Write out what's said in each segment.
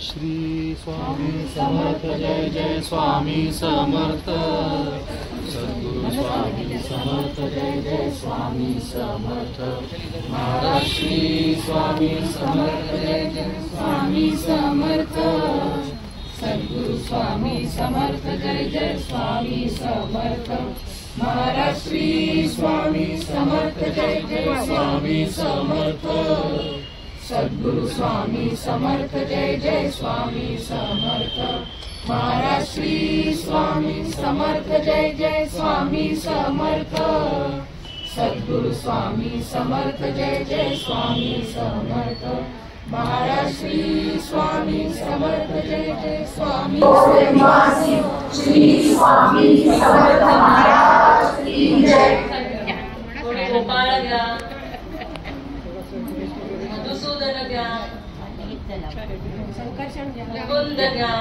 श्री स्वामी समर्थ जय जय स्वामी समर्थ सद्गुरु स्वामी समर्थ जय जय स्वामी समर्थ महाराज श्री स्वामी समर्थ जय जय स्वामी समर्थ सद्गुरु स्वामी समर्थ जय जय स्वामी समर्थ महाराज श्री स्वामी समर्थ जय जय स्वामी समर्थ सद्गुरु स्वामी समर्थ जय जय स्वामी समर्थ महाराज श्री स्वामी समर्थ जय जय स्वामी समर्थ सद्गुरु स्वामी समर्थ जय जय स्वामी समर्थ महाराज श्री स्वामी समर्थ जय जय स्वामी श्री स्वामी समर्थ महाराज की जय। गोपाळ घ्या, मधुसूदन घ्या, मुकुंद घ्या,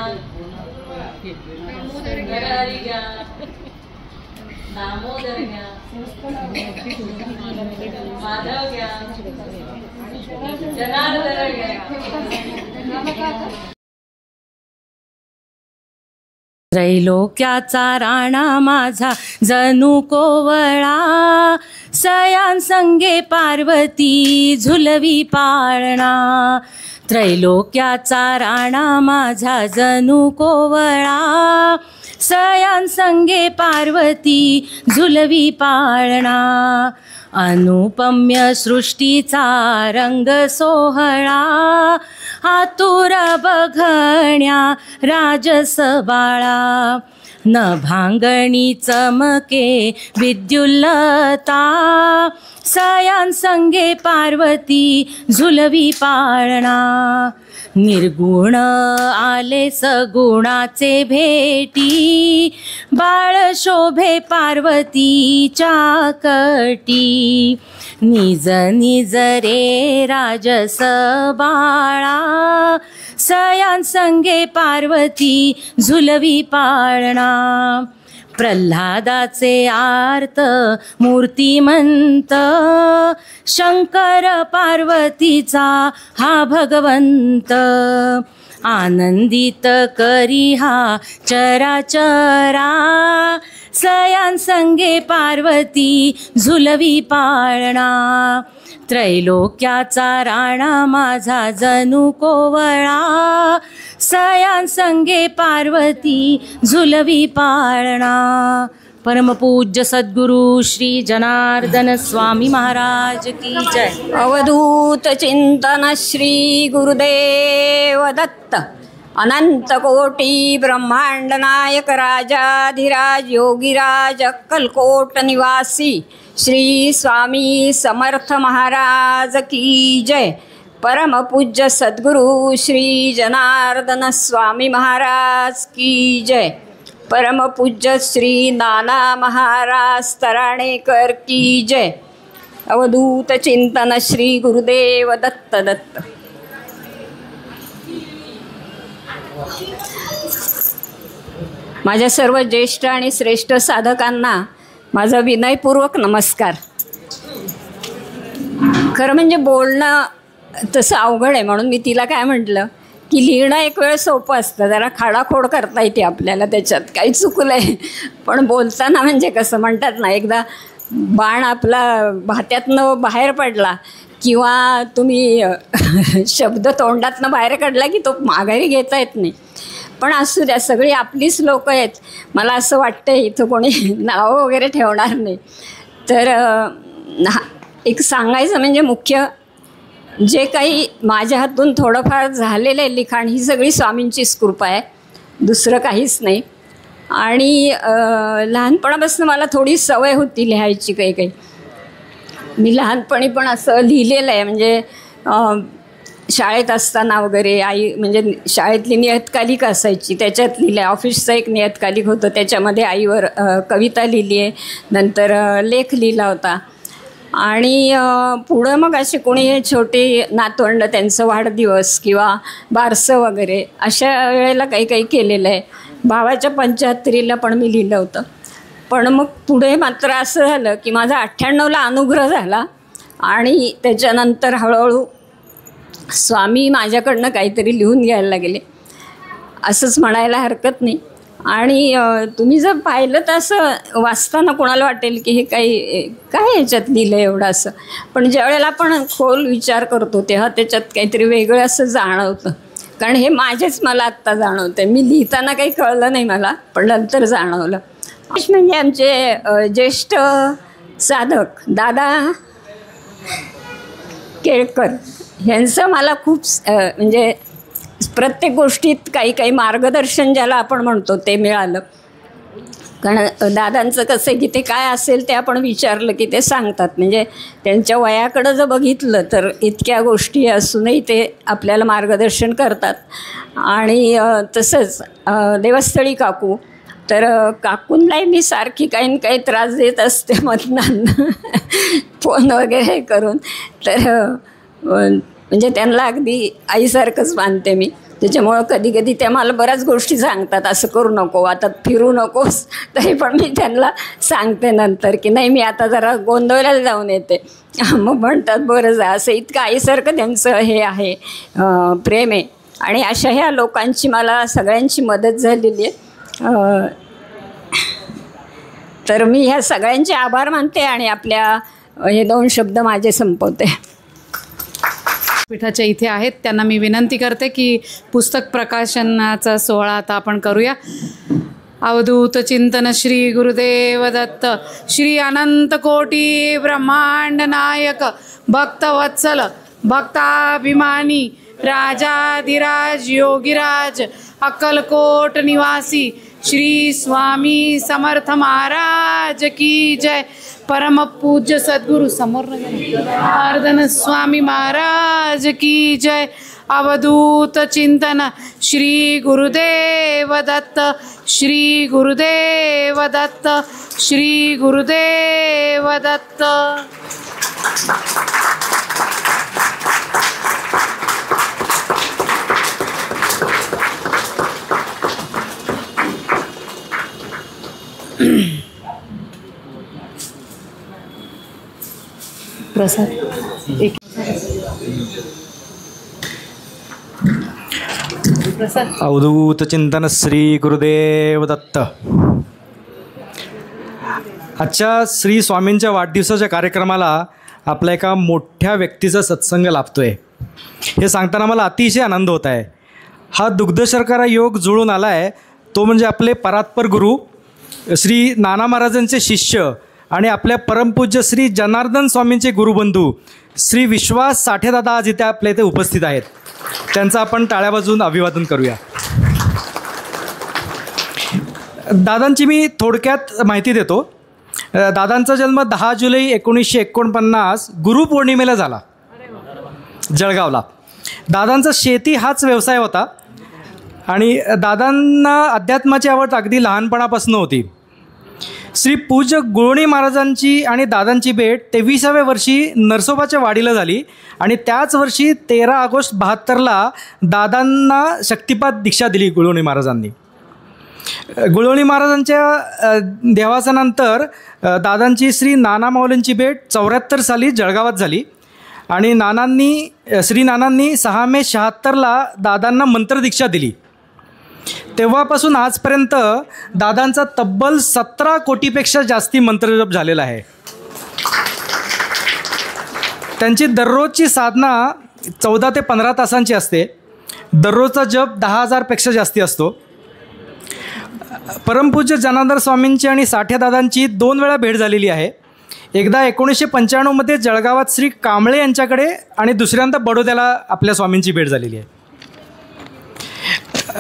नरहरी घ्या, दामोदर घ्या, माधव घ्या, जनार्दन घ्या। त्रैलोक्याचा राणा माझा जणू कोवळा, सयान संगे पार्वती झुलवी पाळणा। त्रैलोक्याचा राणा माझा जणू कोवळा, सयान संगे पार्वती झुलवी पाळणा। अनुपम्य सृष्टीचा रंग सोहळा, आतुर बघण्या राजस बाळा। नभांगणी चमके विद्युल्लता, सयान संगे पार्वती झुलवी पाळणा। निर्गुण आले सगुणाचे भेटी, बाळ शोभे पार्वतीच्या कटी। निज निज रे राजस बाळा, सयान संगे पार्वती झुलवी पाळणा। प्रल्हादाचे आर्त मूर्तिमंत, शंकर पार्वतीचा हा भगवंत। आनंदित करी हा चराचरा, सयान संगे पार्वती झुलवी पाळणा। त्रैलोक्याचा राणा माझा जणू कोवळा, सयान संगे पार्वती झुलवी पाळणा। परमपूज्य सद्गुरु श्री जनार्दन स्वामी महाराज की जय। अवधूत चिंतन श्री गुरुदेव दत्त। अनंत कोटी ब्रह्मांड नायक राजाधिराज योगीराज अक्कलकोट निवासी श्री स्वामी समर्थ महाराज की जय। परमपूज्य सद्गुरु श्री जनार्दन स्वामी महाराज की जय। परमपूज्य श्री नाना महाराज तराणेकर की जय। अवधूत चिंतन श्री गुरुदेव दत्त दत्त। माझ्या सर्व ज्येष्ठ आणि श्रेष्ठ साधकांना माझा विनयपूर्वक नमस्कार। खरं म्हणजे बोलणं तसं अवघड आहे, म्हणून मी तिला काय म्हटलं की लिहिणं एक वेळ सोपं असतं, जरा खाडाखोड करता येते आपल्याला, त्याच्यात काही चुकलं आहे। पण बोलताना म्हणजे कसं म्हणतात ना, एकदा बाण आपला भात्यातनं बाहेर पडला किंवा तुम्ही शब्द तोंडातनं बाहेर काढला की तो माघारी घेता येत नाही। पण असू द्या, सगळी आपलीच लोकं आहेत। मला असं वाटतं इथं कोणी नावं वगैरे ठेवणार नाही। तर एक सांगायचं म्हणजे मुख्य जे काही माझ्या हातून थोडंफार झालेलं आहे लिखाण, ही सगळी स्वामींचीच कृपा आहे, दुसरं काहीच नाही। आणि लहानपणापासून मला थोडी सवय होती लिहायची काही काही। मी लहानपणी पण असं लिहिलेलं आहे, म्हणजे शाळेत असताना वगैरे आई म्हणजे शाळेतली नियतकालिक असायची त्याच्यात लिहिलं आहे। ऑफिसचं एक नियतकालिक होतं, त्याच्यामध्ये आईवर कविता लिहिली आहे, नंतर लेख लिहिला होता। आणि पुढं मग असे कोणी छोटे नातवंड त्यांचं वाढदिवस किंवा बारसं वगैरे अशा वेळेला काही काही केलेलं आहे। भावाच्या 75ला पण मी लिहिलं होतं। पण मग पुढे मात्र असं झालं की माझा 98ला अनुग्रह झाला आणि त्याच्यानंतर हळूहळू स्वामी माझ्याकडनं काहीतरी लिहून घ्यायला लागले असंच म्हणायला हरकत नाही. आणि तुम्ही जर पाहिलं तर असं वाचताना कोणाला वाटेल की हे काही काय ह्याच्यात लिहिलं एवढं असं, पण ज्यावेळेला आपण खोल विचार करतो तेव्हा त्याच्यात काहीतरी वेगळं असं जाणवतं. कारण हे माझेच मला आत्ता जाणवतं, मी लिहिताना काही कळलं नाही मला, पण नंतर जाणवलं. म्हणजे आमचे ज्येष्ठ साधक दादा केळकर यांचं मला खूप म्हणजे प्रत्येक गोष्टीत काही काही मार्गदर्शन ज्याला आपण म्हणतो ते मिळालं. कारण दादांचं कसं आहे की ते काय असेल ते आपण विचारलं की ते सांगतात. म्हणजे त्यांच्या वयाकडं जर बघितलं तर इतक्या गोष्टी असूनही ते आपल्याला मार्गदर्शन करतात. आणि तसंच देवस्थळी काकू, तर काकूंनाही मी सारखी काही ना काही त्रास देत असते मधनं फोन वगैरे करून. तर म्हणजे त्यांना अगदी आईसारखंच मानते मी. त्याच्यामुळं कधी कधी त्या मला बऱ्याच गोष्टी सांगतात, असं करू नको, आता फिरू नकोस. तरी पण मी त्यांना सांगते नंतर की नाही मी आता जरा गोंधळाला जाऊन येते. मग म्हणतात बरं जा. असं इतकं आईसारखं त्यांचं हे आहे, प्रेम आहे. आणि अशा ह्या लोकांची मला सगळ्यांची मदत झालेली आहे. तर मी ह्या सगळ्यांचे आभार मानते आणि आपल्या हे 2 शब्द माझे संपवते. पीठाच्या इथे आहेत त्यांना मी विनंती करते की पुस्तक प्रकाशनाचा सोहळा आता आपण करूया. अवधूत चिंतन श्री गुरुदेव दत्त श्री अनंत कोटी ब्रह्मांड नायक भक्तवत्सल भक्ताभिमानी राजाधिराज योगीराज अक्कलकोट निवासी श्री स्वामी समर्थ महाराज की जय. परम पूज्य सद्गुरु समोर जनार्दन स्वामी महाराज की जय. अवधूत चिंतन श्री गुरुदेव दत्त श्री गुरुदेव दत्त श्री गुरुदेव दत्त. प्रसाद एक प्रसाद. अवधूत चिंतन श्री गुरुदेव दत्त. आजच्या श्री स्वामींच्या वाढदिवसाच्या कार्यक्रमाला आपल्या एका मोठ्या व्यक्तीचा सत्संग लाभतोय हे सांगताना मला अतिशय आनंद होत आहे. हा दुग्धशर्करा योग जुळून आला आहे तो म्हणजे आपले परात्पर गुरु श्री नाना महाराजांचे शिष्य आणि आपल्या परमपूज्य श्री जनार्दन स्वामींचे गुरुबंधू श्री विश्वास साठेदादा आज इथे आपल्या इथे उपस्थित आहेत. त्यांचं आपण टाळ्या वाजवून अभिवादन करूया. दादांची मी थोडक्यात माहिती देतो. दादांचा जन्म 10 जुलै 1949 गुरुपौर्णिमेला झाला जळगावला. दादांचा शेती हाच व्यवसाय होता आणि दादांना अध्यात्माची आवड अगदी लहानपणापासून होती. श्री पूज्य गुळवणी महाराजांची आणि दादांची भेट 23व्या वर्षी नरसोबाच्या वाडीला झाली आणि त्याच वर्षी 13 ऑगस्ट 72ला दादांना शक्तिपात दीक्षा दिली गुळवणी महाराजांनी. गुळवणी महाराजांच्या देहावसानंतर दादांची श्री नाना माऊलींची भेट 74 साली जळगावात झाली आणि श्री नानांनी 6 मे 76ला दादांना मंत्रदीक्षा दिली. तेव्हापासून आजपर्यंत दादांचा तब्बल 17 कोटीपेक्षा जास्ती मंत्रजप झालेला आहे. त्यांची दररोजची साधना 14 ते 15 तासांची असते. दररोजचा जप 10,000पेक्षा जास्ती असतो. परमपूज्य जनार्दन स्वामींची आणि साठेदादांची 2 वेळा भेट झालेली आहे. एकदा 1995मध्ये जळगावात श्री कांबळे यांच्याकडे आणि दुसऱ्यांदा बडोद्याला आपल्या स्वामींची भेट झालेली आहे.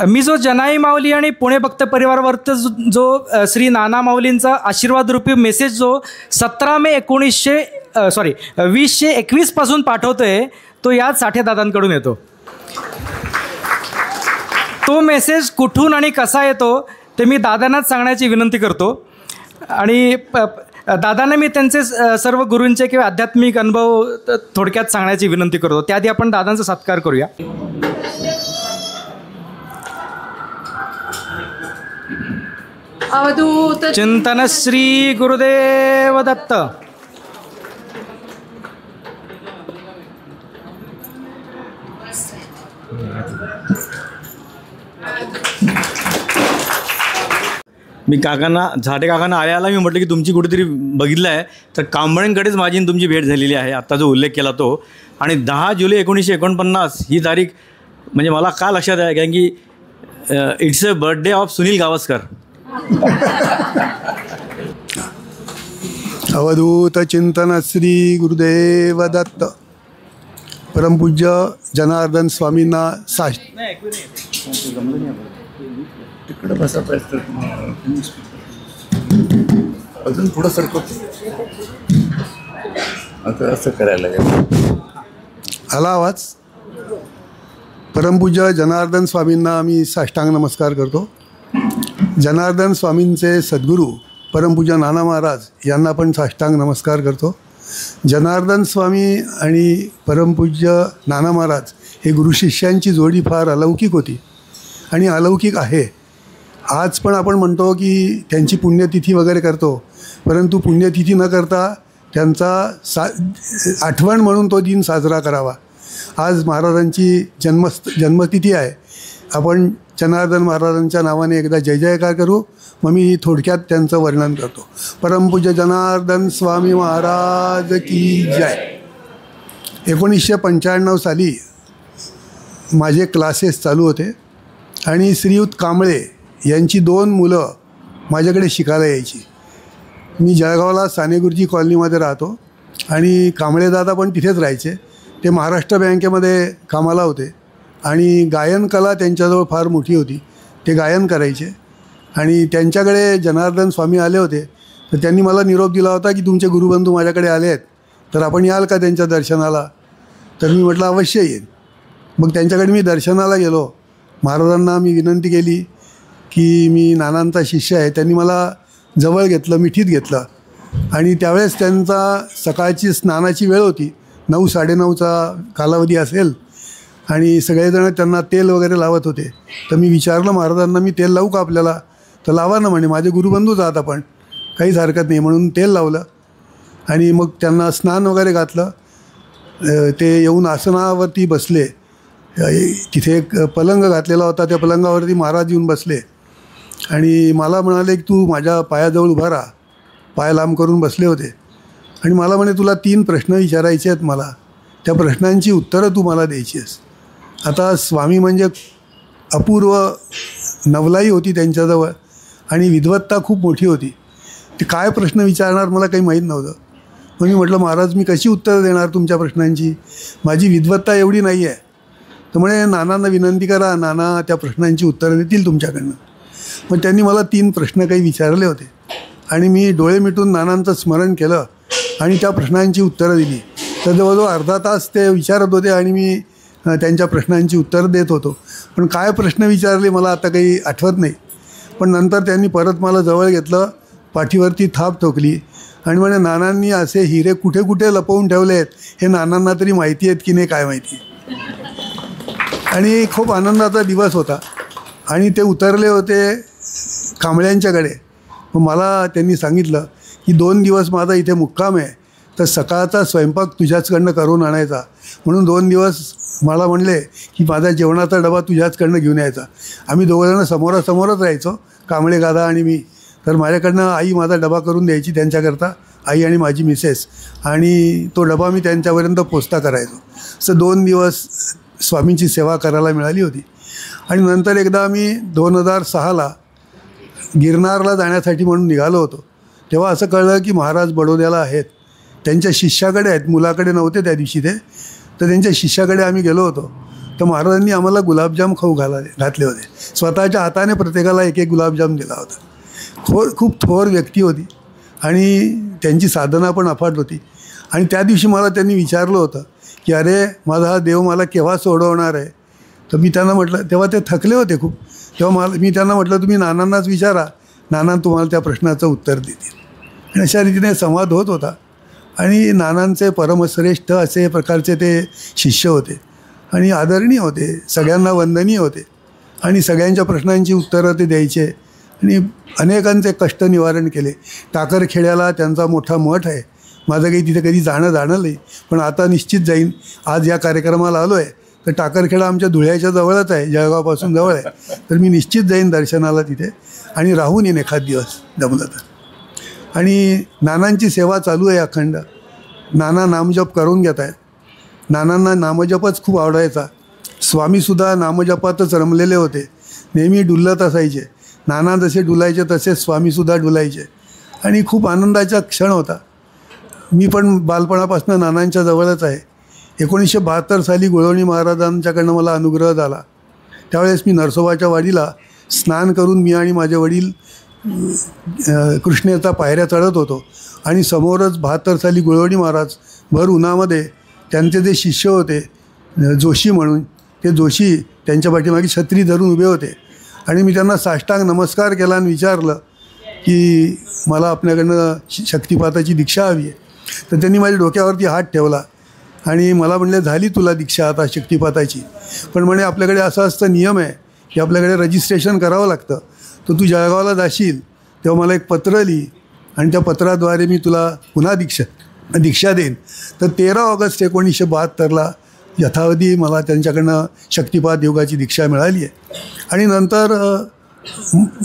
मी जो जनाई माऊली आणि पुणे भक्त परिवारावरती जो श्री नाना माऊलींचा आशीर्वादरूपी मेसेज जो 17 मे 2021 पासून पाठवतोय तो याच साठेदादांकडून येतो. तो मेसेज कुठून आणि कसा येतो ते मी दादांनाच सांगण्याची विनंती करतो आणि दादांना मी त्यांचे सर्व गुरूंचे किंवा आध्यात्मिक अनुभव थोडक्यात सांगण्याची विनंती करतो. त्याआधी आपण दादांचा सत्कार करूया. अवधूत चिंतन श्री गुरुदेव दत्त. मी झाटे काकांना आल्या मी म्हटलं की तुमची कुठेतरी बघितलं आहे, तर कांबळेंकडेच माझी तुमची भेट झालेली आहे, आत्ता जो उल्लेख केला तो. आणि 10 जुलै 1949 ही तारीख म्हणजे मला का लक्षात आहे, कारण की it's a birthday of Sunil Gavaskar. Avadhut Chintan Shri Gurudev Datta. परमपूज्य जनार्दन स्वामींना अजून पुढं सरकतो आता असं करायला लागेल. आला आवाज. परमपूज्य जनार्दन स्वामींना आम्ही साष्टांग नमस्कार करतो. जनार्दन स्वामींचे सद्गुरू परमपूज्य नाना महाराज यांना पण साष्टांग नमस्कार करतो. जनार्दन स्वामी आणि परमपूज्य नाना महाराज हे गुरु शिष्यांची जोडी फार अलौकिक होती आणि अलौकिक आहे. आज पण आपण म्हणतो की त्यांची पुण्यतिथी वगैरे करतो, परंतु पुण्यतिथी न करता त्यांचा आठवण म्हणून तो दिन साजरा करावा. आज महाराजांची जन्मतिथी आहे. आपण जनार्दन महाराजांच्या नावाने एकदा जय जयकार करू. मग मी थोडक्यात त्यांचं वर्णन करतो. परमपूज्य जनार्दन स्वामी महाराज की जय. 1995 साली माझे क्लासेस चालू होते आणि श्रीयुत कांबळे यांची 2 मुलं माझ्याकडे शिकायला यायची. मी जळगावला सानेगुरुजी कॉलनीमध्ये राहतो आणि कांबळेदादा पण तिथेच राहायचे. ते महाराष्ट्र बँकेमध्ये कामाला होते आणि गायनकला त्यांच्याजवळ फार मोठी होती. ते गायन करायचे आणि त्यांच्याकडे जनार्दन स्वामी आले होते. तर त्यांनी मला निरोप दिला होता की तुमचे गुरुबंधू माझ्याकडे आले आहेत, तर आपण याल का त्यांच्या दर्शनाला. तर मी म्हटलं अवश्य येईन. मग त्यांच्याकडे मी दर्शनाला गेलो. महाराजांना मी विनंती केली की मी नानांचा शिष्य आहे. त्यांनी मला जवळ घेतलं, मिठीत घेतलं आणि त्यावेळेस त्यांचा सकाळची स्नानाची वेळ होती. 9-9:30चा कालावधी असेल आणि सगळेजण त्यांना तेल वगैरे लावत होते. तर मी विचारलं महाराजांना, मी तेल लावू का आपल्याला. तर लावा ना म्हणे, माझे गुरुबंधूच आहात आपण, काहीच हरकत नाही म्हणून तेल लावलं. आणि मग त्यांना स्नान वगैरे घातलं. ते येऊन आसनावरती बसले. तिथे एक पलंग घातलेला होता, त्या पलंगावरती महाराज येऊन बसले आणि मला म्हणाले की तू माझ्या पायाजवळ उभा राहा. पाय लांब करून बसले होते आणि मला म्हणे तुला 3 प्रश्न विचारायचे आहेत मला, त्या प्रश्नांची उत्तरं तू मला द्यायची आहेस. आता स्वामी म्हणजे अपूर्व नवलाई होती त्यांच्याजवळ आणि विद्वत्ता खूप मोठी होती. ते काय प्रश्न विचारणार मला काही माहीत नव्हतं. मग मी म्हटलं महाराज मी कशी उत्तरं देणार तुमच्या प्रश्नांची, माझी विद्वत्ता एवढी नाही आहे. तर म्हणे नानांना विनंती करा, नाना त्या प्रश्नांची उत्तरं देतील तुमच्याकडनं. मग त्यांनी मला 3 प्रश्न काही विचारले होते आणि मी डोळे मिटून नानांचं स्मरण केलं आणि त्या प्रश्नांची उत्तरं दिली. तर जवळजवळ अर्धा तास ते विचारत होते आणि मी त्यांच्या प्रश्नांची उत्तरं देत होतो. पण काय प्रश्न विचारले मला आता काही आठवत नाही. पण नंतर त्यांनी परत मला जवळ घेतलं, पाठीवरती थाप ठोकली आणि म्हणे नानांनी असे हिरे कुठे कुठे लपवून ठेवले आहेत हे नानांना तरी माहिती आहेत की नाही काय माहिती. आणि खूप आनंदाचा दिवस होता आणि ते उतरले होते कांबळ्यांच्याकडे. मग मला त्यांनी सांगितलं की 2 दिवस माझा इथे मुक्काम आहे, तर सकाळचा स्वयंपाक तुझ्याचकडनं करून आणायचा. म्हणून 2 दिवस मला म्हणले की माझा जेवणाचा डबा तुझ्याचकडनं घेऊन यायचा. आम्ही दोघंजणं समोरासमोरच राहायचो, कांबळे दादा आणि मी. तर माझ्याकडनं आई माझा डबा करून द्यायची त्यांच्याकरता, आई आणि माझी मिसेस, आणि तो डबा मी त्यांच्यापर्यंत पोचता करायचो. असं 2 दिवस स्वामींची सेवा करायला मिळाली होती. आणि नंतर एकदा आम्ही 2006ला गिरनारला जाण्यासाठी म्हणून निघालो होतो. तेव्हा असं कळलं की महाराज बडोद्याला आहेत, त्यांच्या शिष्याकडे आहेत. मुलाकडे नव्हते त्या दिवशी ते, तर त्यांच्या शिष्याकडे आम्ही गेलो होतो. तर महाराजांनी आम्हाला गुलाबजाम खाऊ घातले होते. स्वतःच्या हाताने प्रत्येकाला 1-1 गुलाबजाम दिला होता. खूप थोर व्यक्ती होती आणि त्यांची साधना पण अफाट होती. आणि त्या दिवशी मला त्यांनी विचारलं होतं की अरे माझा हा देव मला केव्हा सोडवणार आहे. तर मी त्यांना म्हटलं, तेव्हा ते थकले होते खूप. तेव्हा मी त्यांना म्हटलं तुम्ही नानांनाच विचारा, नाना तुम्हाला त्या प्रश्नाचं उत्तर देतील. आणि अशा रीतीने संवाद होत होता. आणि नानांचे परमश्रेष्ठ असे प्रकारचे ते शिष्य होते आणि आदरणीय होते, सगळ्यांना वंदनीय होते आणि सगळ्यांच्या प्रश्नांची उत्तरं ते द्यायचे आणि अनेकांचे कष्ट निवारण केले. टाकरखेड्याला त्यांचा मोठा मठ आहे. माझं काही तिथे कधी जाणं नाही, पण आता निश्चित जाईन. आज या कार्यक्रमाला आलो आहे तर टाकरखेडा आमच्या धुळ्याच्या जवळच आहे, जळगावपासून जवळ आहे. तर मी निश्चित जाईन दर्शनाला तिथे आणि राहून येईन एखाद दिवस जमलं तर. आणि नानांची सेवा चालू आहे अखंड. नाना नामजप करून घेत आहेत. नानांना नामजपच खूप आवडायचा. स्वामीसुद्धा नामजपातच रमलेले होते, नेहमी डुलत असायचे. नाना जसे डुलायचे तसेच स्वामीसुद्धा डुलायचे आणि खूप आनंदाचा क्षण होता. मी पण बालपणापासून नानांच्या जवळच आहे. 1972 साली गुळवणी महाराजांच्याकडनं मला अनुग्रह झाला. त्यावेळेस मी नरसोबाच्या वाडीला स्नान करून मी आणि माझे वडील कृष्णेचा पायऱ्या चढत होतो आणि समोरच 72 साली गुळवणी महाराज भर उन्हामध्ये त्यांचे जे शिष्य होते जोशी म्हणून, ते जोशी त्यांच्या पाठीमागे छत्री धरून उभे होते आणि मी त्यांना साष्टांग नमस्कार केला आणि विचारलं की मला आपल्याकडनं शक्तिपाताची दीक्षा हवी आहे. तर त्यांनी माझ्या डोक्यावरती हात ठेवला आणि मला म्हणले झाली तुला दीक्षा आता शक्तिपाताची, पण म्हणे आपल्याकडे असं असतं नियम आहे की आपल्याकडे रजिस्ट्रेशन करावं लागतं. तर तू जळगावला जाशील तेव्हा मला एक पत्र लिही आणि त्या पत्राद्वारे मी तुला पुन्हा दीक्षा देईन. तर 13 ऑगस्ट 1972ला यथावधी मला त्यांच्याकडनं शक्तिपात योगाची दीक्षा मिळाली आहे. आणि नंतर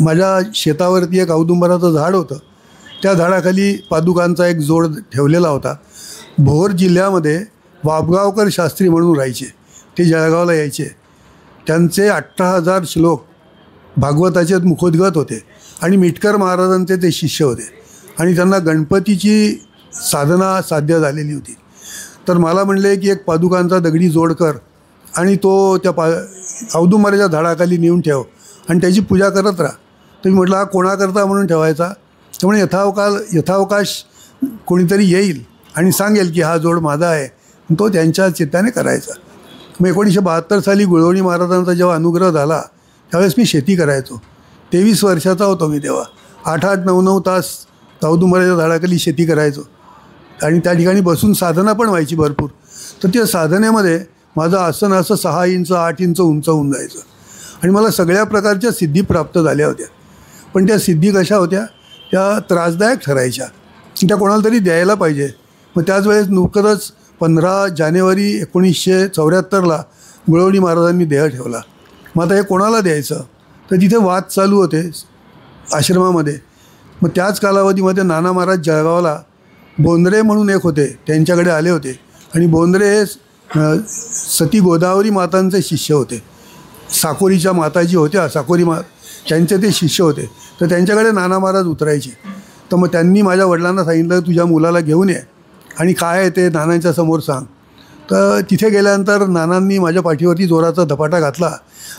माझ्या शेतावरती एक औदुंबराचं झाड होतं, त्या झाडाखाली पादुकांचा एक जोड ठेवलेला होता. भोर जिल्ह्यामध्ये वाबगावकर शास्त्री म्हणून राहायचे, ते जळगावला यायचे. त्यांचे 18,000 श्लोक भागवताचे मुखोद्गत होते आणि मिटकर महाराजांचे ते शिष्य होते आणि त्यांना गणपतीची साधना साध्य झालेली होती. तर मला म्हणले की एक पादुकांचा दगडी जोड कर आणि तो त्या औदुंबराच्या झाडाखाली नेऊन ठेव आणि त्याची पूजा करत राहा. तर मी म्हटलं हा कोणाकरता म्हणून ठेवायचा? त्यामुळे यथावकाश कोणीतरी येईल आणि सांगेल की हा जोड माझा आहे, तो त्यांच्या चित्ताने करायचा. मग 1972 साली गुळवणी महाराजांचा जेव्हा अनुग्रह झाला त्यावेळेस मी शेती करायचो. 23 वर्षाचा होतो मी तेव्हा. 8-8, 9-9 तास औदुंबराच्या झाडाखाली शेती करायचो आणि त्या ठिकाणी बसून साधना पण व्हायची भरपूर. तर त्या साधनेमध्ये माझं आसन असं 6 इंच 8 इंच उंच होऊन जायचं आणि मला सगळ्या प्रकारच्या सिद्धी प्राप्त झाल्या होत्या. पण त्या सिद्धी कशा होत्या? त्या त्रासदायक ठरायच्या, त्या कोणाला तरी द्यायला पाहिजे. मग त्याच वेळेस नुकतंच 15 जानेवारी 1974ला गुळवणी महाराजांनी देह ठेवला. मग आता हे कोणाला द्यायचं? तर तिथे वाद चालू होते आश्रमामध्ये. मग त्याच कालावधीमध्ये नाना महाराज जळगावला बोंद्रे म्हणून एक होते, त्यांच्याकडे आले होते आणि बोंद्रे हे सती गोदावरी मातांचे शिष्य होते. साकोरीच्या माताजी होत्या, साकोरी त्यांचे ते शिष्य होते. तर त्यांच्याकडे नाना महाराज उतरायचे. तर मग त्यांनी माझ्या वडिलांना सांगितलं तुझ्या मुलाला घेऊन ये आणि काय आहे ते नानांच्या समोर सांग. तर तिथे गेल्यानंतर नानांनी माझ्या पाठीवरती जोराचा धपाटा घातला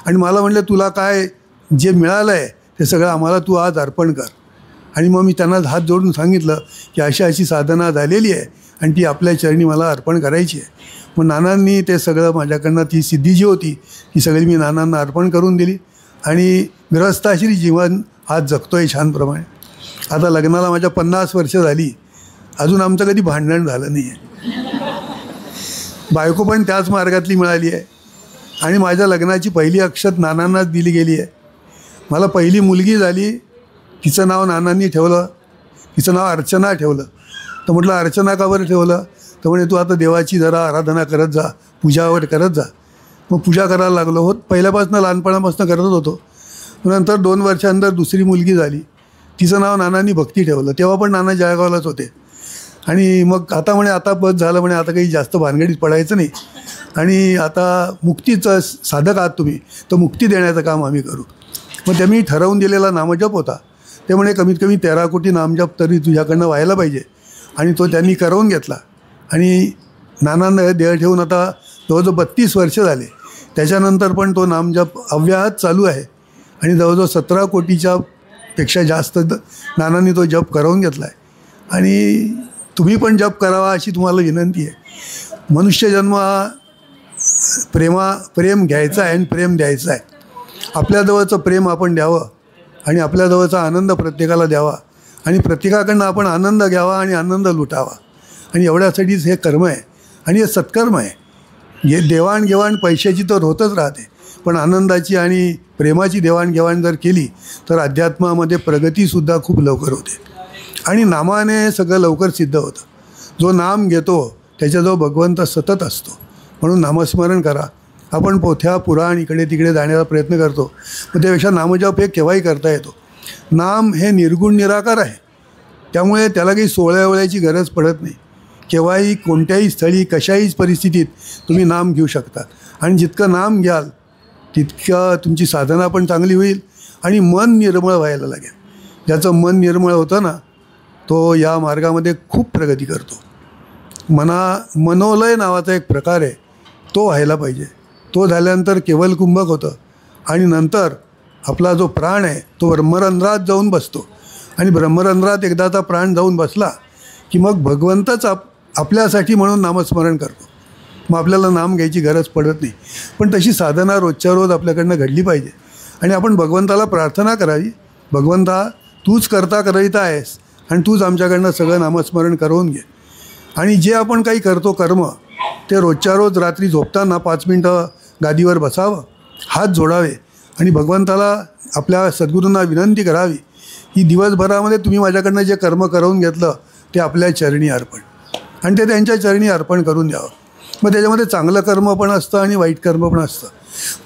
आणि मला म्हणले तुला काय जे मिळालं आहे ते सगळं आम्हाला तू आज अर्पण कर. आणि मग मी त्यांना हात जोडून सांगितलं की अशी अशी साधना झालेली आहे आणि ती आपल्या चरणी मला अर्पण करायची आहे. मग नानांनी ते सगळं माझ्याकडनं ती सिद्धी जी होती ती सगळी मी नानांना अर्पण करून दिली आणि गृहस्थाश्री जीवन आज जगतो आहे छानप्रमाणे. आता लग्नाला माझ्या 50 वर्ष झाली, अजून आमचं कधी भांडण झालं नाही आहे. बायको पण त्याच मार्गातली मिळाली आहे आणि माझ्या लग्नाची पहिली अक्षत नानांनाच दिली गेली आहे. मला पहिली मुलगी झाली, तिचं नाव नानांनी ठेवलं, तिचं नाव अर्चना ठेवलं. तर म्हटलं अर्चना का बरं ठेवलं? तर म्हणे तू आता देवाची जरा आराधना करत जा, पूजावर करत जा. मग पूजा करायला लागलो. होत पहिल्यापासून लहानपणापासून करत होतो. नंतर 2 वर्षानंतर दुसरी मुलगी झाली, तिचं नाव नानांनी भक्ती ठेवलं. तेव्हा पण नाना जळगावलाच होते. आणि मग आता म्हणे आता बस झालं म्हणे, आता काही जास्त भानगडीत पडायचं नाही आणि आता मुक्तीचं साधक आहात तुम्ही, तर मुक्ती देण्याचं काम आम्ही करू. मग त्यांनी ठरवून दिलेला नामजप होता. ते म्हणे कमीत कमी 13 कोटी नामजप तरी तुझ्याकडनं व्हायला पाहिजे आणि तो त्यांनी करवून घेतला. आणि नानांना देह ठेवून आता जवळजवळ 32 वर्ष झाले. त्याच्यानंतर पण तो नामजप अव्याहत चालू आहे आणि जवळजवळ 17 कोटीच्या पेक्षा जास्त नानांनी तो जप करवून घेतला आहे. आणि तुम्ही पण जप करावा अशी तुम्हाला विनंती आहे. मनुष्यजन्म हा प्रेम घ्यायचा आहे आणि प्रेम द्यायचा आहे. आपल्याजवळचं प्रेम आपण द्यावं आणि आपल्याजवळचा आनंद प्रत्येकाला द्यावा आणि प्रत्येकाकडनं आपण आनंद घ्यावा आणि आनंद लुटावा. आणि एवढ्यासाठीच हे कर्म आहे आणि हे सत्कर्म आहे. हे देवाणघेवाण पैशाची तर होतच राहते, पण आनंदाची आणि प्रेमाची देवाणघेवाण जर केली तर अध्यात्मामध्ये प्रगतीसुद्धा खूप लवकर होते आणि नामाने सगळं लवकर सिद्ध होतं. जो नाम घेतो त्याच्याजवळ भगवंत सतत असतो. म्हणून नामस्मरण करा. आपण पोथ्या पुराण इकडे तिकडे जाण्याचा प्रयत्न करतो, पण त्यापेक्षा नामजप हे केव्हाही करता येतो. नाम हे निर्गुण निराकार आहे, त्यामुळे त्याला काही सोहळ्यावळ्याची गरज पडत नाही. केव्हाही कोणत्याही स्थळी कशाही परिस्थितीत तुम्ही नाम घेऊ शकता. आणि जितकं नाम घ्याल तितकं तुमची साधना पण चांगली होईल आणि मन निर्मळ व्हायला लागेल. ज्याचं मन निर्मळ होतं ना तो या मार्गामध्ये खूप प्रगती करतो. मनोलय नावाचा एक प्रकार आहे, तो व्हायला पाहिजे. तो झाल्यानंतर केवल कुंभक होतं आणि नंतर आपला जो प्राण आहे तो ब्रह्मरंध्रात जाऊन बसतो. आणि ब्रह्मरंध्रात एकदाचा प्राण जाऊन बसला की मग भगवंतच आपल्यासाठी म्हणून नामस्मरण करतो. मग आपल्याला नाम घ्यायची गरज पडत नाही. पण तशी साधना रोजच्या रोज आपल्याकडनं घडली पाहिजे आणि आपण भगवंताला प्रार्थना करावी, भगवंता तूच करता करविता आहेस आणि तूच आमच्याकडनं सगळं नामस्मरण करवून घे. आणि जे आपण काही करतो कर्म ते रोजच्या रोज रात्री झोपताना 5 मिनटं गादीवर बसावं, हात जोडावे आणि भगवंताला आपल्या सद्गुरूंना विनंती करावी की दिवसभरामध्ये तुम्ही माझ्याकडनं जे कर्म करवून घेतलं ते आपल्या चरणी अर्पण, आणि ते त्यांच्या चरणी अर्पण करून द्यावं. मग त्याच्यामध्ये चांगलं कर्म पण असतं आणि वाईट कर्म पण असतं.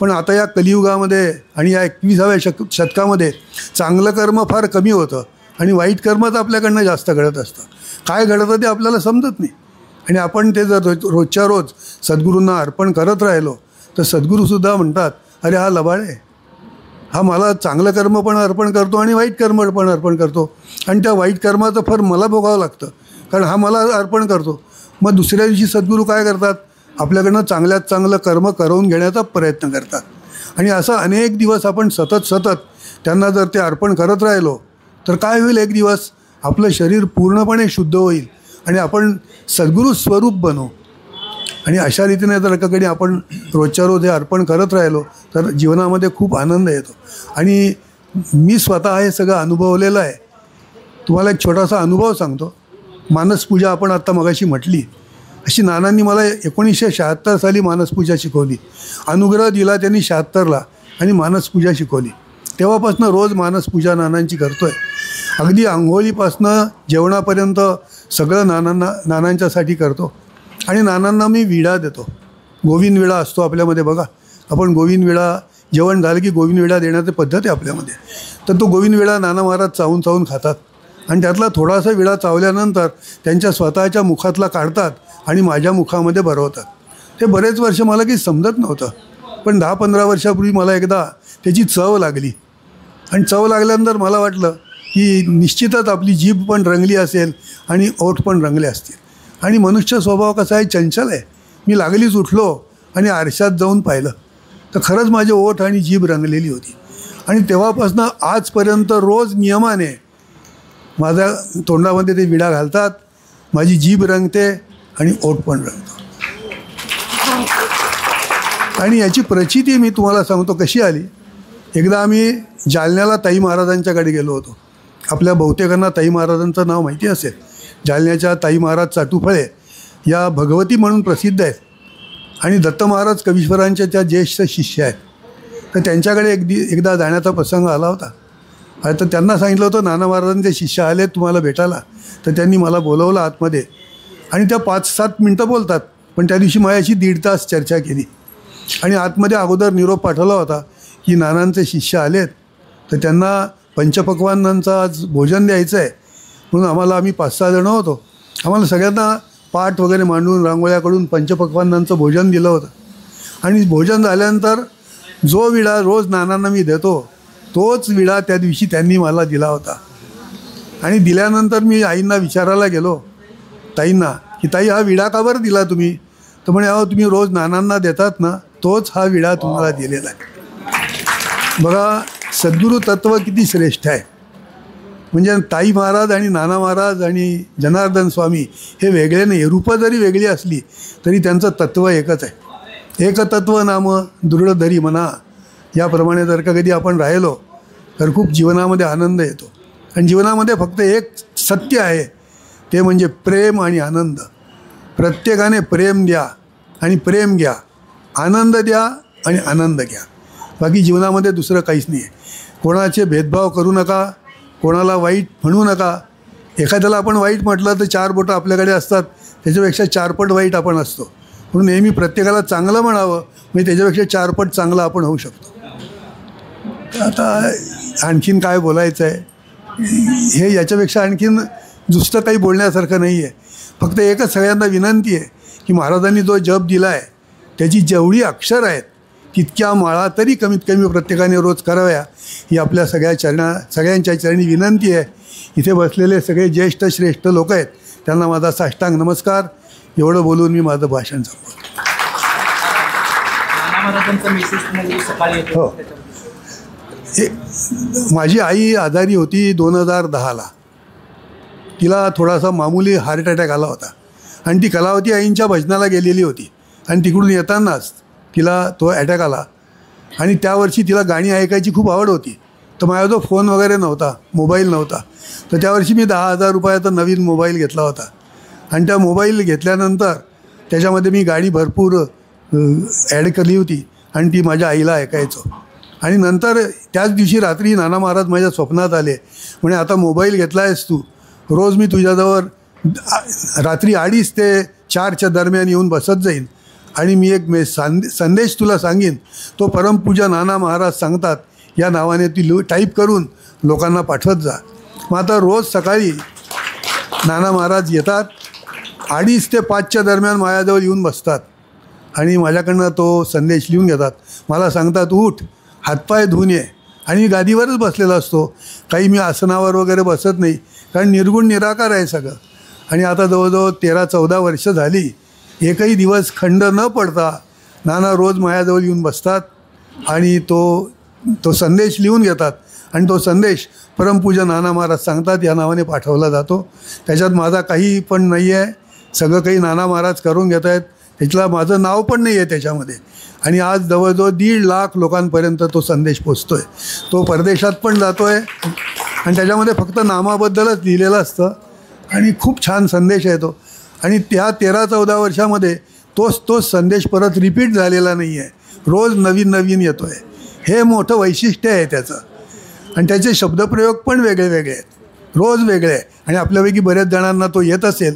पण आता या कलियुगामध्ये आणि या 21व्या शतकामध्ये चांगलं कर्म फार कमी होतं आणि वाईट कर्मच आपल्याकडनं जास्त घडत असतं. काय घडतं ते आपल्याला समजत नाही. आणि आपण ते जर रोजच्या रोज सद्गुरूंना अर्पण करत राहिलो तर सद्गुरूसुद्धा म्हणतात, अरे हा लबाड आहे, हा मला चांगलं कर्म पण अर्पण करतो आणि वाईट कर्म पण अर्पण करतो आणि त्या वाईट कर्माचं फळ मला भोगावं लागतं कारण हा मला अर्पण करतो. मग दुसऱ्या दिवशी सद्गुरू काय करतात, आपल्याकडनं चांगल्यात चांगलं कर्म करवून घेण्याचा प्रयत्न करतात. आणि असं अनेक दिवस आपण सतत त्यांना जर ते अर्पण करत राहिलो तर काय होईल, एक दिवस आपलं शरीर पूर्णपणे शुद्ध होईल आणि आपण सद्गुरू स्वरूप बनू. आणि अशा रीतीने जर कधी आपण रोजच्या रोज हे अर्पण करत राहिलो तर जीवनामध्ये खूप आनंद येतो. आणि मी स्वतः हे सगळं अनुभवलेलं आहे. तुम्हाला एक छोटासा अनुभव सांगतो. मानसपूजा आपण आत्ता मगाशी म्हटली, अशी नानांनी मला 1976 साली मानसपूजा शिकवली. अनुग्रह दिला त्यांनी 76ला आणि मानसपूजा शिकवली. तेव्हापासून रोज मानसपूजा नानांची करतो आहे. अगदी आंघोळीपासनं जेवणापर्यंत सगळं नानांच्यासाठी करतो. आणि नानांना मी विडा देतो. गोविंद विडा असतो आपल्यामध्ये बघा, आपण गोविंद विडा जेवण झालं की गोविंद विडा देण्याची पद्धत आहे आपल्यामध्ये. तर तो गोविंद विडा नाना महाराज चावून खातात आणि त्यातला थोडासा विडा चावल्यानंतर त्यांच्या स्वतःच्या मुखातला काढतात आणि माझ्या मुखामध्ये भरवतात. ते बरेच वर्ष मला काही समजत नव्हतं, पण 10-15 वर्षापूर्वी मला एकदा त्याची चव लागली. आणि चव लागल्यानंतर मला वाटलं की निश्चितच आपली जीभ पण रंगली असेल आणि ओठ पण रंगले असतील. आणि मनुष्य स्वभाव कसा आहे, चंचल आहे. मी लागलीच उठलो आणि आरशात जाऊन पाहिलं तर खरंच माझे ओठ आणि जीभ रंगलेली होती. आणि तेव्हापासून आजपर्यंत रोज नियमाने माझ्या तोंडामध्ये ते विडा घालतात, माझी जीभ रंगते आणि ओठ पण रंगतो. आणि याची प्रचिती मी तुम्हाला सांगतो कशी आली. एकदा आम्ही जालन्याला ताई महाराजांच्याकडे गेलो होतो. आपल्या बहुतेकांना ताई महाराजांचं नाव माहिती असेल. जालन्याच्या ताई महाराज चाटुफळे या भगवती म्हणून प्रसिद्ध आहेत आणि दत्त महाराज कवीश्वरांच्या त्या ज्येष्ठ शिष्य आहेत. तर त्यांच्याकडे एकदा जाण्याचा प्रसंग आला होता. तर त्यांना सांगितलं होतं नाना महाराजांचे शिष्य आले तुम्हाला भेटायला. तर त्यांनी मला बोलवलं आतमध्ये आणि त्या 5-7 मिनटं बोलतात, पण त्या दिवशी माझ्याशी 1.5 तास चर्चा केली. आणि आतमध्ये अगोदर निरोप पाठवला होता की नानांचे शिष्य आलेत तर त्यांना पंचपक्वान्नांचं आज भोजन द्यायचं आहे म्हणून आम्ही 5-6 जणं होतो. आम्हाला सगळ्यांना पाठ वगैरे मांडून रांगोळ्याकडून पंचपक्वान्नांचं भोजन दिलं होतं. आणि भोजन झाल्यानंतर जो विडा रोज नानांना मी देतो तोच विडा त्या दिवशी त्यांनी मला दिला होता. आणि दिल्यानंतर मी आईंना विचारायला गेलो, ताईंना, की ताई हा विडा का बरं दिला तुम्ही? तर म्हणे अहो तुम्ही रोज नानांना देतात ना तोच हा विडा तुम्हाला दिलेला आहे. बघा सद्गुरू तत्त्व किती श्रेष्ठ आहे. म्हणजे ताई महाराज आणि नाना महाराज आणि जनार्दन स्वामी हे वेगळे नाही. रूपं जरी वेगळी असली तरी त्यांचं तत्त्व एकच आहे. एकतत्व नाम दृढ धरी म्हणा. याप्रमाणे जर का कधी आपण राहिलो तर खूप जीवनामध्ये आनंद येतो. आणि जीवनामध्ये फक्त एक सत्य आहे ते म्हणजे प्रेम आणि आनंद. प्रत्येकाने प्रेम द्या आणि प्रेम घ्या, आनंद द्या आणि आनंद घ्या. बाकी जीवनामध्ये दुसरं काहीच नाही आहे. कोणाचे भेदभाव करू नका, कोणाला वाईट म्हणू नका. एखाद्याला आपण वाईट म्हटलं तर 4 बोटं आपल्याकडे असतात, त्याच्यापेक्षा 4 पट वाईट आपण असतो. म्हणून नेहमी प्रत्येकाला चांगलं म्हणावं, म्हणजे त्याच्यापेक्षा 4 पट चांगलं आपण होऊ शकतो. आता आणखीन काय बोलायचं आहे, हे याच्यापेक्षा आणखीन नुसतं काही बोलण्यासारखं नाही आहे. फक्त एकच सगळ्यांना विनंती आहे की महाराजांनी जो जप दिला आहे त्याची जेवढी अक्षर आहेत तितक्या माळा तरी कमीत कमी प्रत्येकाने रोज कराव्या, ही आपल्या सगळ्यांच्या चरणी विनंती आहे. इथे बसलेले सगळे ज्येष्ठ श्रेष्ठ लोक आहेत, त्यांना माझा साष्टांग नमस्कार. एवढं बोलून मी माझं भाषण संपवतो. हो, माझी आई आजारी होती 2010ला. तिला थोडासा मामूली हार्ट अटॅक आला होता आणि ती कलावती आईंच्या भजनाला गेलेली होती आणि तिकडून येतानाच तिला तो अटॅक आला. आणि त्यावर्षी तिला गाणी ऐकायची खूप आवड होती. तर माझा जो फोन वगैरे नव्हता, मोबाईल नव्हता, तर त्यावर्षी मी 10,000 रुपयाचा नवीन मोबाईल घेतला होता. आणि त्या मोबाईल घेतल्यानंतर त्याच्यामध्ये मी गाणी भरपूर ॲड केली होती आणि ती माझ्या आईला ऐकायचो. आणि नंतर त्याच दिवशी रात्री नाना महाराज माझ्या स्वप्नात आले. म्हणे आता मोबाईल घेतला आहेस तू, रोज मी तुझ्याजवळ रात्री 2:30 ते 4च्या दरम्यान येऊन बसत जाईन आणि मी एक संदेश तुला सांगेन, तो परमपूज्य नाना महाराज सांगतात या नावाने ती टाईप करून लोकांना पाठवत जा. मग आता रोज सकाळी नाना महाराज येतात, 2:30 ते 5च्या दरम्यान माझ्याजवळ येऊन बसतात आणि माझ्याकडनं तो संदेश लिहून घेतात. मला सांगतात उठ, हातपाय धुवून ये. आणि मी गादीवरच बसलेला असतो, काही मी आसनावर वगैरे बसत नाही, कारण निर्गुण निराकार आहे सगळं. आणि आता जवळजवळ 13-14 वर्ष झाली, एकही दिवस खंड न पडता नाना रोज माझ्याजवळ येऊन बसतात आणि तो संदेश लिहून घेतात. आणि तो संदेश परमपूज्य नाना महाराज सांगतात या नावाने पाठवला जातो. त्याच्यात माझा काही पण नाही आहे, सगळं काही नाना महाराज करून घेत आहेत. त्याच्याला माझं नाव पण नाही आहे त्याच्यामध्ये. आणि आज जवळजवळ 1.5 लाख लोकांपर्यंत तो संदेश पोचतो आहे. तो परदेशात पण जातो आहे आणि त्याच्यामध्ये फक्त नामाबद्दलच लिहिलेलं असतं आणि खूप छान संदेश आहे तो. आणि त्या 13-14 वर्षामध्ये तोच संदेश परत रिपीट झालेला नाही आहे, रोज नवीन येतो आहे. हे मोठं वैशिष्ट्य आहे त्याचं. आणि त्याचे शब्दप्रयोग पण वेगळे वेगळे आहेत, रोज वेगळे आहे. आणि आपल्यापैकी बऱ्याच जणांना तो येत असेल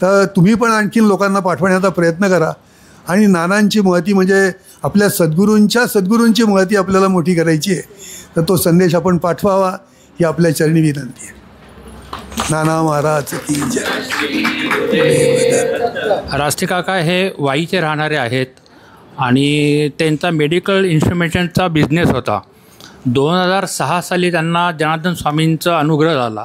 तर तुम्ही पण आणखीन लोकांना पाठवण्याचा प्रयत्न करा. आणि नानांची महती म्हणजे आपल्या सद्गुरूंची महती आपल्याला मोठी करायची आहे, तर तो संदेश आपण पाठवावा ही आपल्या चरणी विनंती आहे. नाना महाराज की जय. राष्ट्रीय काका हे वाईचे राहणारे आहेत आणि त्यांचा मेडिकल इन्स्ट्रुमेंटचा बिझनेस होता. 2006 साली त्यांना जनार्दन स्वामींचा अनुग्रह झाला.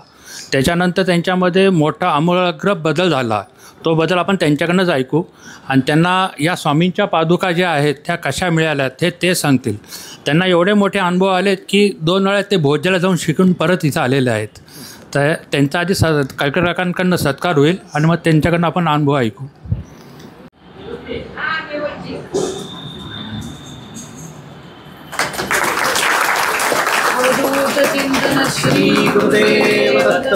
त्याच्यानंतर त्यांच्यामध्ये मोठा आमूलाग्र बदल झाला. तो बदल आपण त्यांच्याकडनंच ऐकू आणि त्यांना या स्वामींच्या पादुका ज्या आहेत त्या कशा मिळाल्यात हे ते सांगतील. त्यांना एवढे मोठे अनुभव आलेत की 2 वेळा ते भोजला जाऊन शिकून परत इथं आलेले आहेत. तर त्यांचा आधी कळकळकांकडनं सत्कार होईल आणि मग त्यांच्याकडनं आपण अनुभव ऐकू. श्री गुरुदेव दत्त.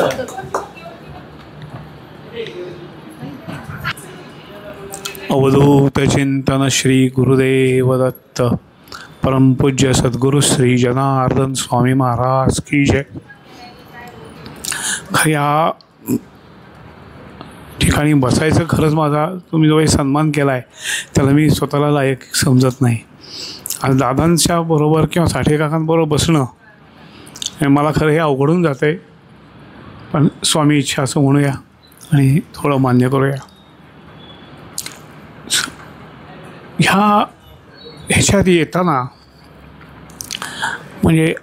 अवधूत चिंतन श्री गुरुदेव दत्त. परमपूज्य सद्गुरु श्री जनार्दन स्वामी महाराज की जय. या ठिकाणी बसायचं खरंच माझा तुम्ही जो काही सन्मान केला आहे त्याला मी स्वतःला लायक समजत नाही. आणि दादांच्या बरोबर किंवा साठे काकांबरोबर बसणं हे मला खरं हे अवघडून जातं आहे. पण स्वामी इच्छा असं म्हणूया आणि थोडं मान्य करूया. ह्याच्यात येताना म्हणजे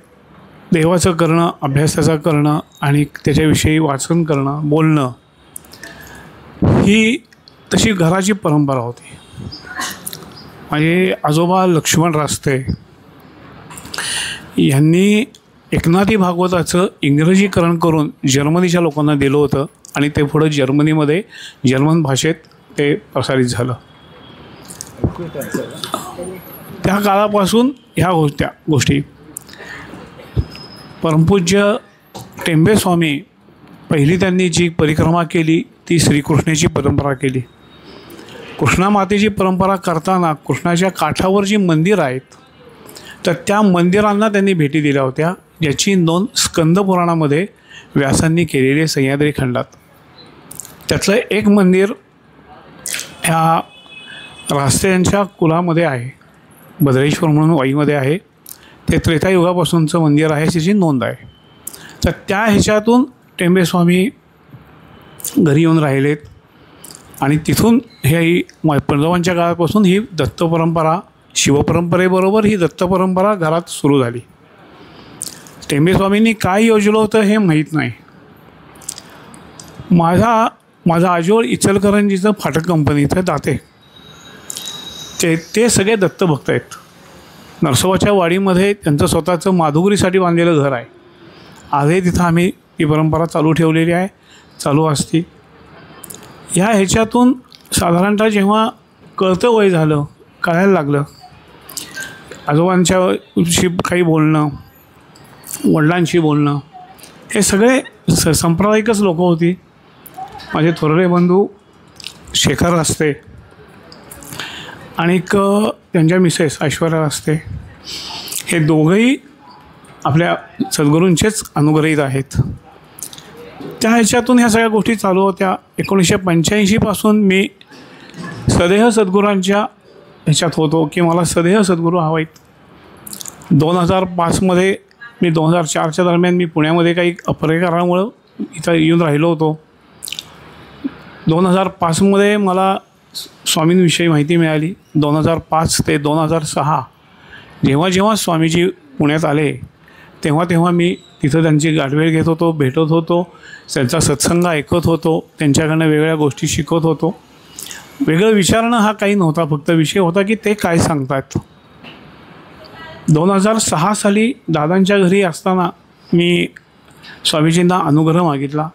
देवाचं करणं, अभ्यासाचं करणं आणि त्याच्याविषयी वाचन करणं, बोलणं ही तशी घराची परंपरा होती. माझे आजोबा लक्ष्मण रास्ते यांनी एकनाथी भागवताचं इंग्रजीकरण करून जर्मनीच्या लोकांना दिलं होतं आणि ते पुढं जर्मनीमध्ये जर्मन भाषेत ते प्रसारित झालं. त्या काळापासून ह्या गोष्टी परमपूज्य टेंबेस्वामी पहिली त्यांनी जी परिक्रमा केली ती श्रीकृष्णाची परंपरा केली. कृष्णामातेची परंपरा करताना कृष्णाच्या काठावर जी मंदिरं आहेत तर त्या मंदिरांना त्यांनी भेटी दिल्या होत्या, ज्याची नोंद स्कंदपुराणामध्ये व्यासांनी केलेली सह्याद्री खंडात. त्यातलं एक मंदिर ह्या रास्ते यांच्या कुलामध्ये आहे, भद्रेश्वर म्हणून वाईमध्ये आहे. ते त्रेतायुगापासूनचं मंदिर आहे, त्याची नोंद आहे. तर त्या ह्याच्यातून टेंबेस्वामी घरी येऊन राहिलेत आणि तिथून हे पंडवांच्या काळापासून ही दत्त परंपरा, शिवपरंपरेबरोबर ही दत्त परंपरा घरात सुरू झाली. टेंबेस्वामींनी काय योजलं होतं हे माहीत नाही. माझा आजोळ इचलकरंजीचं फाटक कंपनीचं दाते ते सगळे दत्तभक्त आहेत. नरसोबाच्या वाडीमध्ये त्यांचं स्वतःचं माधुकरीसाठी बांधलेलं घर आहे. आजही तिथं आम्ही ती परंपरा चालू ठेवलेली आहे, चालू असते. ह्या ह्याच्यातून साधारणतः जेव्हा कळतं वय झालं, कळायला लागलं, आजोबांच्याशी काही बोलणं, वडिलांशी बोलणं, हे सगळे सांप्रदायिकच लोकं होती. माझे थोरले बंधू शेखर रास्ते आणि त्यांच्या मिसेस ऐश्वर्या रास्ते, हे दोघंही आपल्या सद्गुरूंचेच अनुग्रहित आहेत. त्या ह्याच्यातून ह्या सगळ्या गोष्टी चालू होत्या. 1985पासून मी सदेह सद्गुरांच्या ह्याच्यात होतो की मला सदेह सद्गुरू हवा आहेत. 2005मध्ये मी 2004च्या दरम्यान मी पुण्यामध्ये काही अपरेकारामुळं इथं येऊन राहिलो होतो. 2005मध्ये मला स्वामींविषयी माहिती मिळाली. 2005 ते 2006 जेव्हा स्वामीजी पुण्यात आले तेव्हा मी तिथं त्यांची गाठभेट घेत होतो, भेटत होतो, त्यांचा सत्संग ऐकत होतो, त्यांच्याकडनं वेगवेगळ्या गोष्टी शिकत होतो. वेगळं विचारणं हा काही नव्हता, फक्त विषय होता की ते काय सांगतात. 2006 साली दादांच्या घरी असताना मी स्वामीजींना अनुग्रह मागितला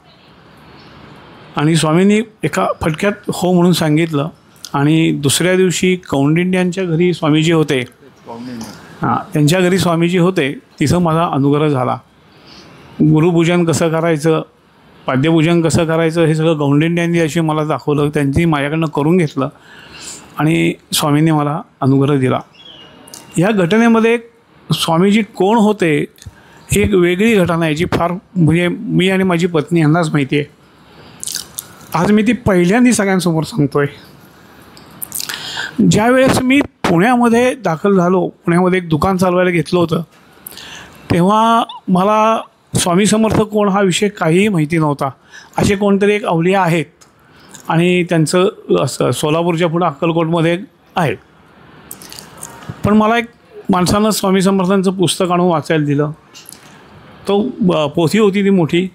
आणि स्वामींनी एका फटक्यात हो म्हणून सांगितलं. आणि दुसऱ्या दिवशी कौंडिन्यांच्या घरी स्वामीजी होते, त्यांच्या घरी स्वामीजी होते, तिथं माझा अनुग्रह झाला. गुरुपूजन कसं करायचं, पाद्यपूजन कसं करायचं हे सगळं कौंडिन्यांनी अशी मला दाखवलं, त्यांनी माझ्याकडनं करून घेतलं आणि स्वामींनी मला अनुग्रह दिला. या घटनेमध्ये स्वामीजी कोण होते ही एक वेगळी घटना आहे, जी फार म्हणजे मी आणि माझी पत्नी यांनाच माहिती आहे. आज मी ती पहिल्यांदा सगळ्यांसमोर सांगतो आहे. ज्यावेळेस मी पुण्यामध्ये दाखल झालो, पुण्यामध्ये एक दुकान चालवायला घेतलं होतं, तेव्हा मला स्वामी समर्थ कोण हा विषय काहीही माहिती नव्हता. असे कोणतरी एक अवलिया आहेत आणि त्यांचं असं सोलापूरच्या पुढं अक्कलकोटमध्ये आहे. पण मला एक माणसानं स्वामी समर्थांचं पुस्तक आणून वाचायला दिलं. तो पोथी होती ती मोठी,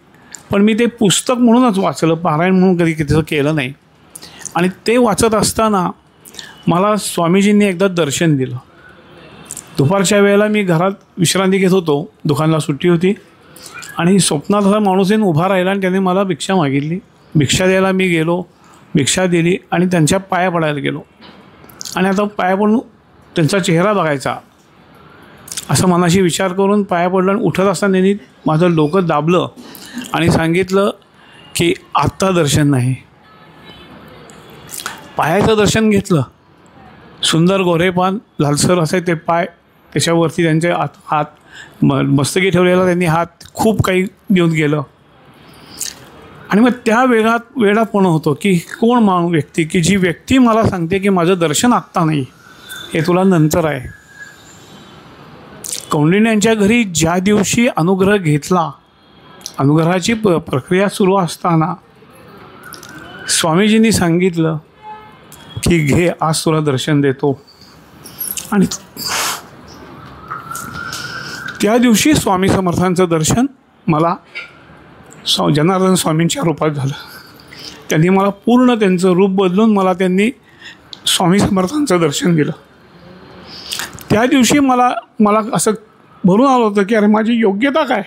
पण मी ते पुस्तक म्हणूनच वाचलं, पारायण म्हणून कधी त्याचं केलं नाही. आणि ते वाचत असताना मला स्वामीजींनी एकदा दर्शन दिलं. दुपारच्या वेळेला मी घरात विश्रांती घेत होतो, दुकानाला सुट्टी होती आणि स्वप्नात असा माणूस येऊन उभा राहिला आणि त्याने मला भिक्षा मागितली. भिक्षा द्यायला मी गेलो, भिक्षा दिली आणि त्यांच्या पाया पडायला गेलो. आणि आता पाया पडून त्यांचा चेहरा बघायचा असं मनाशी विचार करून पाया पडलं आणि उठत असताना त्यांनी माझं डोकं दाबलं आणि सांगितलं की आत्ता दर्शन नाही. पायाचं दर्शन घेतलं. सुंदर गोरेपान लालसर असे ते पाय, त्याच्यावरती त्यांचे हात मस्तकी ठेवलेला त्यांनी हात खूप काही देऊन गेलं. आणि मग त्या वेळात होतो की कोण व्यक्ती की जी व्यक्ती मला सांगते की माझं दर्शन आत्ता नाही, हे तुला नंतर आहे. कौंडिन्यांच्या घरी ज्या दिवशी अनुग्रह घेतला, अनुग्रहाची प्रक्रिया सुरू असताना स्वामीजींनी सांगितलं की घे, आज तुला दर्शन देतो. आणि त्या दिवशी स्वामी समर्थांचं दर्शन मला जनार्दन स्वामींच्या रूपात झालं. त्यांनी मला पूर्ण त्यांचं रूप बदलून मला त्यांनी स्वामी समर्थांचं दर्शन दिलं. त्या दिवशी मला असं भरून आलं होतं की अरे माझी योग्यता काय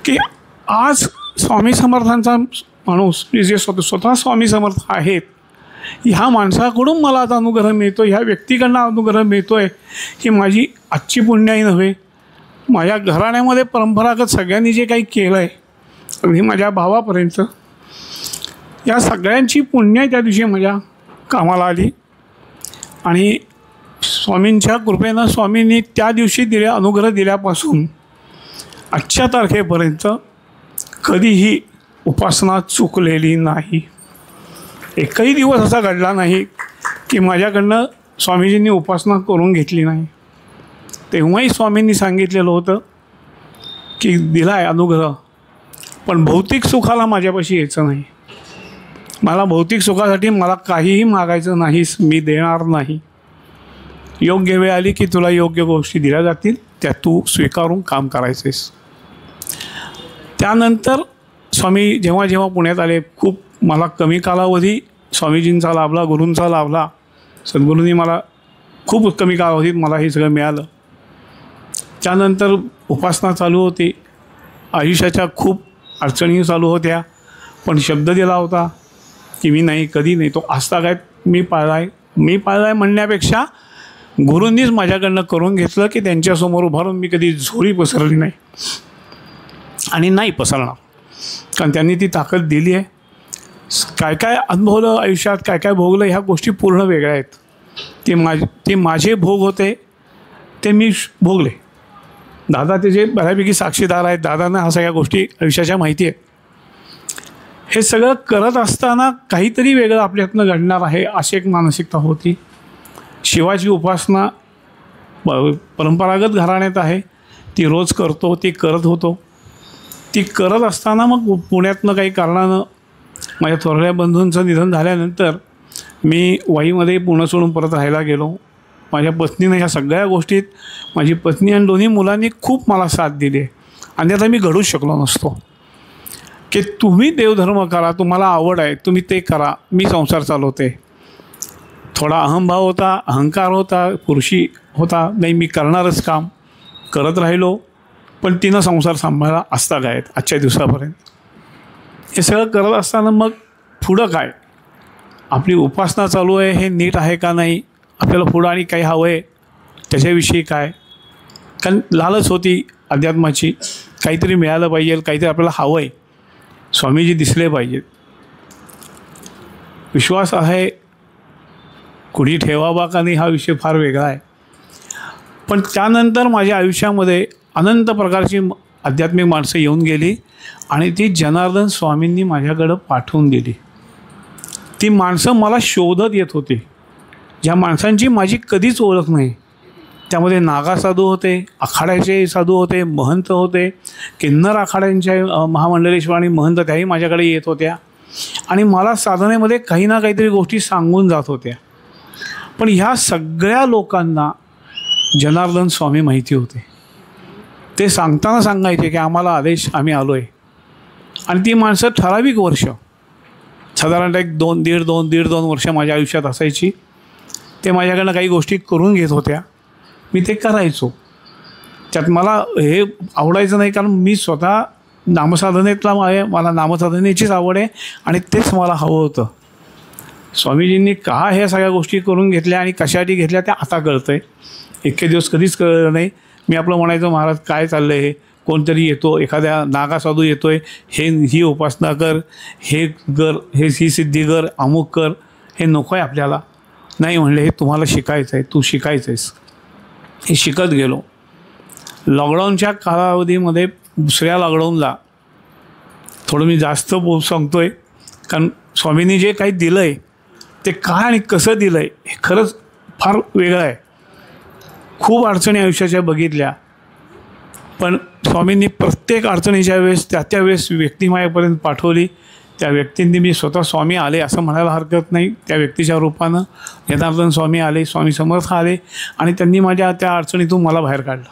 की आज स्वामी समर्थांचा माणूस जे स्वतः स्वामी समर्थ आहेत, ह्या माणसाकडून मला आता अनुग्रह मिळतो, ह्या व्यक्तीकडनं अनुग्रह मिळतो आहे, ही माझी आजची पुण्याई नव्हे. माझ्या घराण्यामध्ये परंपरागत सगळ्यांनी जे काही केलं आहे, अगदी माझ्या भावापर्यंत, या सगळ्यांची पुण्याई त्या दिवशी माझ्या कामाला आली. आणि स्वामींच्या कृपेनं स्वामींनी त्या दिवशी अनुग्रह दिल्यापासून आजच्या तारखेपर्यंत कधीही उपासना चुकलेली नाही. एकही दिवस असा घडला नाही की माझ्याकडनं स्वामीजींनी उपासना करून घेतली नाही. तेव्हाही स्वामींनी सांगितलेलं होतं की दिला आहे अनुग्रह, पण भौतिक सुखाला माझ्यापाशी यायचं नाही. मला भौतिक सुखासाठी मला काहीही मागायचं नाहीस, मी देणार नाही. योग्य वेळ आली की तुला योग्य गोष्टी दिल्या जातील, त्या तू स्वीकारून काम करायचेस. त्यानंतर स्वामी जेव्हा जेव्हा पुण्यात आले, खूप मला कमी कालावधी स्वामीजींचा लाभला, गुरूंचा लाभला. सद्गुरूंनी मला खूप कमी कालावधीत मला हे सगळं मिळालं. त्यानंतर उपासना चालू होती, आयुष्याच्या खूप अडचणी चालू होत्या, पण शब्द दिला होता की मी नाही, कधी नाही, तो आजतागायत मी पाळलाय म्हणण्यापेक्षा गुरूंनीच माझ्याकडनं करून घेतलं की त्यांच्यासमोर उभारून मी कधी झोरी पसरली नाही आणि नाही पसरणार, कारण त्यांनी ती ताकद दिली आहे. काय काय अनुभवलं आयुष्यात, काय काय भोगलं, ह्या गोष्टी पूर्ण वेगळ्या आहेत. ते माझे भोग होते, ते मी भोगले. दादा त्याचे बऱ्यापैकी साक्षीदार आहेत. दादांना ह्या सगळ्या गोष्टी आयुष्याच्या माहिती आहेत. हे सगळं करत असताना काहीतरी वेगळं आपल्यातनं घडणार आहे अशी एक मानसिकता होती. शिवाची उपासना परंपरागत घराण्यात आहे, ती रोज करतो, ती करत होतो. ती करत असताना मग पुण्यातनं काही कारणानं माझ्या थोरल्या बंधूंचं निधन झाल्यानंतर मी वाईमध्ये पुणे सोडून परत राहायला गेलो. माझ्या पत्नीनं ह्या सगळ्या गोष्टीत, माझी पत्नी आणि दोन्ही मुलांनी खूप मला साथ दिली आहे. आणि आता मी घडूच शकलो नसतो की तुम्ही देवधर्म करा, तुम्हाला आवड आहे, तुम्ही ते करा, मी संसार चालवते. थोडा अहंभाव होता, अहंकार होता, पुरुषी होता, नाही मी करणारच काम करत राहिलो. पण तिनं संसार सांभाळला आजतागायत आजच्या दिवसापर्यंत. हे सगळं करत असताना मग पुढं काय, आपली उपासना चालू आहे, हे नीट आहे का नाही, आपल्याला पुढं आणि काही हवं आहे त्याच्याविषयी काय, कारण लालच होती अध्यात्माची, काहीतरी मिळालं पाहिजे, काहीतरी आपल्याला हवं आहे, स्वामीजी दिसले पाहिजेत. विश्वास आहे, कुणी ठेवावा का नाही हा विषय फार वेगळा आहे. पण त्यानंतर माझ्या आयुष्यामध्ये अनंत प्रकारची आध्यात्मिक माणसं येऊन गेली आणि ती जनार्दन स्वामींनी माझ्याकडं पाठवून दिली. ती माणसं मला शोधत येत होती, ज्या माणसांची माझी कधीच ओळख नाही. त्यामध्ये नागा साधू होते, आखाड्याचे साधू होते, महंत होते, किन्नर आखाड्यांचे महामंडलेश्वर आणि महंत त्याही माझ्याकडे येत होत्या आणि मला साधनेमध्ये काही ना काहीतरी गोष्टी सांगून जात होत्या. पण ह्या सगळ्या लोकांना जनार्दन स्वामी माहिती होते. ते सांगताना सांगायचे की आम्हाला आदेश, आम्ही आलो आहे. आणि ती माणसं ठराविक वर्ष, साधारणतः एक दीड दोन वर्ष माझ्या आयुष्यात असायची. ते माझ्याकडनं काही गोष्टी करून घेत होत्या, मी ते करायचो. त्यात मला हे आवडायचं नाही, कारण मी स्वतः नामसाधनेतला आहे, मला नामसाधनेचीच आवड आहे आणि तेच मला हवं होतं. स्वामीजींनी का ह्या सगळ्या गोष्टी करून घेतल्या आणि कशासाठी घेतल्या ते आता कळतं आहे. इतके दिवस कधीच कळलं नाही. मी आपलं म्हणायचं, महाराज काय चाललं आहे, कोणतरी येतो, एखाद्या नागा साधू येतो आहे, ही उपासना कर, हे कर, ही सिद्धी कर, अमुक कर, हे नको आहे आपल्याला. नाही म्हणले, हे तुम्हाला शिकायचं आहे, तू शिकायचं आहेस. हे शिकत गेलो. लॉकडाऊनच्या कालावधीमध्ये दुसऱ्या लॉकडाऊनला थोडं मी जास्त सांगतो आहे, कारण स्वामींनी जे काही दिलं आहे ते काय आणि कसं दिलं आहे हे खरंच फार वेगळं आहे. खूप अडचणी आयुष्याच्या बघितल्या, पण स्वामींनी प्रत्येक अडचणीच्या वेळेस त्या वेळेस व्यक्ती माझ्यापर्यंत पाठवली. त्या व्यक्तींनी मी स्वतः स्वामी आले असं म्हणायला हरकत नाही. त्या व्यक्तीच्या रूपानं जनार्दन स्वामी आले, स्वामी समर्थ आले आणि त्यांनी माझ्या त्या अडचणीतून मला बाहेर काढलं.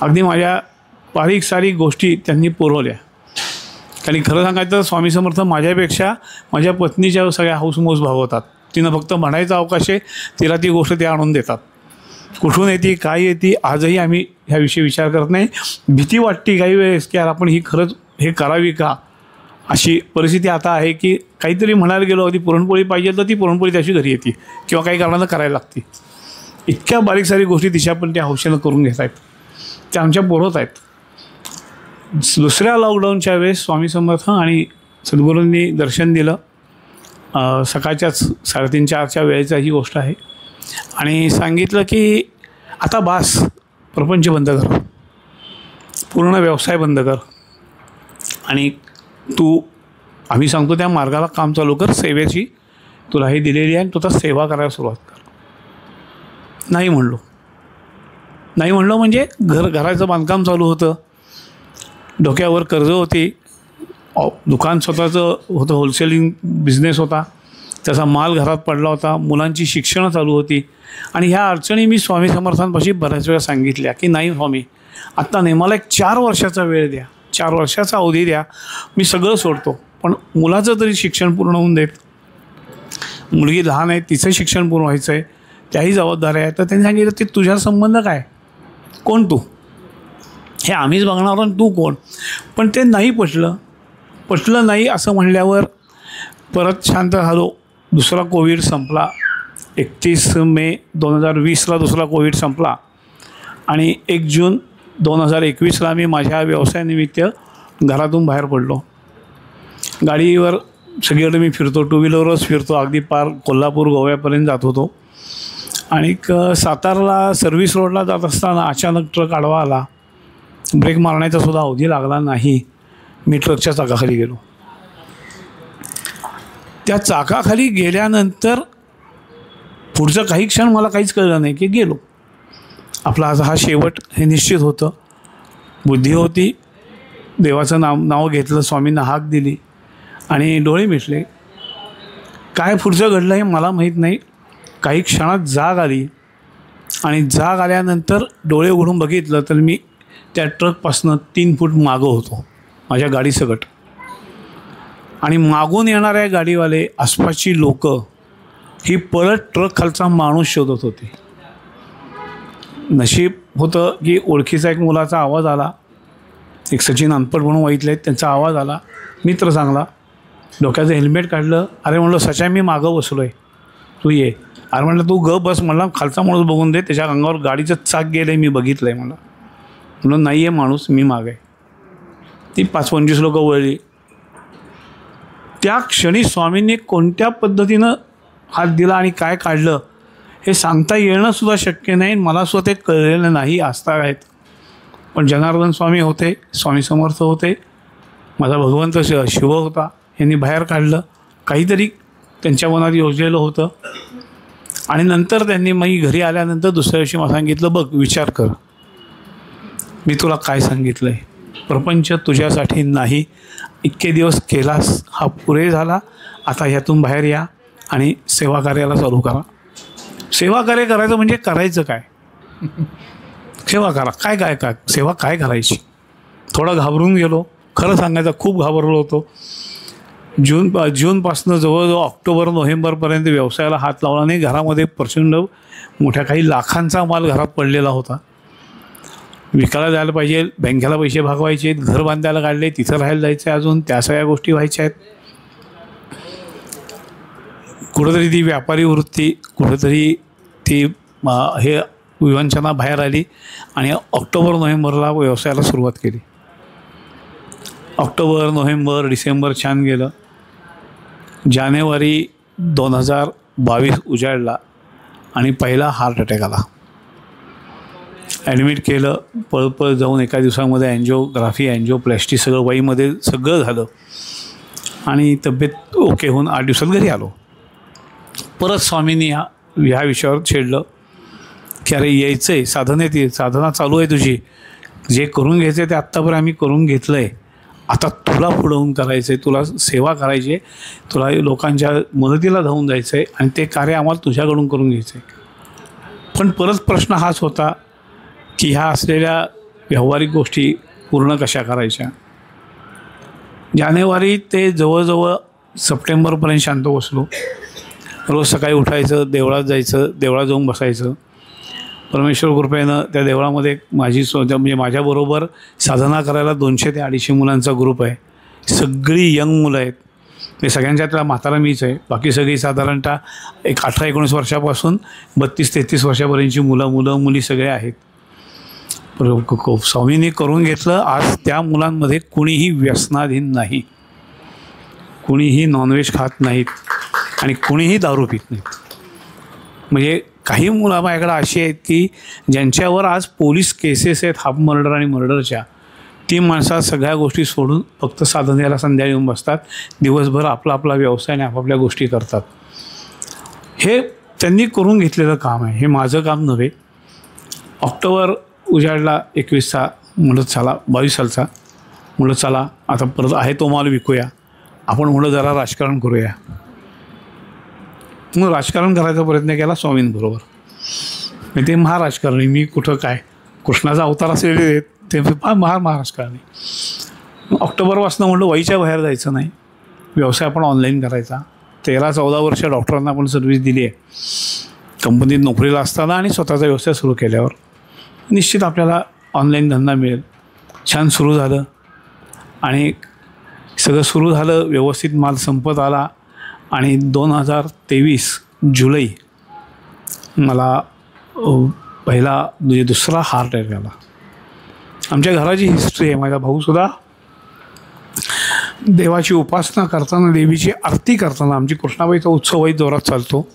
अगदी माझ्या बारीक सारीक गोष्टी त्यांनी पुरवल्या. कारण खरं सांगायचं तर स्वामी समर्थ माझ्यापेक्षा माझ्या पत्नीच्या सगळ्या हौसमौस भागवतात. तिनं फक्त म्हणायचा अवकाश आहे, तिला ती गोष्ट ते आणून देतात. कुठून येते, काय येते, आजही आम्ही ह्याविषयी विचार करत नाही. भीती वाटते काही वेळेस की यार आपण ही खरंच हे करावी का, अशी परिस्थिती आता आहे की काहीतरी म्हणायला गेलो, अगदी पुरणपोळी पाहिजे तर ती पुरणपोळी त्याची घरी येते किंवा काही कारणानं करायला लागते. इतक्या बारीक सारी गोष्टी तिच्या पण त्या हौशेनं करून घेत आहेत, त्या आमच्या पुरवत आहेत. दुसऱ्या लॉकडाऊनच्या वेळेस स्वामी समर्थ आणि सद्गुरूंनी दर्शन दिलं. सकाळच्याच 3:30-4च्या वेळेचा ही गोष्ट आहे. आणि सांगितलं की आता बास, प्रपंच बंद कर, पूर्ण व्यवसाय बंद कर आणि तू, आम्ही सांगतो त्या मार्गाला काम चालू कर, सेवेची तुला हे दिलेली आहे, तू आता सेवा करायला सुरुवात कर. नाही म्हणलो म्हणजे घराचं बांधकाम चालू होतं, डोक्यावर कर्ज होती, दुकान स्वतःचं होतं, होलसेलिंग बिझनेस होता, त्याचा माल घरात पडला होता, मुलांची शिक्षणं चालू होती. आणि ह्या अडचणी मी स्वामी समर्थांपाशी बऱ्याच वेळा सांगितल्या की नाही स्वामी, आत्ता नाही, मला एक 4 वर्षाचा वेळ द्या, 4 वर्षाचा अवधी द्या, मी सगळं सोडतो, पण मुलाचं तरी शिक्षण पूर्ण होऊन देत. मुलगी लहान आहे, तिचं शिक्षण पूर्ण व्हायचं आहे, त्याही जबाबदारी आहे. तर त्यांनी सांगितलं ते तुझ्या संबंध काय, कोण तू, हे आम्हीच बघणार आणि तू कोण. पण ते नाही पटलं नाही असं म्हणल्यावर परत शांत झालो. दुसरा कोविड संपला, 31 मे 2020ला दुसरा कोविड संपला आणि 1 जून 2021ला मी माझ्या व्यवसायानिमित्त घरातून बाहेर पडलो. गाडीवर सगळीकडे मी फिरतो, 2 व्हीलरवरच फिरतो, अगदी पार कोल्हापूर गोव्यापर्यंत जात होतो. आणि सातारला सर्व्हिस रोडला जात असताना अचानक ट्रक आडवा आला, ब्रेक मारण्याचा सुद्धा अवधी लागला नाही, मी ट्रकच्या चाकाखाली गेलो. त्या चाकाखाली गेल्यानंतर पुढचं काही क्षण मला काहीच कळलं नाही की गेलो. आपला आज हा शेवट हे निश्चित होतं. बुद्धी होती, देवाचं नाव घेतलं, स्वामींना हाक दिली आणि डोळे मिटले. काय पुढचं घडलं हे मला माहीत नाही. काही क्षणात जाग आली आणि जाग आल्यानंतर डोळे उघडून बघितलं तर मी त्या ट्रकपासनं 3 फूट मागं होतो माझ्या गाडीसकट. आणि मागून येणाऱ्या गाडीवाले, आसपासची लोकं ही पळत ट्रक खालचा माणूस शोधत होती. नशीब होतं की ओळखीचा एक मुलाचा आवाज आला, एक सचिन अनपट म्हणून वाईटले, त्यांचा आवाज आला, मित्र चांगला. डोक्याचं हेल्मेट काढलं, अरे म्हणलं सचा मी मागं बसलो आहे, तू ये. अरे म्हणलं तू ग बस, म्हणला खालचा माणूस बघून दे, त्याच्या अंगावर गाडीचं चाक गेलं आहे, मी बघितलं आहे. म्हणलं नाही आहे माणूस, मी माग आहे. ती 5-25 लोकं वळली. त्या क्षणी स्वामींनी कोणत्या पद्धतीनं हात दिला आणि काय काढलं हे सांगता येणंसुद्धा शक्य नाही. मलासुद्धा ते कळलेलं नाही, आस्था आहेत. पण जनार्दन स्वामी होते, स्वामी समर्थ होते, माझा भगवंत शिव होता, यांनी बाहेर काढलं. काहीतरी त्यांच्या मनात योजलेलं होतं. आणि नंतर त्यांनी मी घरी आल्यानंतर दुसऱ्या दिवशी मला सांगितलं, बघ विचार कर, मी तुला काय सांगितलं आहे, प्रपंच तुझ्यासाठी नाही, इतके दिवस केलास, हा पुरे झाला, आता ह्यातून बाहेर या आणि सेवा कार्याला चालू करा. सेवा कार्य करायचं म्हणजे करायचं काय, सेवा करा, काय सेवा काय करायची. थोडं घाबरून गेलो, खरं सांगायचं खूप घाबरलो होतो. जूनपासून जवळजवळ ऑक्टोबर-नोव्हेंबरपर्यंत व्यवसायाला हात लावला नाही. घरामध्ये प्रचंड मोठ्या काही लाखांचा माल घरात पडलेला होता. विकायला द्यायला पाहिजे, बँकेला पैसे भागवायचे आहेत, घर बांधायला काढले, तिथं राहायला जायचं आहे, अजून त्या सगळ्या गोष्टी व्हायच्या आहेत. कुठंतरी ती व्यापारी वृत्ती, कुठंतरी ती हे विवंचना बाहेर आली आणि ऑक्टोबर-नोव्हेंबरला व्यवसायाला सुरुवात केली. ऑक्टोबर, नोव्हेंबर, डिसेंबर छान गेलं. जानेवारी 2022 उजाडला आणि पहिला हार्ट अटॅक आला. ॲडमिट केलं, पळपळ जाऊन एका दिवसामध्ये अँजिओग्राफी, अँजिओप्लॅस्टी सगळं वाईमध्ये सगळं झालं आणि तब्येत ओके होऊन 8 दिवसात घरी आलो. परत स्वामींनी ह्या विषयावर छेडलं की अरे यायचं आहे, साधना चालू आहे तुझी, जे करून घ्यायचं आहे ते आत्तापर्यंत आम्ही करून घेतलं आहे, आता तुला पुढवून करायचं आहे, तुला सेवा करायची आहे, तुला लोकांच्या मदतीला धावून जायचं आहे आणि ते कार्य आम्हाला तुझ्याकडून करून घ्यायचं आहे. पण परत प्रश्न हाच होता की ह्या असलेल्या व्यावहारिक गोष्टी पूर्ण कशा करायच्या. जानेवारी ते जवळजवळ सप्टेंबरपर्यंत शांत बसलो. रोज सकाळी उठायचं, देवळात जायचं, देवळात जाऊन बसायचं. परमेश्वर कृपेनं त्या देवळामध्ये म्हणजे माझ्याबरोबर साधना करायला 200 ते 250 मुलांचा ग्रुप आहे. सगळी यंग मुलं आहेत. ते सगळ्यांच्यातला म्हातारा मीच आहे, बाकी सगळी साधारणतः एक 18-19 वर्षापासून 32-33 वर्षापर्यंतची मुली सगळे आहेत. स्वामींनी करून घेतलं. आज त्या मुलांमध्ये कुणीही व्यसनाधीन नाही, कुणीही नॉनव्हेज खात नाहीत आणि कुणीही दारू पित नाहीत. म्हणजे काही मुलं माझ्याकडे अशी आहेत की ज्यांच्यावर आज पोलीस केसेस आहेत हाफ मर्डर आणि मर्डरच्या, ती माणसं सगळ्या गोष्टी सोडून फक्त साधनेला संध्याकाळी येऊन बसतात, दिवसभर आपला व्यवसाय आणि आपापल्या गोष्टी करतात. हे त्यांनी करून घेतलेलं काम आहे, हे माझं काम नव्हे. ऑक्टोबर उजाडला 21चा, म्हणलं चला 22 सालचा, म्हणलं चला आता परत आहे तो माल विकूया, आपण म्हणलं जरा राजकारण करूया. मग राजकारण करायचा प्रयत्न केला स्वामींबरोबर. म्हणजे ते महाराजकारणी, मी कुठं काय कृष्णाचा अवतार असलेले ते महाराजकारणी. ऑक्टोबरपासून म्हणलं वाईच्या बाहेर जायचं नाही, व्यवसाय आपण ऑनलाईन करायचा. 13-14 वर्ष डॉक्टरांना आपण सर्व्हिस दिली आहे कंपनीत नोकरीला असताना, आणि स्वतःचा व्यवसाय सुरू केल्यावर निश्चित आपल्याला ऑनलाईन धंदा मिळेल. छान सुरू झालं आणि सगळं सुरू झालं व्यवस्थित, माल संपत आला. आणि 2023 जुलै मला पहिला दुसरा हार्ट अटॅक आला. आमच्या घराची हिस्ट्री आहे, माझा भाऊसुद्धा देवाची उपासना करताना, देवीची आरती करताना, आमची कृष्णाबाईचा उत्सवही जोरात चालतो,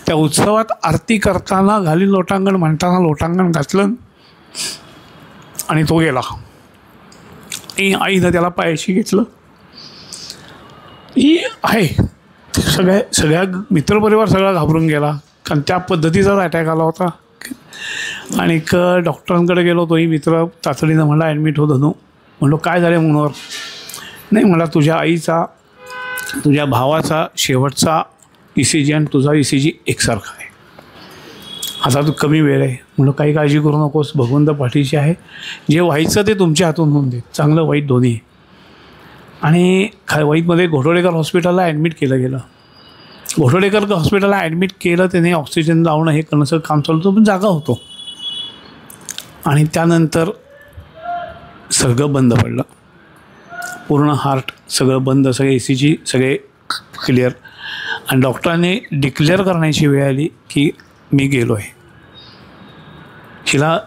त्या उत्सवात आरती करताना घाली लोटांगण म्हणताना लोटांगण घातलं आणि तो गेला. आईनं त्याला पायाशी घेतलं. ही आहे सगळ्या मित्रपरिवार सगळा घाबरून गेला, कारण त्या पद्धतीचाच अटॅक आला होता. आणि डॉक्टरांकडे गेलो, तोही मित्र तातडीनं म्हणला ॲडमिट हो धनू. म्हणलो काय झालं मनोहर? नाही म्हणला तुझ्या आईचा, तुझ्या भावाचा शेवटचा ECG आणि तुझा ECG एकसारखा आहे, आता तू कमी वेळ आहे. म्हणलं काही काळजी करू नकोस, भगवंत पाठीशी आहे, जे व्हायचं ते तुमच्या हातून होऊन दे, चांगलं वाईट दोन्ही. आणि वाईटमध्ये घोटोडेकर हॉस्पिटलला ॲडमिट केलं गेलं. घोटोडेकर हॉस्पिटलला ॲडमिट केलं, त्याने ऑक्सिजन लावणं हे करणं काम चालू होतं, पण जागा होतो. आणि त्यानंतर सगळं बंद पडलं, पूर्ण हार्ट सगळं बंद, सगळे ECG सगळे क्लिअर. आणि डॉक्टरांनी डिक्लेअर करण्याची वेळ आली की मी गेलो आहे.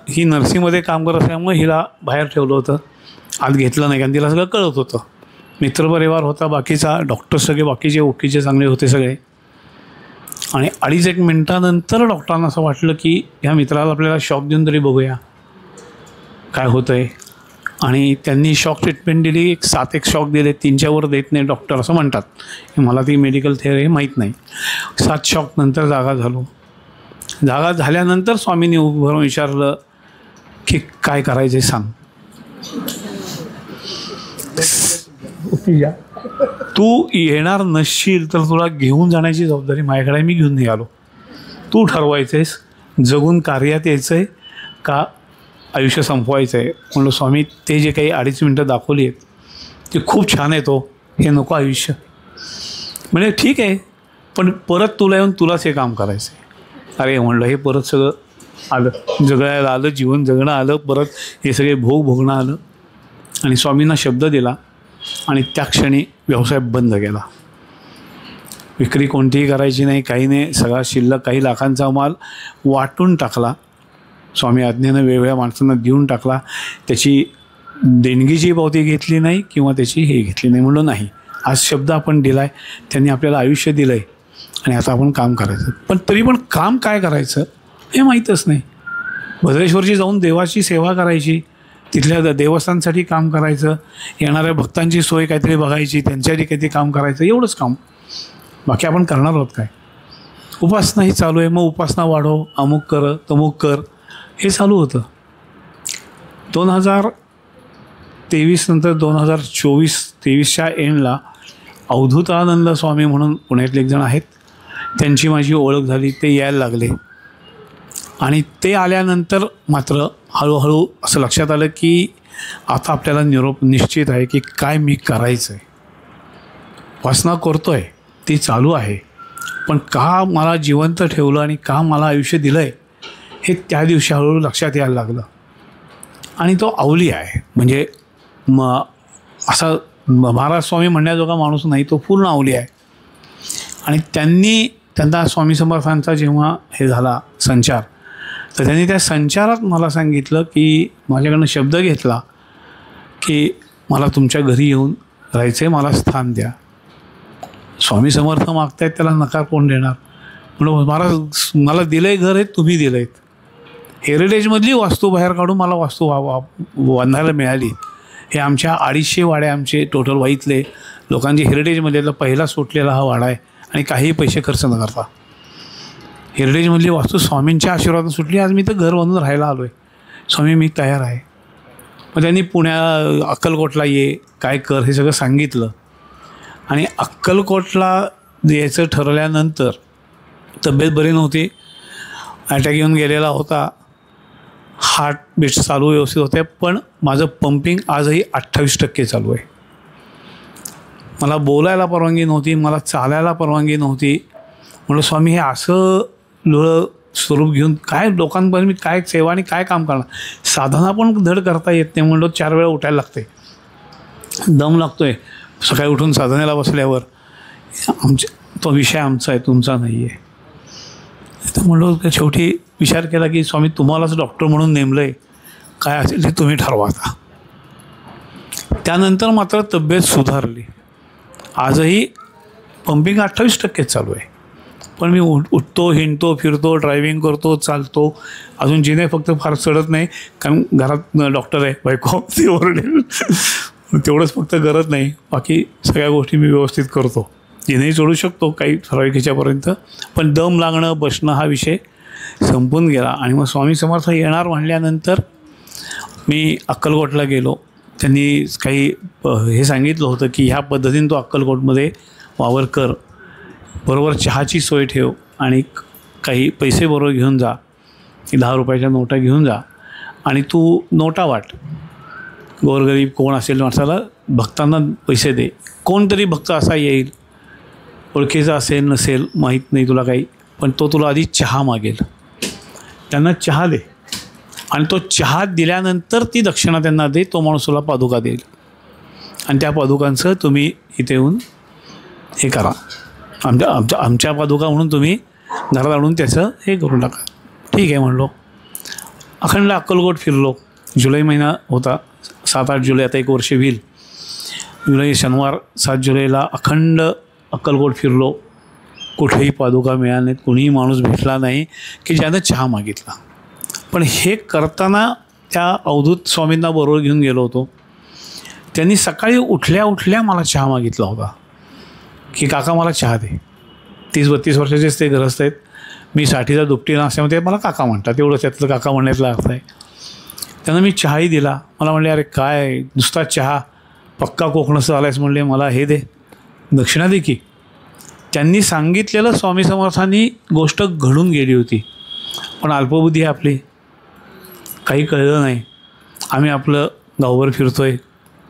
ही नर्सिंगमध्ये काम करत असल्यामुळे हिला बाहेर ठेवलं होतं, आत घेतलं नाही, कारण तिला सगळं कळत होतं. मित्रपरिवार होता बाकीचा, डॉक्टर सगळे बाकीचे ओळखीचे चांगले होते सगळे. आणि 2.5 मिनटानंतर डॉक्टरांना असं वाटलं की ह्या मित्राला आपल्याला शॉक देऊन तरी बघूया काय होतं आहे. आणि त्यांनी शॉक ट्रीटमेंट दिली, 7 शॉक दिले, 3च्या वर देत नाही डॉक्टर असं म्हणतात. मला ती मेडिकल थिअरी माहीत नाही. 7 शॉक नंतर जागा झालो. जागा झाल्यानंतर स्वामींनी उभं विचारलं की काय करायचं सांग. तू येणार नसशील तर तुला घेऊन जाण्याची जबाबदारी माझ्याकडे, मी घेऊन नाही आलो. तू ठरवायचं आहेस जगून कार्यात यायचं आहे का आयुष्य संपवायचं आहे. म्हणलं स्वामी ते जे काही 2.5 मिनटं दाखवली आहेत ते खूप छान आहे, तो हे नको आयुष्य. म्हणजे ठीक आहे, पण परत तुला येऊन तुलाच हे काम करायचं आहे. अरे म्हणलं हे परत सगळं आलं, जगायला आलं, जीवन जगणं आलं, परत हे सगळे भोगणं आलं. आणि स्वामींना शब्द दिला आणि त्या क्षणी व्यवसाय बंद केला. विक्री कोणतीही करायची नाही, काही नाही, सगळा शिल्लक काही लाखांचा माल वाटून टाकला. स्वामी आज्ञेनं वेगवेगळ्या माणसांना देऊन टाकला. त्याची देणगीची पावती घेतली नाही किंवा त्याची हे घेतली नाही. म्हणलं नाही, आज शब्द आपण दिला आहे, त्यांनी आपल्याला आयुष्य दिलं आहे आणि आता आपण काम करायचं. पण तरी पण काम काय करायचं हे माहीतच नाही. भद्रेश्वरची जाऊन देवाची सेवा करायची, तिथल्या देवस्थानसाठी काम करायचं, येणाऱ्या भक्तांची सोय काहीतरी बघायची, त्यांच्यासाठी काहीतरी काम करायचं, एवढंच काम. बाकी आपण करणार आहोत काय? उपासनाही चालू आहे, मग उपासना वाढव, अमुक कर तमुक कर, हे चालू होतं. 2023 नंतर 2024-23च्या एंडला अवधूतानंद स्वामी म्हणून पुण्यातले एक जण आहेत, त्यांची माझी ओळख झाली. ते यायला लागले आणि ते आल्यानंतर मात्र हळूहळू असं लक्षात आलं की आता आपल्याला निरोप निश्चित आहे की काय मी करायचं आहे. उपासना करतो आहे, ती चालू आहे, पण का मला जिवंत ठेवलं आणि का मला आयुष्य दिलं आहे हे त्या दिवशी हळूहळू लक्षात यायला लागलं. आणि तो अवली आहे, म्हणजे असा महाराज स्वामी म्हणण्याजोगा माणूस नाही, तो पूर्ण अवली आहे. आणि त्यांना स्वामी समर्थांचा जेव्हा हे झाला संचार, तर त्यांनी त्या संचारात मला सांगितलं की माझ्याकडनं शब्द घेतला की मला तुमच्या घरी येऊन राहायचं आहे, मला स्थान द्या. स्वामी समर्थ मागतायत, त्याला नकार कोण देणार? म्हणून महाराज मला दिलं आहे घर, आहे तुम्ही दिलं आहेत. हेरिटेजमधली वास्तू बाहेर काढून मला वास्तू बांधायला मिळाली. हे आमच्या 250 वाड्या आमचे टोटल वाईतले लोकांची हेरिटेजमधला पहिला सुटलेला हा वाडा आहे आणि काहीही पैसे खर्च न करता. हेरिटेजमधली वास्तू स्वामींच्या आशीर्वादाने सुटली. आज मी तर घर बांधून राहायला आलो आहे. स्वामी मी तयार आहे. मग त्यांनी अक्कलकोटला ये, काय कर हे सगळं सांगितलं. आणि अक्कलकोटला यायचं ठरवल्यानंतर तब्येत बरी नव्हती, अटॅक येऊन गेलेला होता, हार्ट बीट चालू व्यवस्थित होते, पण माझं पंपिंग आजही 28% चालू आहे. मला बोलायला परवानगी नव्हती, मला चालायला परवानगी नव्हती. म्हणलं स्वामी हे असं लुळं स्वरूप घेऊन काय लोकांपर्यंत मी काय सेवा आणि काय काम करणार. साधना पण धड करता येत नाही. म्हणलं 4 वेळा उठायला लागते, दम लागतो आहे सकाळी उठून साधनेला बसल्यावर. तो विषय आमचा आहे, तुमचा नाही आहे. तर म्हणलं शेवटी विचार केला की स्वामी तुम्हालाच डॉक्टर म्हणून नेमलं आहे, काय असेल ते तुम्ही ठरवा आता. त्यानंतर मात्र तब्येत सुधारली. आजही पंपिंग 28% चालू आहे. पण मी उठतो, हिंडतो, फिरतो, ड्रायव्हिंग करतो, चालतो. अजून जिने फक्त फार चढत नाही, कारण घरात डॉक्टर आहे बायको, ती ओरडेल. तेवढंच फक्त करत नाही, बाकी सगळ्या गोष्टी मी व्यवस्थित करतो. जिनेही चढू शकतो काही ठराविक ह्याच्यापर्यंत, पण दम लागणं, बसणं हा विषय संपून गेला. आणि मग स्वामी समर्थ येणार म्हणल्यानंतर मी अक्कलकोटला गेलो. त्यांनी काही हे सांगितलं होतं की ह्या पद्धतीने तो अक्कलकोटमध्ये वावर कर, बरोबर चहाची सोय ठेव आणि काही पैसे बरोबर घेऊन जा, 10 रुपयाच्या नोटा घेऊन जा आणि तू नोटा वाट. गोरगरीब कोण असेल माणसाला भक्तांना पैसे दे. कोणतरी भक्त असा येईल, ओळखीचा असेल नसेल माहीत नाही तुला काही, पण तो तुला आधी चहा मागेल. त्यांना चहा दे आणि तो चहा दिल्यानंतर ती दक्षिणा त्यांना दे. तो माणूस तुला पादुका देईल आणि त्या पादुकांचं तुम्ही इथे येऊन हे करा, आमच्या पादुका म्हणून तुम्ही घरात आणून त्याचं हे करून टाका. ठीक आहे म्हणलो. अखंड अक्कलकोट फिरलो. जुलै महिना होता, 7-8 जुलै, आता 1 वर्ष होईल. जुलै शनिवार 7 जुलैला अखंड अक्कलकोट फिरलो. कुठेही पादुका मिळाल्या नाहीत, कोणीही माणूस भेटला नाही की ज्यानं चहा मागितला. पण हे करताना त्या अवधूत स्वामींना बरोबर घेऊन गेलो होतो. त्यांनी सकाळी उठल्या उठल्या मला चहा मागितला होता की काका मला चहा दे. 30-32 वर्षाचेच ते गृहस्थ आहेत. मी 60चा दुपटीनं असल्यामुळे मला काका म्हणतात, तेवढंच त्यातलं काका म्हणण्यातला अर्थ आहे. त्यांना मी चहाही दिला. मला म्हणले अरे काय नुसता चहा, पक्का कोकणचं आलायस म्हणले, मला हे दे, दक्षिणा दे की. त्यांनी सांगितलेलं स्वामी समर्थांनी गोष्ट घडून गेली होती, पण अल्पबुद्धी आपली, काही कळलं नाही. आम्ही आपलं गावभर फिरतो आहे,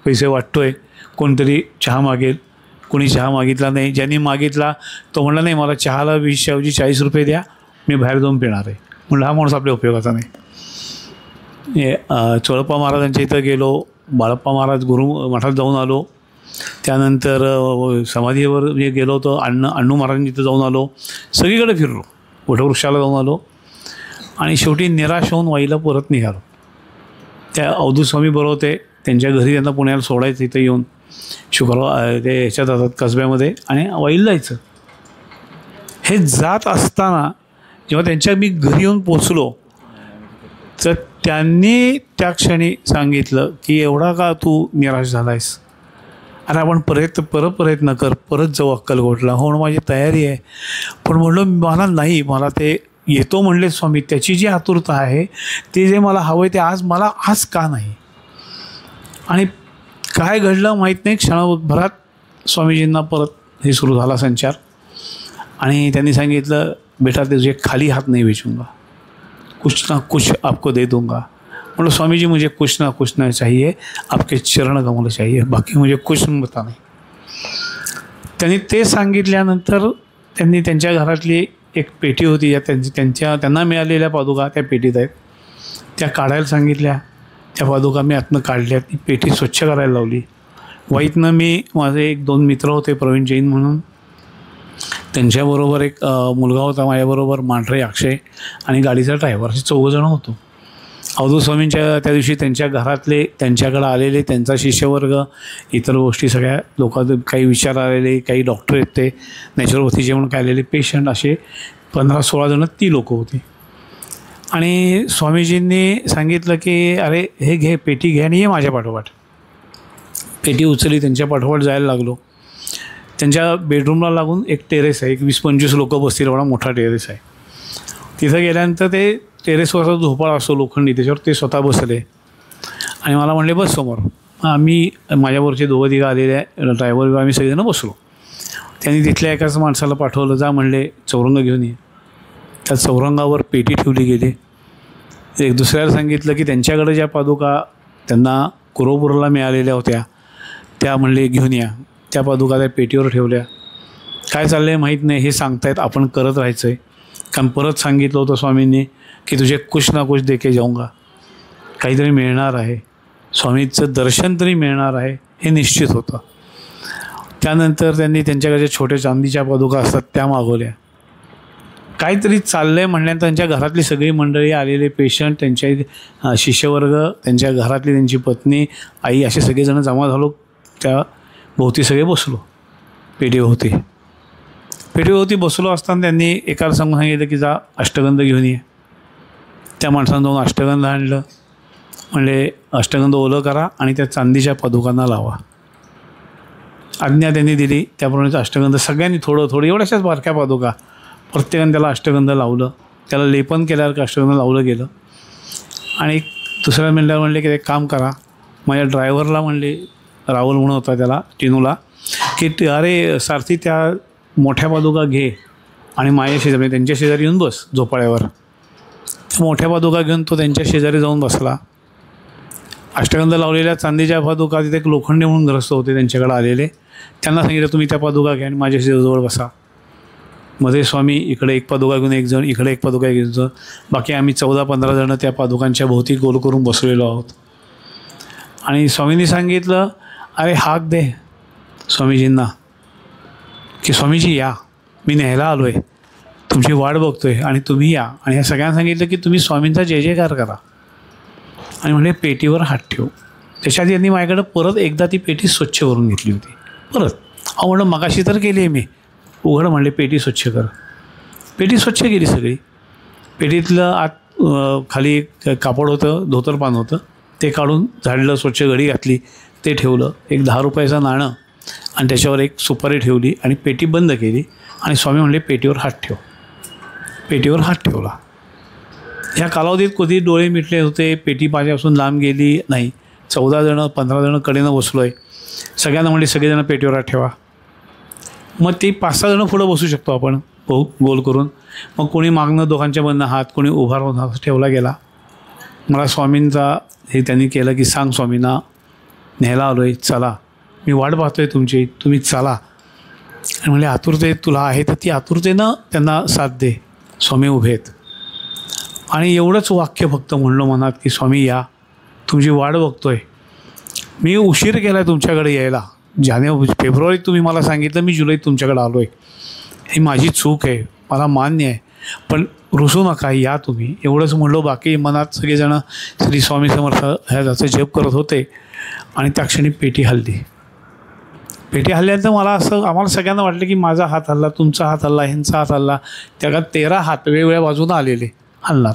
पैसे वाटतो आहे, कोणतरी चहा मागेल, कोणी चहा मागितला नाही. ज्यांनी मागितला तो म्हणला नाही मला चहाला 20 ऐवजी 40 रुपये द्या, मी बाहेर जाऊन पिणार आहे. म्हणलं हा माणूस आपल्या उपयोगाचा नाही. चोळप्पा महाराजांच्या इथं गेलो, बाळप्पा महाराज गुरु मठात जाऊन आलो. त्यानंतर समाधीवर गेलो होतो, अण्णू महाराजांच्या इथं जाऊन आलो. सगळीकडे फिरलो, वटवृक्षाला जाऊन आलो आणि शेवटी निराश होऊन वाईला परत निघालो. त्या अवधूत स्वामी बरोबर होते, त्यांच्या घरी त्यांना पुण्याला सोडायचं, इथं येऊन शुक्रवार ते ह्याच्यात जातात कसब्यामध्ये आणि वाईला जायचं. हे जात असताना जेव्हा त्यांच्या मी घरी येऊन पोचलो तर त्यांनी त्या क्षणी सांगितलं की एवढा का तू निराश झाला आहेस, अरे आपण परत प्रयत्न कर, परत जाऊ अक्कलकोटला. हो माझी तयारी आहे. पण म्हणलं मला नाही, मला ते येतो म्हणले स्वामी, त्याची जी आतुरता आहे, ते जे मला हवं आहे ते आज का नाही. आणि काय घडलं माहीत नाही, क्षणभरात स्वामीजींना परत हे सुरू झाला संचार. आणि त्यांनी सांगितलं बेटा तुझे खाली हात नाही भेजूंगा, कुछ ना कुछ आपको दे दूंगा. म्हणलं स्वामीजी मुझे कुछ ना कुछ ना चाहिए, आपके चरण कमल चाहिए, बाकी मुझे कुछ पता नाही. त्यांनी ते सांगितल्यानंतर त्यांनी त्यांच्या घरातली एक पेटी होती, या त्यांना मिळालेल्या पादुका त्या पेटीत आहेत, त्या काढायला सांगितल्या. त्या पादुका मी आतनं काढल्या, ती पेटी स्वच्छ करायला लावली. वाईतनं मी माझे 1-2 मित्र होते, प्रवीण जैन म्हणून, त्यांच्याबरोबर एक मुलगा होता माझ्याबरोबर, मांढरे अक्षय, आणि गाडीचा ड्रायव्हर, असे 4 जण होतो. अवधूत स्वामींच्या त्या दिवशी त्यांच्या घरातले, त्यांच्याकडं आलेले त्यांचा शिष्यवर्ग, इतर गोष्टी सगळ्या लोकांना काही विचार आलेले, काही डॉक्टर आहेत ते नॅचरोपॅथीचे म्हणून काय आलेले पेशंट, असे 15-16 जण ती लोकं होती. आणि स्वामीजींनी सांगितलं की अरे हे घे, पेटी घे आणि ये माझ्या पाठोपाठ. पेटी उचलली, त्यांच्या पाठोपाठ जायला लागलो. त्यांच्या बेडरूमला लागून एक टेरेस आहे, एक 20-25 लोकं बसतील एवढा मोठा टेरेस आहे. तिथं गेल्यानंतर ते टेरेसवरचा झोपाळा असतो लोखंडी, त्याच्यावर ते स्वतः बसले आणि मला म्हणले बस समोर. आम्ही माझ्यावरचे दोघं तिघं आलेले ड्रायव्हर, आम्ही सगळेजण बसलो. त्यांनी तिथल्या एकाच माणसाला पाठवलं, जा म्हणले चौरंग घेऊन ये. त्या चौरंगावर पेटी ठेवली गेली. एक दुसऱ्याला सांगितलं की त्यांच्याकडे ज्या पादुका त्यांना कुरोपूरला मिळालेल्या होत्या त्या म्हणले घेऊन या. त्या पादुका त्या पेटीवर ठेवल्या. काय चाललं आहे माहीत नाही, हे सांगतायत, आपण करत राहायचं आहे. कारण परत सांगितलं होतं स्वामींनी की तुझे कुछ ना कुछ देके जाऊंगा, काहीतरी मिळणार आहे, स्वामींचं दर्शन तरी मिळणार आहे हे निश्चित होतं. त्यानंतर त्यांनी त्यांच्याकडे छोट्या चांदीच्या पादुका असतात त्या मागवल्या. काहीतरी चाललं आहे म्हणल्यानंतर त्यांच्या घरातली सगळी मंडळी, आलेले पेशंट, त्यांच्या शिष्यवर्ग, त्यांच्या घरातली त्यांची पत्नी, आई, असे सगळेजण जमा झालो. त्या भोवती सगळे बसलो. पेटीभोवती बसलो असताना त्यांनी एकाला सांगितलं की जा अष्टगंध घेऊन ये. त्या माणसानं जाऊन अष्टगंध आणलं. म्हणले अष्टगंध ओलं करा आणि त्या चांदीच्या पादुकांना लावा. आज्ञा त्यांनी दिली. त्याप्रमाणे अष्टगंध सगळ्यांनी थोडं एवढ्याशाच बारक्या पादुका प्रत्येकाने त्याला अष्टगंध लावलं. त्याला लेपन केल्यावर का अष्टगंध लावलं गेलं. आणि दुसऱ्या मिनिटावर म्हणले की एक काम करा, माझ्या ड्रायव्हरला म्हणले, राहुल म्हणून होता त्याला, टिनूला, की अरे सारथी त्या मोठ्या पादुका घे आणि माझ्या शेजारी, त्यांच्या शेजारी येऊन बस झोपाळ्यावर. मोठ्या पादुका घेऊन तो त्यांच्या शेजारी जाऊन बसला. अष्टगंध लावलेल्या चांदीच्या पादुका, तिथे एक लोखंडे म्हणून ग्रस्त होते त्यांच्याकडे आलेले, त्यांना सांगितलं तुम्ही त्या पादुका घ्या आणि माझ्या शेजारीजवळ बसा. मध्ये स्वामी इकडे एक पादुका घेऊन एक जण, इकडे एक पादुका घेऊन जण, बाकी आम्ही 14-15 जणं त्या पादुकांच्या भोवती गोल करून बसलेलो आहोत. आणि स्वामींनी सांगितलं अरे हाक दे स्वामीजींना की स्वामीजी या, मी न्यायला आलो आहे, तुमची वाट बघतो आहे आणि तुम्ही या. आणि ह्या सगळ्यांना सांगितलं की तुम्ही स्वामींचा जय जयकार करा. आणि म्हणले पेटीवर हात ठेव. त्याच्यात यांनी माझ्याकडं परत एकदा ती पेटी स्वच्छ करून घेतली होती. परत म्हणलं मगाशी तर केली आहे मी, उघड म्हणले पेटी स्वच्छ कर. पेटी स्वच्छ केली सगळी. पेटीतलं आत खाली एक कापड होतं, धोतरपान होतं, ते काढून झाडलं, स्वच्छ घडी घातली, ते ठेवलं. एक 10 रुपयाचं नाणं आणि त्याच्यावर एक सुपारी ठेवली आणि पेटी बंद केली. आणि स्वामी म्हणले पेटीवर हात ठेव. पेटीवर हात ठेवला. ह्या कालावधीत कधी डोळे मिटले होते, पेटी माझ्यापासून लांब गेली नाही. 14 जणं 15 जणं कडेनं बसलो आहे. सगळ्यांना म्हणले सगळेजणं पेटीवर हात ठेवा. मग ती 5-6 जणं पुढं बसू शकतो आपण गोल करून. मग कोणी मागणं दोघांच्या बंद हात, कोणी उभा राहून हात ठेवला गेला. मला स्वामींचा हे त्यांनी केलं की सांग स्वामींना न्यायला आलो आहे, चला, मी वाट पाहतो आहे तुमची, तुम्ही चला. आणि म्हणले आतुरते तुला आहे तर ती आतुरतेनं त्यांना साथ दे, स्वामी उभे आहेत. आणि एवढंच वाक्य फक्त म्हणलो मनात की स्वामी या, तुमची वाट बघतो आहे. मी उशीर केला आहे तुमच्याकडे यायला. फेब्रुवारीत तुम्ही मला सांगितलं, मी जुलैत तुमच्याकडे आलो आहे. ही माझी चूक आहे, मला मान्य आहे, पण रुसू नका, या तुम्ही, एवढंच म्हणलो. बाकी मनात सगळेजणं श्री स्वामी समर्थ ह्याचा जप करत होते. आणि त्या क्षणी पेटी हलली. पेटी हल्ल्यानंतर मला असं, आम्हाला सगळ्यांना वाटलं की माझा हात हल्ला, तुमचा हात हल्ला, ह्यांचा हात हल्ला. त्या 13 हात वेगवेगळ्या बाजूनं आलेले हलणार.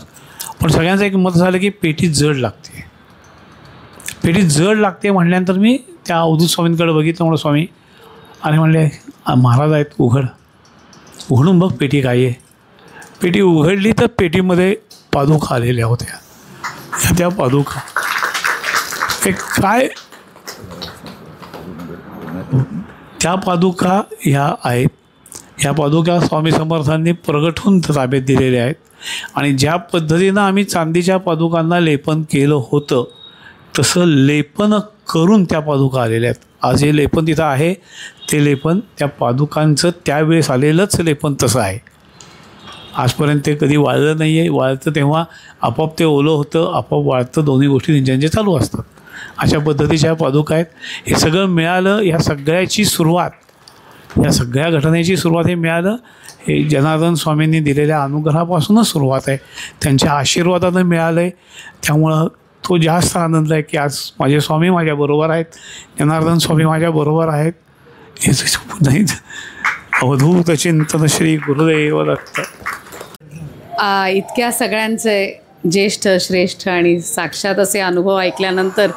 पण सगळ्यांचं एक मत झालं की पेटी जड लागते. पेटी जड लागते म्हटल्यानंतर मी त्या अवधूत स्वामींकडे बघितलं. म्हणलं स्वामी, आणि म्हणले महाराज आहेत, उघडून बघ पेटी काय आहे. पेटी उघडली तर पेटीमध्ये पादुका आलेल्या होत्या. त्या पादुका एक काय, त्या पादुका ह्या आहेत. ह्या पादुका स्वामी समर्थांनी प्रगट होऊन ताब्यात दिलेल्या आहेत. आणि ज्या पद्धतीनं आम्ही चांदीच्या पादुकांना लेपन केलं होतं तसं लेपन करून त्या पादुका आलेल्या आहेत. आज हे लेपन तिथं आहे, ते लेपन त्या पादुकांचं त्यावेळेस आलेलंच लेपन तसं आहे. आजपर्यंत ते कधी वाळलं नाही आहे. वाळतं तेव्हा आपोआप ते ओलं होतं, आपोआप वाळतं, दोन्ही गोष्टी त्यांच्या चालू असतात. अशा पद्धतीच्या पादुका आहेत. हे सगळं मिळालं, ह्या सगळ्याची सुरुवात, या सगळ्या घटनेची सुरुवात हे मिळालं हे जनार्दन स्वामींनी दिलेल्या अनुग्रहापासूनच सुरुवात आहे. त्यांच्या आशीर्वादानं मिळालं आहे. त्यामुळं तो जास्त आनंद आहे की आज माझे स्वामी माझ्याबरोबर आहेत, जनार्दन स्वामी माझ्याबरोबर आहेत. हे नाही अवधूत चिंतन श्री गुरुदेव दत्त. इतक्या सगळ्यांचे ज्येष्ठ श्रेष्ठ आणि साक्षात असे अनुभव ऐकल्यानंतर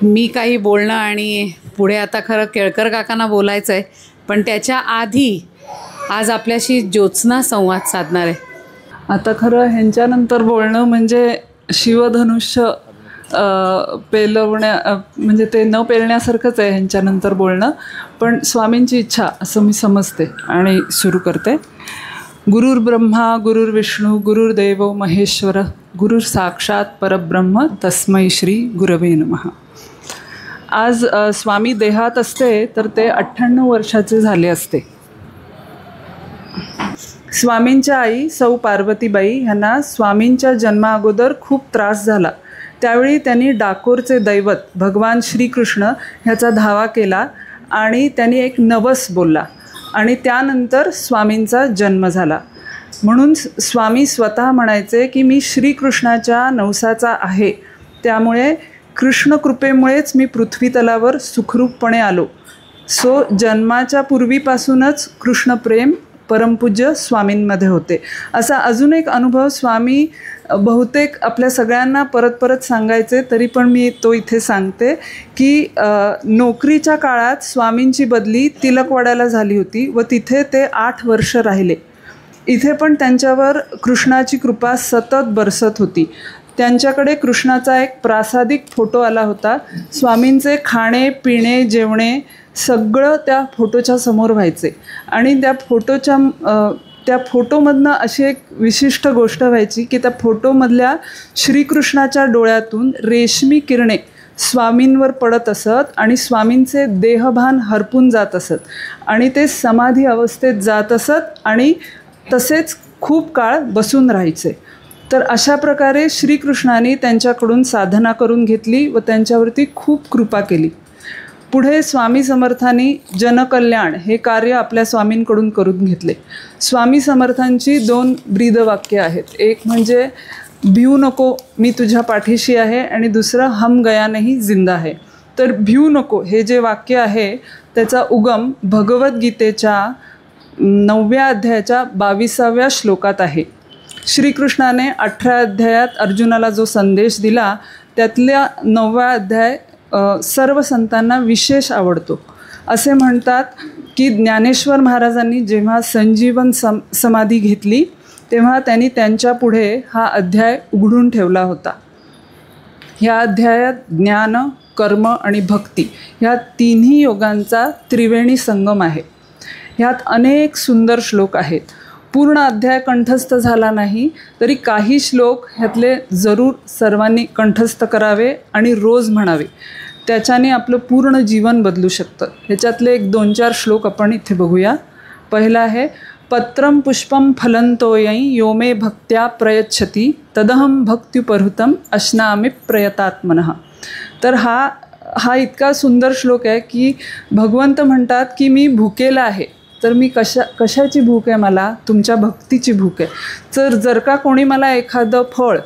मी काही बोलणं आणि पुढे आता खरं केळकर काकांना बोलायचं आहे, पण त्याच्या आधी आज आपल्याशी ज्योत्स्ना संवाद साधणार आहे. आता खरं ह्यांच्यानंतर बोलणं म्हणजे शिवधनुष्य पेलवण्या म्हणजे ते न पेलण्यासारखंच आहे ह्यांच्यानंतर बोलणं, पण स्वामींची इच्छा असं मी समजते आणि सुरू करते. गुरुर् ब्रह्मा गुरुर्विष्णू गुरुर्देव महेश्वर गुरुर साक्षात परब्रह्म तस्मै श्री गुरवे नमः. आज स्वामी देहात असते तर ते 98 वर्षाचे झाले असते. स्वामींच्या आई सौ पार्वतीबाई ह्यांना स्वामींच्या जन्माअगोदर खूप त्रास झाला. त्यावेळी त्यांनी डाकोरचे दैवत भगवान श्रीकृष्ण ह्याचा धावा केला आणि त्यांनी एक नवस बोलला आणि त्यानंतर स्वामींचा जन्म झाला. म्हणून स्वामी स्वतः म्हणायचे की मी श्रीकृष्णाच्या नवसाचा आहे, त्यामुळे कृष्णकृपेमुळेच मी पृथ्वीतलावर सुखरूपपणे आलो. सो जन्माच्या पूर्वीपासूनच कृष्णप्रेम परमपूज्य स्वामींमध्ये होते. असा अजून एक अनुभव स्वामी बहुतेक आपल्या सगळ्यांना परत परत सांगायचे, तरी पण मी तो इथे सांगते की नोकरीच्या काळात स्वामींची बदली तिलकवाड्याला झाली होती व तिथे ते 8 वर्ष राहिले. इथे पण त्यांच्यावर कृष्णाची कृपा सतत बरसत होती. त्यांच्याकडे कृष्णाचा एक प्रासादिक फोटो आला होता. स्वामींचे खाणे पिणे जेवणे सगळं त्या फोटोच्या समोर व्हायचे आणि त्या फोटोमधनं अशी एक विशिष्ट गोष्ट व्हायची की त्या फोटोमधल्या श्रीकृष्णाच्या डोळ्यातून रेशमी किरणे स्वामींवर पडत असत आणि स्वामींचे देहभान हरपून जात असत आणि ते समाधी अवस्थेत जात असत आणि तसेच खूप काळ बसून राहायचे. तर अशा प्रकारे श्रीकृष्णाने त्यांच्याकडून साधना करून घेतली व त्यांच्यावरती खूप कृपा केली. पुढे स्वामी समर्थांनी जनकल्याण हे कार्य आपल्या स्वामींकडून करून घेतले. स्वामी समर्थांची 2 ब्रीदवाक्य आहेत. एक म्हणजे भिऊ नको मी तुझ्या पाठीशी आहे आणि दुसरं हम गया नहीं जिंदा है. तर भिऊ नको हे जे वाक्य आहे त्याचा उगम भगवद्गीतेच्या 9व्या अध्यायाच्या 22व्या श्लोकात आहे. श्रीकृष्णाने 18 अध्यायात अर्जुनाला जो संदेश दिला त्यातल्या 9वा अध्याय सर्व संतांना विशेष आवडतो. असे म्हणतात की ज्ञानेश्वर महाराजांनी जेव्हा संजीवन समाधी घेतली तेव्हा त्यांनी त्यांच्या पुढे हा अध्याय उघडून ठेवला होता. ह्या अध्यायात ज्ञान कर्म आणि भक्ती ह्या तिन्ही योगांचा त्रिवेणी संगम आहे. ह्यात अनेक सुंदर श्लोक आहेत. पूर्ण अध्याय कंठस्थ झाला नाही तरी काही श्लोक ह्यातले जरूर सर्वांनी कंठस्थ करावे आणि रोज म्हणावे. त्याच्याने आपलं पूर्ण जीवन बदलू शकतं. ह्याच्यातले एक 2-4 श्लोक आपण इथे बघूया. पहिला आहे पत्रम पुष्पम फलंतोयै यो मे भक्त्या प्रयच्छति तदहम भक्त्युपहृतम अश्नामि प्रयतात्मनः. तर हा इतका सुंदर श्लोक आहे की भगवंत म्हणतात की मी भुकेला आहे. तर मी कशाची भूक आहे? मला तुमच्या भक्तीची भूक आहे. जर का कोणी मला एखादं फळ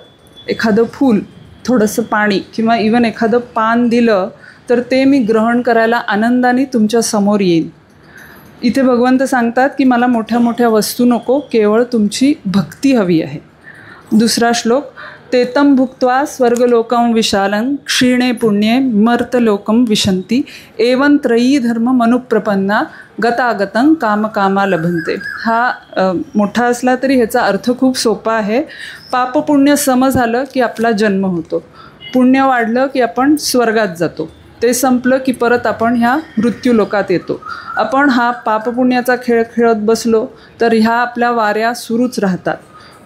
एखादं फूल थोडंसं पाणी किंवा इवन एखादं पान दिलं तर ते मी ग्रहण करायला आनंदाने तुमच्या समोर येईन. इथे भगवंत सांगतात की मला मोठ्या मोठ्या वस्तू नको, केवळ तुमची भक्ती हवी आहे. दुसरा श्लोक तेतम भुक्त्वा स्वर्गलोकं विशालं क्षीणे पुण्ये मर्तलोकं विशन्ति एवं त्रयी धर्म मनुप्रपन्ना गतागतं कामकामा लभन्ते. हा मोठा असला तरी ह्याचा अर्थ खूप सोपा आहे. पापपुण्य सम झालं की आपला जन्म होतो, पुण्य वाढलं की आपण स्वर्गात जातो, ते संपलं की परत आपण ह्या मृत्यूलोकात येतो. आपण हा पापपुण्याचा खेळ खेळत बसलो तर ह्या आपल्या वाऱ्या सुरूच राहतात.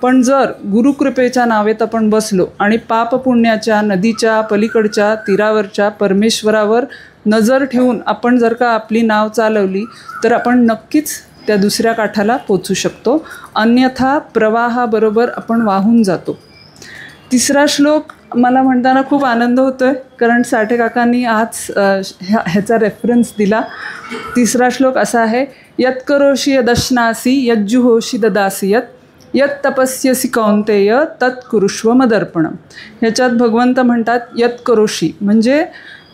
पण जर गुरुकृपेच्या नावेत आपण बसलो आणि पापपुण्याच्या नदीच्या पलीकडच्या तीरावरच्या परमेश्वरावर नजर ठेवून आपण जर का आपली नाव चालवली तर आपण नक्कीच त्या दुसऱ्या काठाला पोचू शकतो. अन्यथा प्रवाहाबरोबर आपण वाहून जातो. तिसरा श्लोक मला म्हणताना खूप आनंद होतो आहे कारण साठे काकांनी आज ह्याचा रेफरन्स दिला. तिसरा श्लोक असा आहे यत् करोषि यदश्नासी यज्जुहोषि ददासी यत् तपस्यसी कौंतेय तत् कुरुष्व मदर्पणम. ह्याच्यात भगवंत म्हणतात यत् करोषि म्हणजे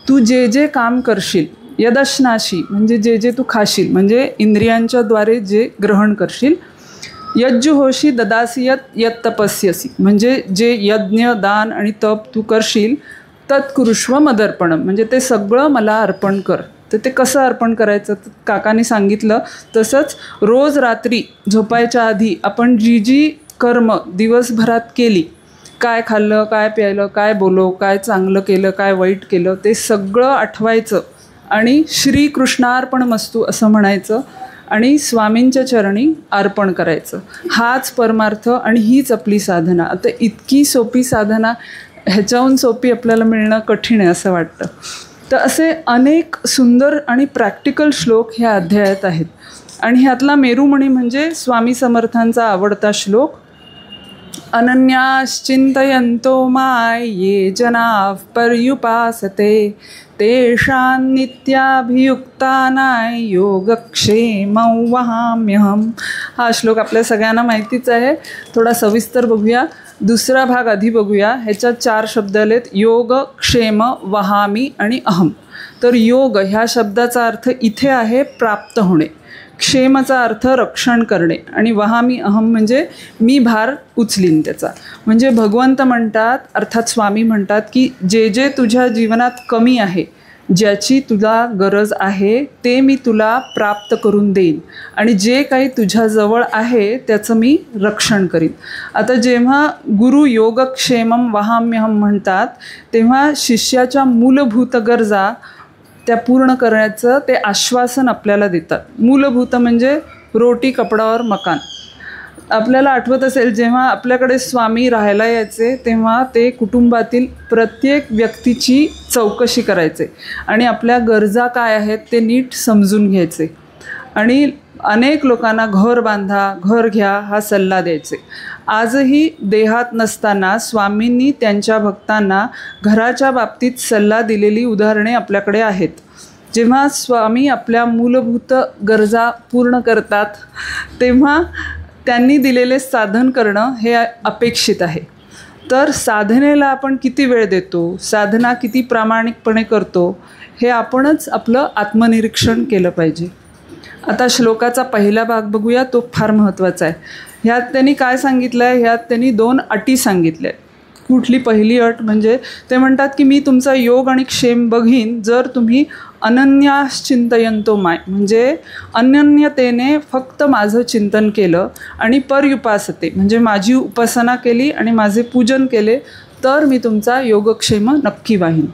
तू जे जे काम करशील, यदश्नाशी म्हणजे जे जे तू खाशील म्हणजे इंद्रियांच्या द्वारे जे ग्रहण करशील, यज्जुहोषि ददासी यत् तपस्यसी म्हणजे जे यज्ञ दान आणि तप तू करशील, तत्कुरुष्व मदर्पणम म्हणजे ते सगळं मला अर्पण कर. तर ते कसं अर्पण करायचं काकाने सांगितलं. तसंच रोज रात्री झोपायच्या आधी आपण जी जी कर्म दिवसभरात केली, काय खाल्लं, काय प्यायलं, काय बोललो, काय चांगलं केलं, काय वाईट केलं, ते सगळं आठवायचं आणि श्रीकृष्णार्पणमस्तू असं म्हणायचं आणि स्वामींच्या चरणी अर्पण करायचं. हाच परमार्थ आणि हीच आपली साधना. आता इतकी सोपी साधना, ह्याच्याहून सोपी आपल्याला मिळणं कठीण आहे असं वाटतं. तर असे अनेक सुंदर आणि प्रॅक्टिकल श्लोक ह्या अध्यायात आहेत. आणि ह्यातला मेरुमणी म्हणजे स्वामी समर्थांचा आवडता श्लोक, अनन्याश्चिंतयन्तो माय ये जनाः पर्युपासते तेषां नित्याभियुक्तानां योगक्षेमं वहाम्यहम्. हा श्लोक आपल्या सगळ्यांना माहितीच आहे. थोडा सविस्तर बघूया. दुसरा भाग आधी बघूया. ह्याच्यात 4 शब्द आलेत, योग, क्षेम, वहामी आणि अहम. तर योग ह्या शब्दाचा अर्थ इथे आहे प्राप्त होणे, क्षेमचा अर्थ रक्षण करणे आणि वहामी अहम म्हणजे मी भार उचलीन त्याचा. म्हणजे भगवंत म्हणतात, अर्थात स्वामी म्हणतात की जे जे तुझ्या जीवनात कमी आहे, ज्याची तुला गरज आहे ते मी तुला प्राप्त करून देईन आणि जे काही तुझ्याजवळ आहे त्याचं मी रक्षण करीन. आता जेव्हा गुरु योगक्षेमम वहाम्यहम म्हणतात तेव्हा शिष्याच्या मूलभूत गरजा त्या पूर्ण करण्याचं ते आश्वासन आपल्याला देतात. मूलभूत म्हणजे रोटी, कपडावर मकान. आपल्याला आठवत असेल जेव्हा आपल्याकडे स्वामी राहायला यायचे तेव्हा ते कुटुंबातील प्रत्येक व्यक्तीची चौकशी करायचे आणि आपल्या गरजा काय आहेत ते नीट समजून घ्यायचे आणि अनेक लोकांना घर बांधा, घर घ्या हा सल्ला द्यायचे. आजही देहात नसताना स्वामींनी त्यांच्या भक्तांना घराच्या बाबतीत सल्ला दिलेली उदाहरणे आपल्याकडे आहेत. जेव्हा स्वामी आपल्या मूलभूत गरजा पूर्ण करतात तेव्हा त्यांनी दिलेले साधन करणं हे अपेक्षित आहे. तर साधनेला आपण किती वेळ देतो, साधना किती प्रामाणिकपणे करतो हे आपणच आपलं आत्मनिरीक्षण केलं पाहिजे. आता श्लोकाचा पहिला भाग बघूया, तो फार महत्त्वाचा आहे. ह्यात त्यांनी काय सांगितलं आहे, ह्यात त्यांनी 2 अटी सांगितल्या आहेत. कुठली पहिली अट म्हणजे ते म्हणतात की मी तुमचा योग आणि क्षेम बघीन जर तुम्ही अनन्याश्चिंतयन्तो माय म्हणजे अनन्यतेने फक्त माझं चिंतन केलं आणि पर्युपासते म्हणजे माझी उपासना केली आणि माझे पूजन केले तर मी तुमचा योगक्षेम नक्की वाहीन.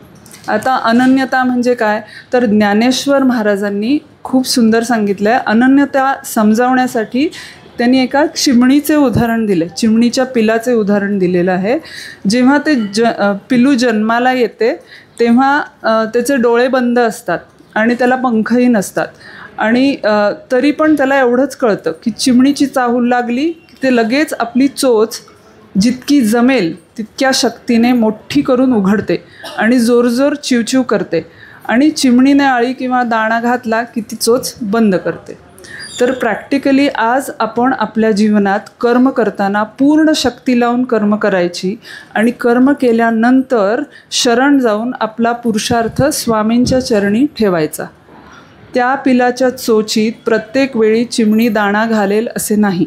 आता अनन्यता म्हणजे काय, तर ज्ञानेश्वर महाराजांनी खूप सुंदर सांगितलं आहे. अनन्यता समजावण्यासाठी त्यांनी एका चिमणीचे उदाहरण दिले, चिमणीच्या पिलाचे उदाहरण दिलेलं आहे. जेव्हा ते पिलू जन्माला येते तेव्हा त्याचे डोळे बंद असतात आणि त्याला पंखही नसतात आणि तरी पण त्याला एवढंच कळतं की चिमणीची चाहूल लागली की ते लगेच आपली चोच जितकी जमेल तितक्या शक्तीने मोठी करून उघडते आणि जोरजोर चिवचिव करते आणि चिमणीने आळी किंवा दाणा घातला की ती चोच बंद करते. तर प्रॅक्टिकली आज आपण आपल्या जीवनात कर्म करताना पूर्ण शक्ती लावून कर्म करायची आणि कर्म केल्यानंतर शरण जाऊन आपला पुरुषार्थ स्वामींच्या चरणी ठेवायचा. त्या पिलाच्या चोचीत प्रत्येक वेळी चिमणी दाणा घालेल असे नाही,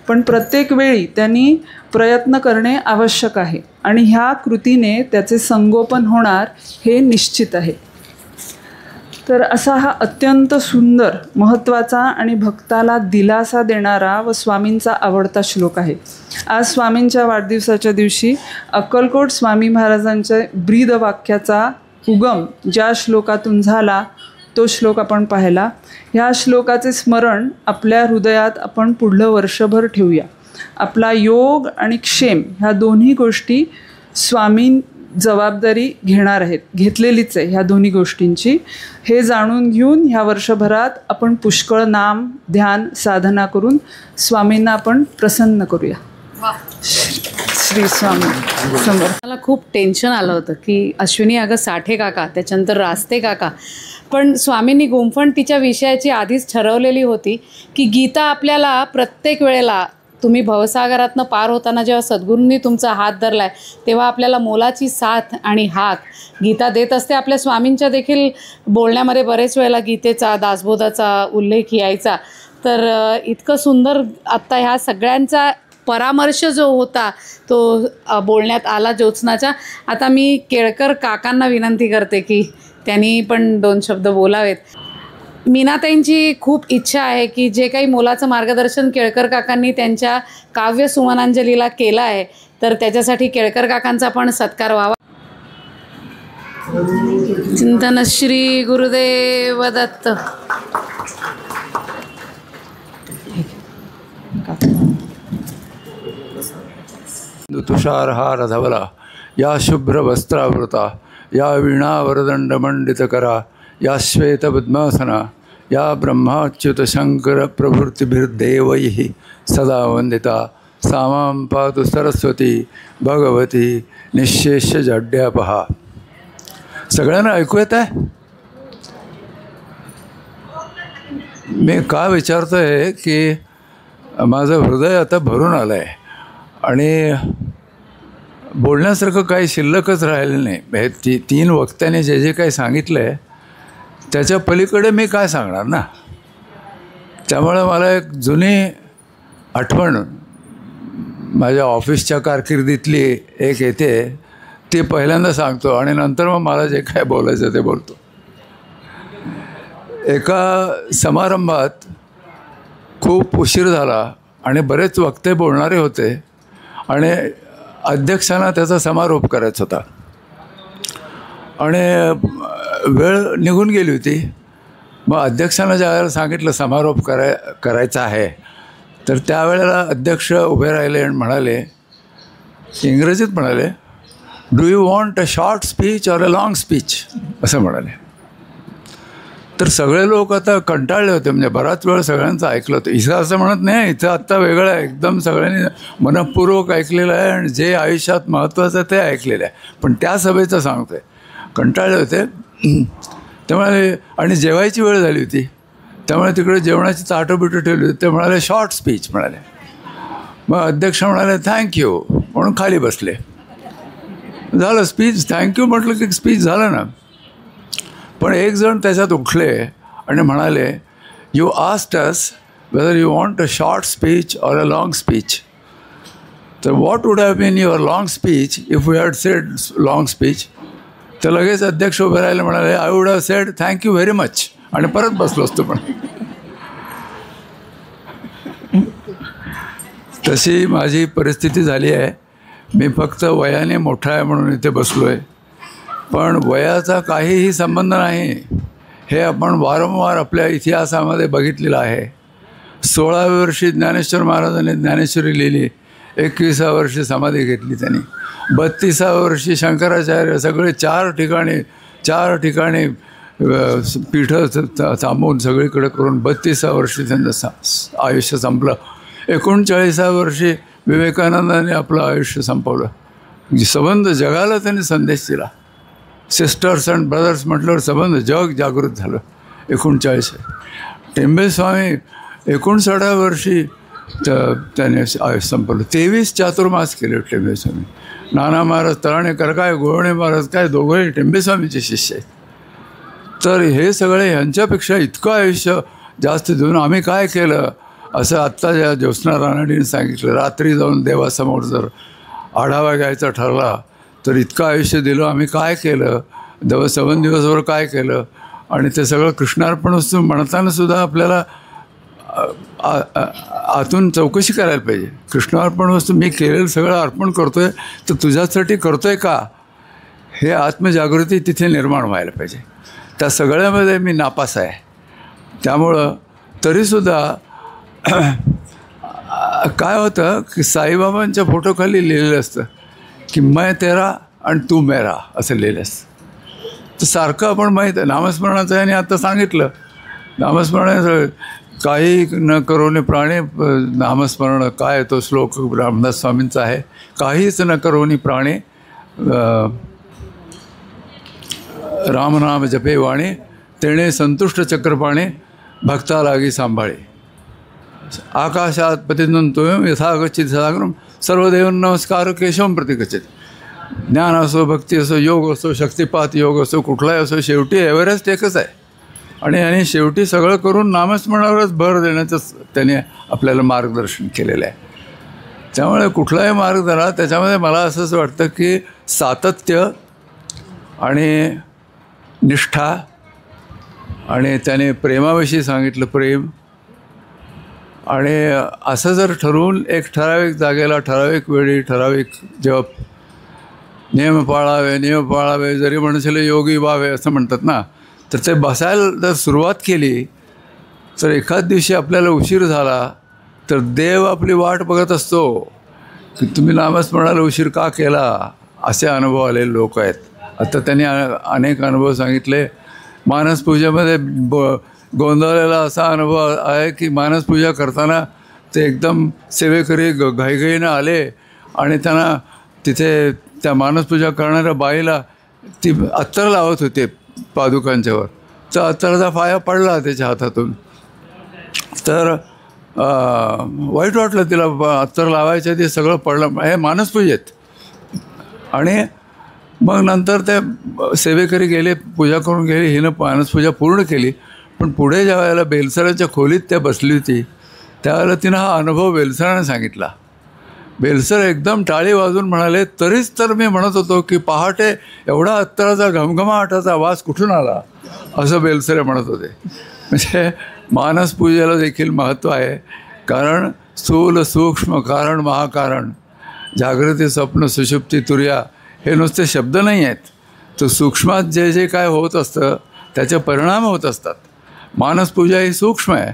पण प्रत्येक वेळी त्यांनी प्रयत्न करणे आवश्यक आहे आणि ह्या कृतीने त्याचे संगोपन होणार हे निश्चित आहे. तर असा हा अत्यंत सुंदर, महत्त्वाचा आणि भक्ताला दिलासा देणारा व स्वामींचा आवडता श्लोक आहे. आज स्वामींच्या वाढदिवसाच्या दिवशी अक्कलकोट स्वामी महाराजांच्या ब्रीदवाक्याचा उगम ज्या श्लोकातून झाला तो श्लोक आपण पाहिला. ह्या श्लोकाचे स्मरण आपल्या हृदयात आपण पुढलं वर्षभर ठेवूया. आपला योग आणि क्षेम ह्या दोन्ही गोष्टी स्वामी जबाबदारी घेणार आहेत, घेतलेलीच आहे ह्या दोन्ही गोष्टींची. हे जाणून घेऊन ह्या वर्षभरात आपण पुष्कळ नाम, ध्यान, साधना करून स्वामींना आपण प्रसन्न करूया. श्री स्वामी समर्थ. मला खूप टेन्शन आलं होतं की अश्विनी अगं साठे काका, त्याच्यानंतर रास्ते काका, पण स्वामींनी गुंफण तिच्या विषयाची आधीच ठरवलेली होती की गीता आपल्याला प्रत्येक वेळेला तुम्ही भवसागरातनं पार होताना जेव्हा सद्गुरूंनी तुमचा हात धरला आहे तेव्हा आपल्याला मोलाची साथ आणि हाक गीता देत असते. आपल्या स्वामींच्या देखील बोलण्यामध्ये बरेच वेळेला गीतेचा, दासबोधाचा उल्लेख यायचा. तर इतकं सुंदर आत्ता ह्या सगळ्यांचा परामर्श जो होता तो बोलण्यात आला ज्योत्स्नाच्या. आता मी केळकर काकांना विनंती करते की त्यांनी पण 2 शब्द बोलावेत. मीनाताईंची खूप इच्छा आहे की जे काही मोलाचं मार्गदर्शन केळकर काकांनी त्यांच्या काव्य सुमनांजलीला केलं आहे तर त्याच्यासाठी केळकर काकांचा पण सत्कार व्हावा. चिंतन श्री गुरुदेव दत्त. तुषारहार धवला या शुभ्र वस्त्रावृता या वीणावरदंड मंडितकरा या श्वेतपद्मासना या ब्रह्माच्युत शंकर प्रभृतिभिर्देवैः सदा वंदिता सामां पातु सरस्वती भगवती निःशेष जड्यापहा. सगळ्यांना ऐकू येत आहे? मी का विचारतो आहे की माझं हृदय आता भरून आलं आहे आणि बोलण्यासारखं काही शिल्लकच राहिलं नाही. हे तीन वक्त्यांनी जे जे काही सांगितलं आहे त्याच्या पलीकडे मी काय सांगणार ना. त्यामुळे मला एक जुनी आठवण माझ्या ऑफिसच्या कारकिर्दीतली एक येते, ती पहिल्यांदा सांगतो आणि नंतर मग मला जे काय बोलायचं ते बोलतो. एका समारंभात खूप उशीर झाला आणि बरेच वक्ते बोलणारे होते आणि अध्यक्षांना त्याचा समारोप करायचा होता आणि वेळ निघून गेली होती. मग अध्यक्षांना ज्या वेळेला सांगितलं समारोप करायचा आहे तर त्यावेळेला अध्यक्ष उभे राहिले आणि म्हणाले, इंग्रजीत म्हणाले, do you want a short speech or a long speech असं म्हणाले. तर सगळे लोक आता कंटाळले होते, म्हणजे बराच वेळ सगळ्यांचं ऐकलं होतं. इथं असं म्हणत नाही, इथं आत्ता वेगळं आहे, एकदम सगळ्यांनी मनपूर्वक ऐकलेलं आहे आणि जे आयुष्यात महत्त्वाचं आहे ते ऐकलेलं आहे. पण त्या सभेचं सांगतोय, कंटाळले होते त्यामुळे आणि जेवायची वेळ झाली होती त्यामुळे तिकडे जेवणाची ताटं बिटं ठेवली होती. ते म्हणाले शॉर्ट स्पीच म्हणाले. मग अध्यक्ष म्हणाले थँक्यू म्हणून खाली बसले. झालं स्पीच, थँक्यू म्हटलं की स्पीच झालं ना. पण एक जण त्याच्यात उठले आणि म्हणाले, you asked us whether you want a short speech or a long speech. तर what would have been your long speech if we had said long speech. तर लगेच अध्यक्ष उभे राहिले, म्हणाले, I would have said thank you very much आणि परत बसलो असतो. पण तशी माझी परिस्थिती झाली आहे. मी फक्त वयाने मोठा आहे म्हणून इथे बसलो आहे, पण वयाचा काहीही संबंध नाही. हे आपण वारंवार आपल्या इतिहासामध्ये बघितलेलं आहे. 16व्या वर्षी ज्ञानेश्वर महाराजांनी ज्ञानेश्वरी लिहिली, 21व्या वर्षी समाधी घेतली त्यांनी, 32व्या वर्षी शंकराचार्य सगळे चार ठिकाणी पीठं थांबवून सगळीकडे करून 32व्या वर्षी त्यांचं आयुष्य संपलं. 39व्या वर्षी विवेकानंदांनी आपलं आयुष्य संपवलं. संबंध जगाला त्यांनी संदेश दिला. सिस्टर्स अँड ब्रदर्स म्हटल्यावर संबंध जग जागृत झालं. 39. टेंबेस्वामी 59व्या वर्षी त्याने आयुष्य संपवलं. 23 चातुर्मास केले टेंबेस्वामी. नाना महाराज तळाणेकर काय, गोवणे महाराज काय, दोघंही टेंबेस्वामीचे शिष्य आहेत. तर हे सगळे ह्यांच्यापेक्षा इतकं आयुष्य जास्त देऊन आम्ही काय केलं असं आत्ता ज्या ज्योत्स्ना रानडेंनी सांगितलं. रात्री जाऊन देवासमोर जर आढावा घ्यायचा ठरला तर इतकं आयुष्य दिलं, आम्ही काय केलं, 7 दिवसभर काय केलं. आणि ते सगळं कृष्णार्पण वस्तू म्हणताना सुद्धा आपल्याला आतून चौकशी करायला पाहिजे. कृष्णार्पण वस्तू मी केलेलं सगळं अर्पण करतो आहे तर तुझ्यासाठी करतो आहे का, हे आत्मजागृती तिथे निर्माण व्हायला पाहिजे. त्या सगळ्यामध्ये मी नापास आहे. त्यामुळं तरीसुद्धा काय होतं की साईबाबांच्या फोटोखाली लिहिलेलं असतं की मैं तेरा आणि तू मेरा असं लिहिलं असतं. तर सारखं आपण माहीत आहे नामस्मरणाचं आहे. आणि आता सांगितलं नामस्मरणाचं काही न करोने प्राणी नामस्मरण काय, तो श्लोक रामदास स्वामींचा आहे. काहीच न करोनी प्राणी रामनाम जपे वाणी, तेणे संतुष्ट चक्रपाणे भक्ता लागी सांभाळे. आकाशात पतितंतोयम यथागच्छित सागरम सर्वदेव नमस्कार केशवम प्रतिगच्छित. ज्ञान असो, भक्ती असो, योग असो, शक्तिपात योग असो, कुठलाही असो, शेवटी एव्हरेस्ट एकच आहे. आणि याने शेवटी सगळं करून नामस्मरणावरच भर देण्याचं त्याने आपल्याला मार्गदर्शन केलेलं आहे. त्यामुळे कुठलाही मार्ग धरा त्याच्यामध्ये मला असंच वाटतं की सातत्य आणि निष्ठा आणि त्याने प्रेमाविषयी सांगितलं, प्रेम. आणि असं जर ठरवून एक ठराविक जागेला, ठराविक वेळी, ठराविक जप, नियम पाळावे जरी म्हणशील योगी व्हावे असं म्हणतात ना, तर ते बसायला जर सुरुवात केली तर एखाद दिवशी आपल्याला उशीर झाला तर देव आपली वाट बघत असतो की तुम्ही नामस्मरणाला उशीर का केला. असे अनुभव आलेले लोक आहेत. आता त्यांनी अनेक अनुभव सांगितले. मानसपूजेमध्ये गोंधळलेला असा अनुभव आहे की मानसपूजा करताना ते एकदम सेवेकरी घाईघाईनं आले आणि त्यांना तिथे त्या मानसपूजा करणाऱ्या बाईला ती अत्तर लावत होते पादुकांच्यावर, तर अत्तराचा फाया पडला त्याच्या हातातून. तर वाईट वाटलं तिला, अत्तर लावायच्या ते सगळं पडलं, हे मानसपूजेत. आणि मग नंतर ते सेवेकरी गेले, पूजा करून गेले, हिनं मानसपूजा पूर्ण केली. पण पुढे ज्या वेळेला बेलसराच्या खोलीत त्या बसली होती त्यावेळेला तिनं हा अनुभव बेलसराने सांगितला. बेलसर एकदम टाळी वाजून म्हणाले, तरीच तर मी म्हणत होतो की पहाटे एवढा अत्तराचा घमघमाटाचा वास कुठून आला, असं बेलसरे म्हणत होते. म्हणजे मानसपूजेला देखील महत्त्व आहे. कारण स्थूल सूक्ष्म कारण महाकारण, जागृती स्वप्न सुषुप्ती तुर्या हे नुसते शब्द नाही आहेत. तर सूक्ष्मात जे जे काय होत असतं त्याचे परिणाम होत असतात. मानसपूजा ही सूक्ष्म आहे,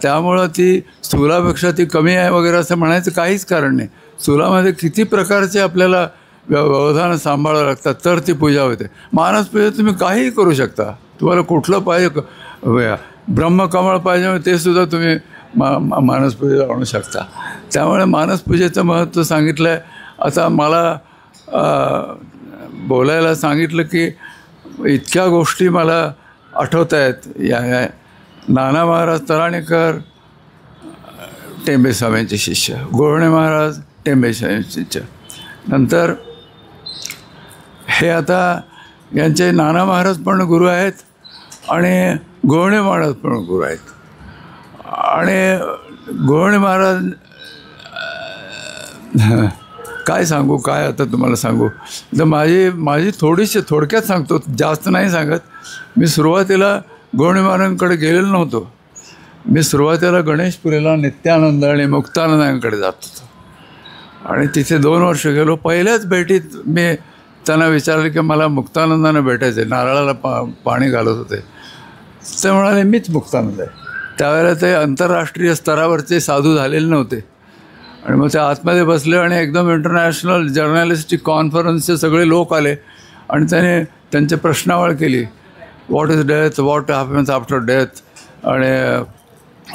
त्यामुळं ती स्थूलापेक्षा ती कमी आहे वगैरे असं म्हणायचं काहीच कारण नाही. स्थूलामध्ये किती प्रकारचे आपल्याला व्यवधानं सांभाळावं लागतात तर ती पूजा होते. मानसपूजा तुम्ही काहीही करू शकता. तुम्हाला कुठलं पाहिजे, ब्रह्मकमळ पाहिजे ते सुद्धा तुम्ही मानसपूजेला आणू शकता. त्यामुळे मानसपूजेचं महत्त्व सांगितलं आहे. आता मला बोलायला सांगितलं की इतक्या गोष्टी मला आठवत आहेत. या नाना महाराज तराणीकर टेंबे स्वामींचे शिष्य, गोळणे महाराज टेंबे स्वामींचे शिष्य, नंतर हे आता यांचे नाना महाराज पण गुरु आहेत आणि गोळणे महाराज पण गुरु आहेत. आणि गोळणे महाराज काय सांगू, काय आता तुम्हाला सांगू. तर माझी थोडक्यात सांगतो, जास्त नाही सांगत. मी सुरुवातीला गोळणे महाराजांकडे गेलेलो नव्हतो. मी सुरुवातीला गणेशपुरीला नित्यानंद आणि मुक्तानंदांकडे जात होतो आणि तिथे 2 वर्ष गेलो. पहिल्याच भेटीत मी त्यांना विचारलं की मला मुक्तानंदानं भेटायचं आहे. नारळाला पाणी घालत होते. ते म्हणाले मीच मुक्तानंद आहे. त्यावेळेला ते आंतरराष्ट्रीय स्तरावरचे साधू झालेले नव्हते. आणि मग ते आतमध्ये बसले आणि एकदम इंटरनॅशनल जर्नलिस्टिक कॉन्फरन्सचे सगळे लोक आले आणि त्याने त्यांचे प्रश्नावळ केली. What is death, what happens after death, आणि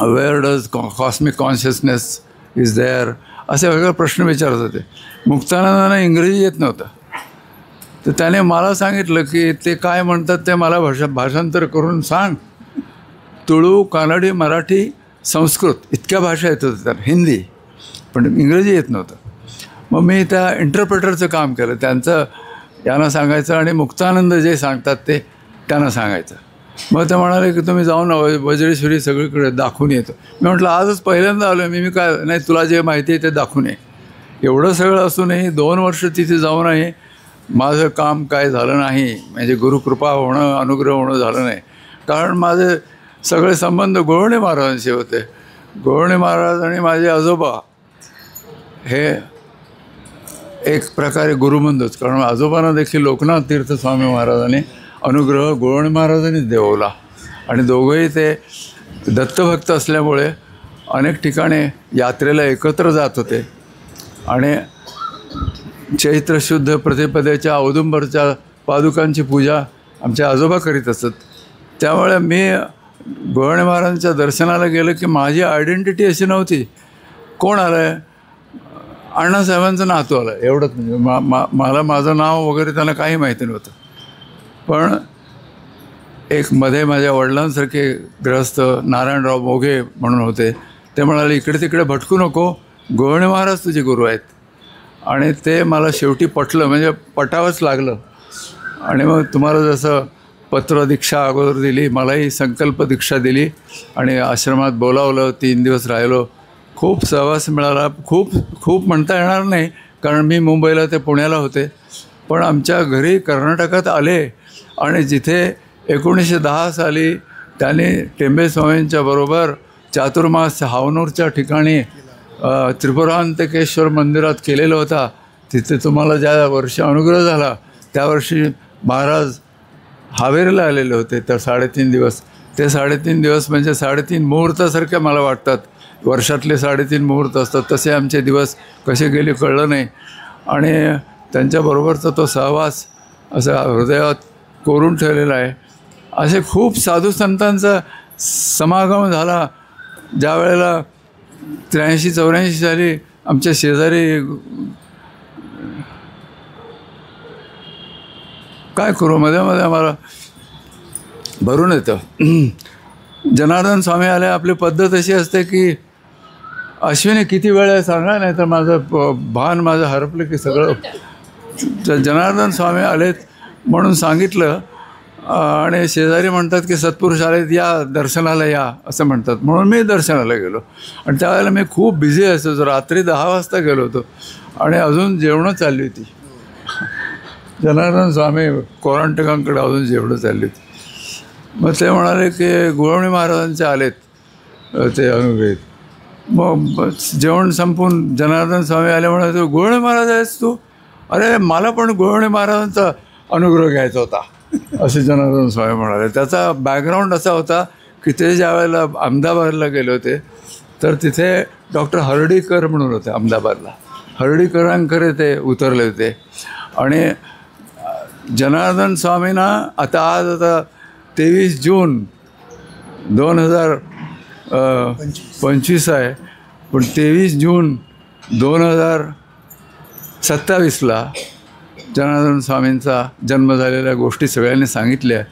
where does cosmic consciousness is there, असे वेगळे प्रश्न विचारत होते. मुक्तानंदांना इंग्रजी येत नव्हतं. तर त्याने मला सांगितलं की ते काय म्हणतात ते मला भाषांतर करून सांग. तुळू, कानडी, मराठी, संस्कृत इतक्या भाषा येत होत्या त्याला, हिंदी, पण इंग्रजी येत नव्हतं. मग मी त्या इंटरप्रेटरचं काम केलं. त्यांचं यांना सांगायचं आणि मुक्तानंद जे सांगतात ते त्यांना सांगायचं. मग ते म्हणाले की तुम्ही जाऊन वज्रेश्वरी सगळीकडे दाखवून येतो. मी म्हटलं आजच पहिल्यांदा आलो आहे मी काय नाही, तुला जे माहिती आहे ते दाखवून ये. एवढं सगळं असूनही 2 वर्ष तिथे जाऊनही माझं काम काय झालं नाही. म्हणजे गुरुकृपा होणं, अनुग्रह होणं झालं नाही. कारण माझे सगळे संबंध गोळणे महाराजांशी होते. गोळणे महाराज आणि माझे आजोबा हे एक प्रकारे गुरुबंधूच. कारण आजोबांना देखील लोकनाथ तीर्थ स्वामी महाराजांनी अनुग्रह गोळणे महाराजांनीच देवला. आणि दोघंही ते दत्तभक्त असल्यामुळे अनेक ठिकाणी यात्रेला एकत्र जात होते. आणि चैत्र शुद्ध प्रतिपदेच्या औदुंबरच्या पादुकांची पूजा आमचे आजोबा करीत असत. त्यामुळे मी गोळणे महाराजांच्या दर्शनाला गेलं की माझी आयडेंटिटी अशी नव्हती. कोण आलं आहे, अण्णासाहेबांचं नातू आलं, एवढंच. म्हणजे मला माझं नाव वगैरे त्यांना काही माहिती नव्हतं. पण एक मध्ये माझ्या वडिलांसारखे गृहस्थ नारायणराव मोघे म्हणून होते. ते म्हणाले इकडे तिकडे भटकू नको, गोळणे महाराज तुझे गुरु आहेत. आणि ते मला शेवटी पटलं, म्हणजे पटावंच लागलं. आणि मग तुम्हाला जसं पत्र दीक्षा अगोदर दिली, मलाही संकल्प दीक्षा दिली आणि आश्रमात बोलावलं. 3 दिवस राहिलो. खूप सहवास मिळाला. खूप म्हणता येणार नाही कारण मी मुंबईला ते पुण्याला होते. पण आमच्या घरी कर्नाटकात आले आणि जिथे 1910 साली त्यांनी टेंबे स्वामींच्या बरोबर चातुर्मास हावनूरच्या ठिकाणी त्रिपुरांतकेश्वर मंदिरात केलेला होता. तिथे तुम्हाला ज्या वर्षी अनुग्रह झाला त्या वर्षी महाराज हावेरीला आलेले होते. तर 3.5 दिवस, ते 3.5 दिवस म्हणजे 3.5 मुहूर्तासारखे मला वाटतात. वर्षातले 3.5 मुहूर्त असतात, तसे आमचे दिवस कसे गेले कळलं नाही. आणि त्यांच्याबरोबरचा तो सहवास असा हृदयात कोरून ठेवलेला आहे. असे खूप साधू संतांचा समागम झाला. ज्या वेळेला 83-84 साली आमच्या शेजारी काय करू मध्ये मध्ये आम्हाला भरून येतं. जनार्दन स्वामी आले. आपली पद्धत अशी असते की अश्विनी किती वेळ आहे सांगा, नाही तर माझं भान माझं हरपलं की सगळं. जनार्दन स्वामी आलेत म्हणून सांगितलं आणि शेजारी म्हणतात की सत्पुरुष आलेत, या दर्शनाला या असं म्हणतात. म्हणून मी दर्शनाला गेलो. आणि त्यावेळेला मी खूप बिझी असायचो. रात्री 10 वाजता गेलो होतो आणि अजून जेवणं चालली होती. जनार्दन स्वामी कोरांटकांकडे अजून जेवणं चालली होती. मग ते म्हणाले की गुळवणी महाराजांचे आलेत ते अनुग्रहित. मग जेवण संपून जनार्दन स्वामी आले. म्हणाले गुळवणी महाराज आहेस तू? अरे मला पण गुळवणी महाराजांचा अनुग्रह घ्यायचा होता असे जनार्दन स्वामी म्हणाले. त्याचा बॅकग्राऊंड असा होता की ते ज्या वेळेला अहमदाबादला गेले होते तर तिथे डॉक्टर हर्डीकर म्हणून होते अहमदाबादला. हर्डीकरांकडे ते उतरले होते. आणि जनार्दन स्वामींना आता 23 जून 2025 आहे, पण 23 जून 2027ला जनार्दन स्वामींचा जन्म झालेल्या गोष्टी सगळ्यांनी सांगितल्या.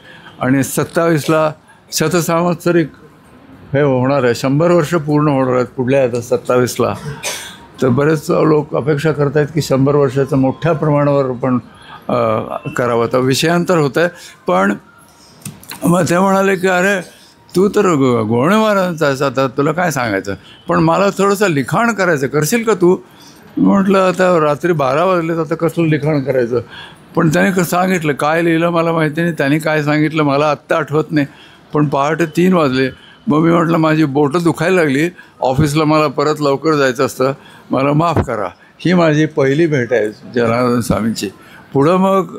आणि 27ला शतसांवत्सरिक हे होणार आहे, 100 वर्ष पूर्ण होणार आहेत पुढल्या 27ला. तर बरेच लोक अपेक्षा करत आहेत की 100 वर्षाचं मोठ्या प्रमाणावर पण करावं. तर विषयांतर होतं आहे. पण मग ते म्हणाले की अरे तू तर गुळवणी महाराजांचा आहेस, आता तुला काय सांगायचं, पण मला थोडंसं लिखाण करायचं, करशील का तू? म्हटलं आता रात्री 12 वाजले तर आता कसलं लिखाण करायचं. पण त्याने सांगितलं, काय लिहिलं मला माहिती नाही, त्याने काय सांगितलं मला आत्ता आठवत नाही, पण पहाटे 3 वाजले. मग मी म्हटलं माझी बोटं दुखायला लागली, ऑफिसला मला परत लवकर जायचं असतं, मला माफ करा. ही माझी पहिली भेट आहे जनार्दन स्वामींची. पुढं मग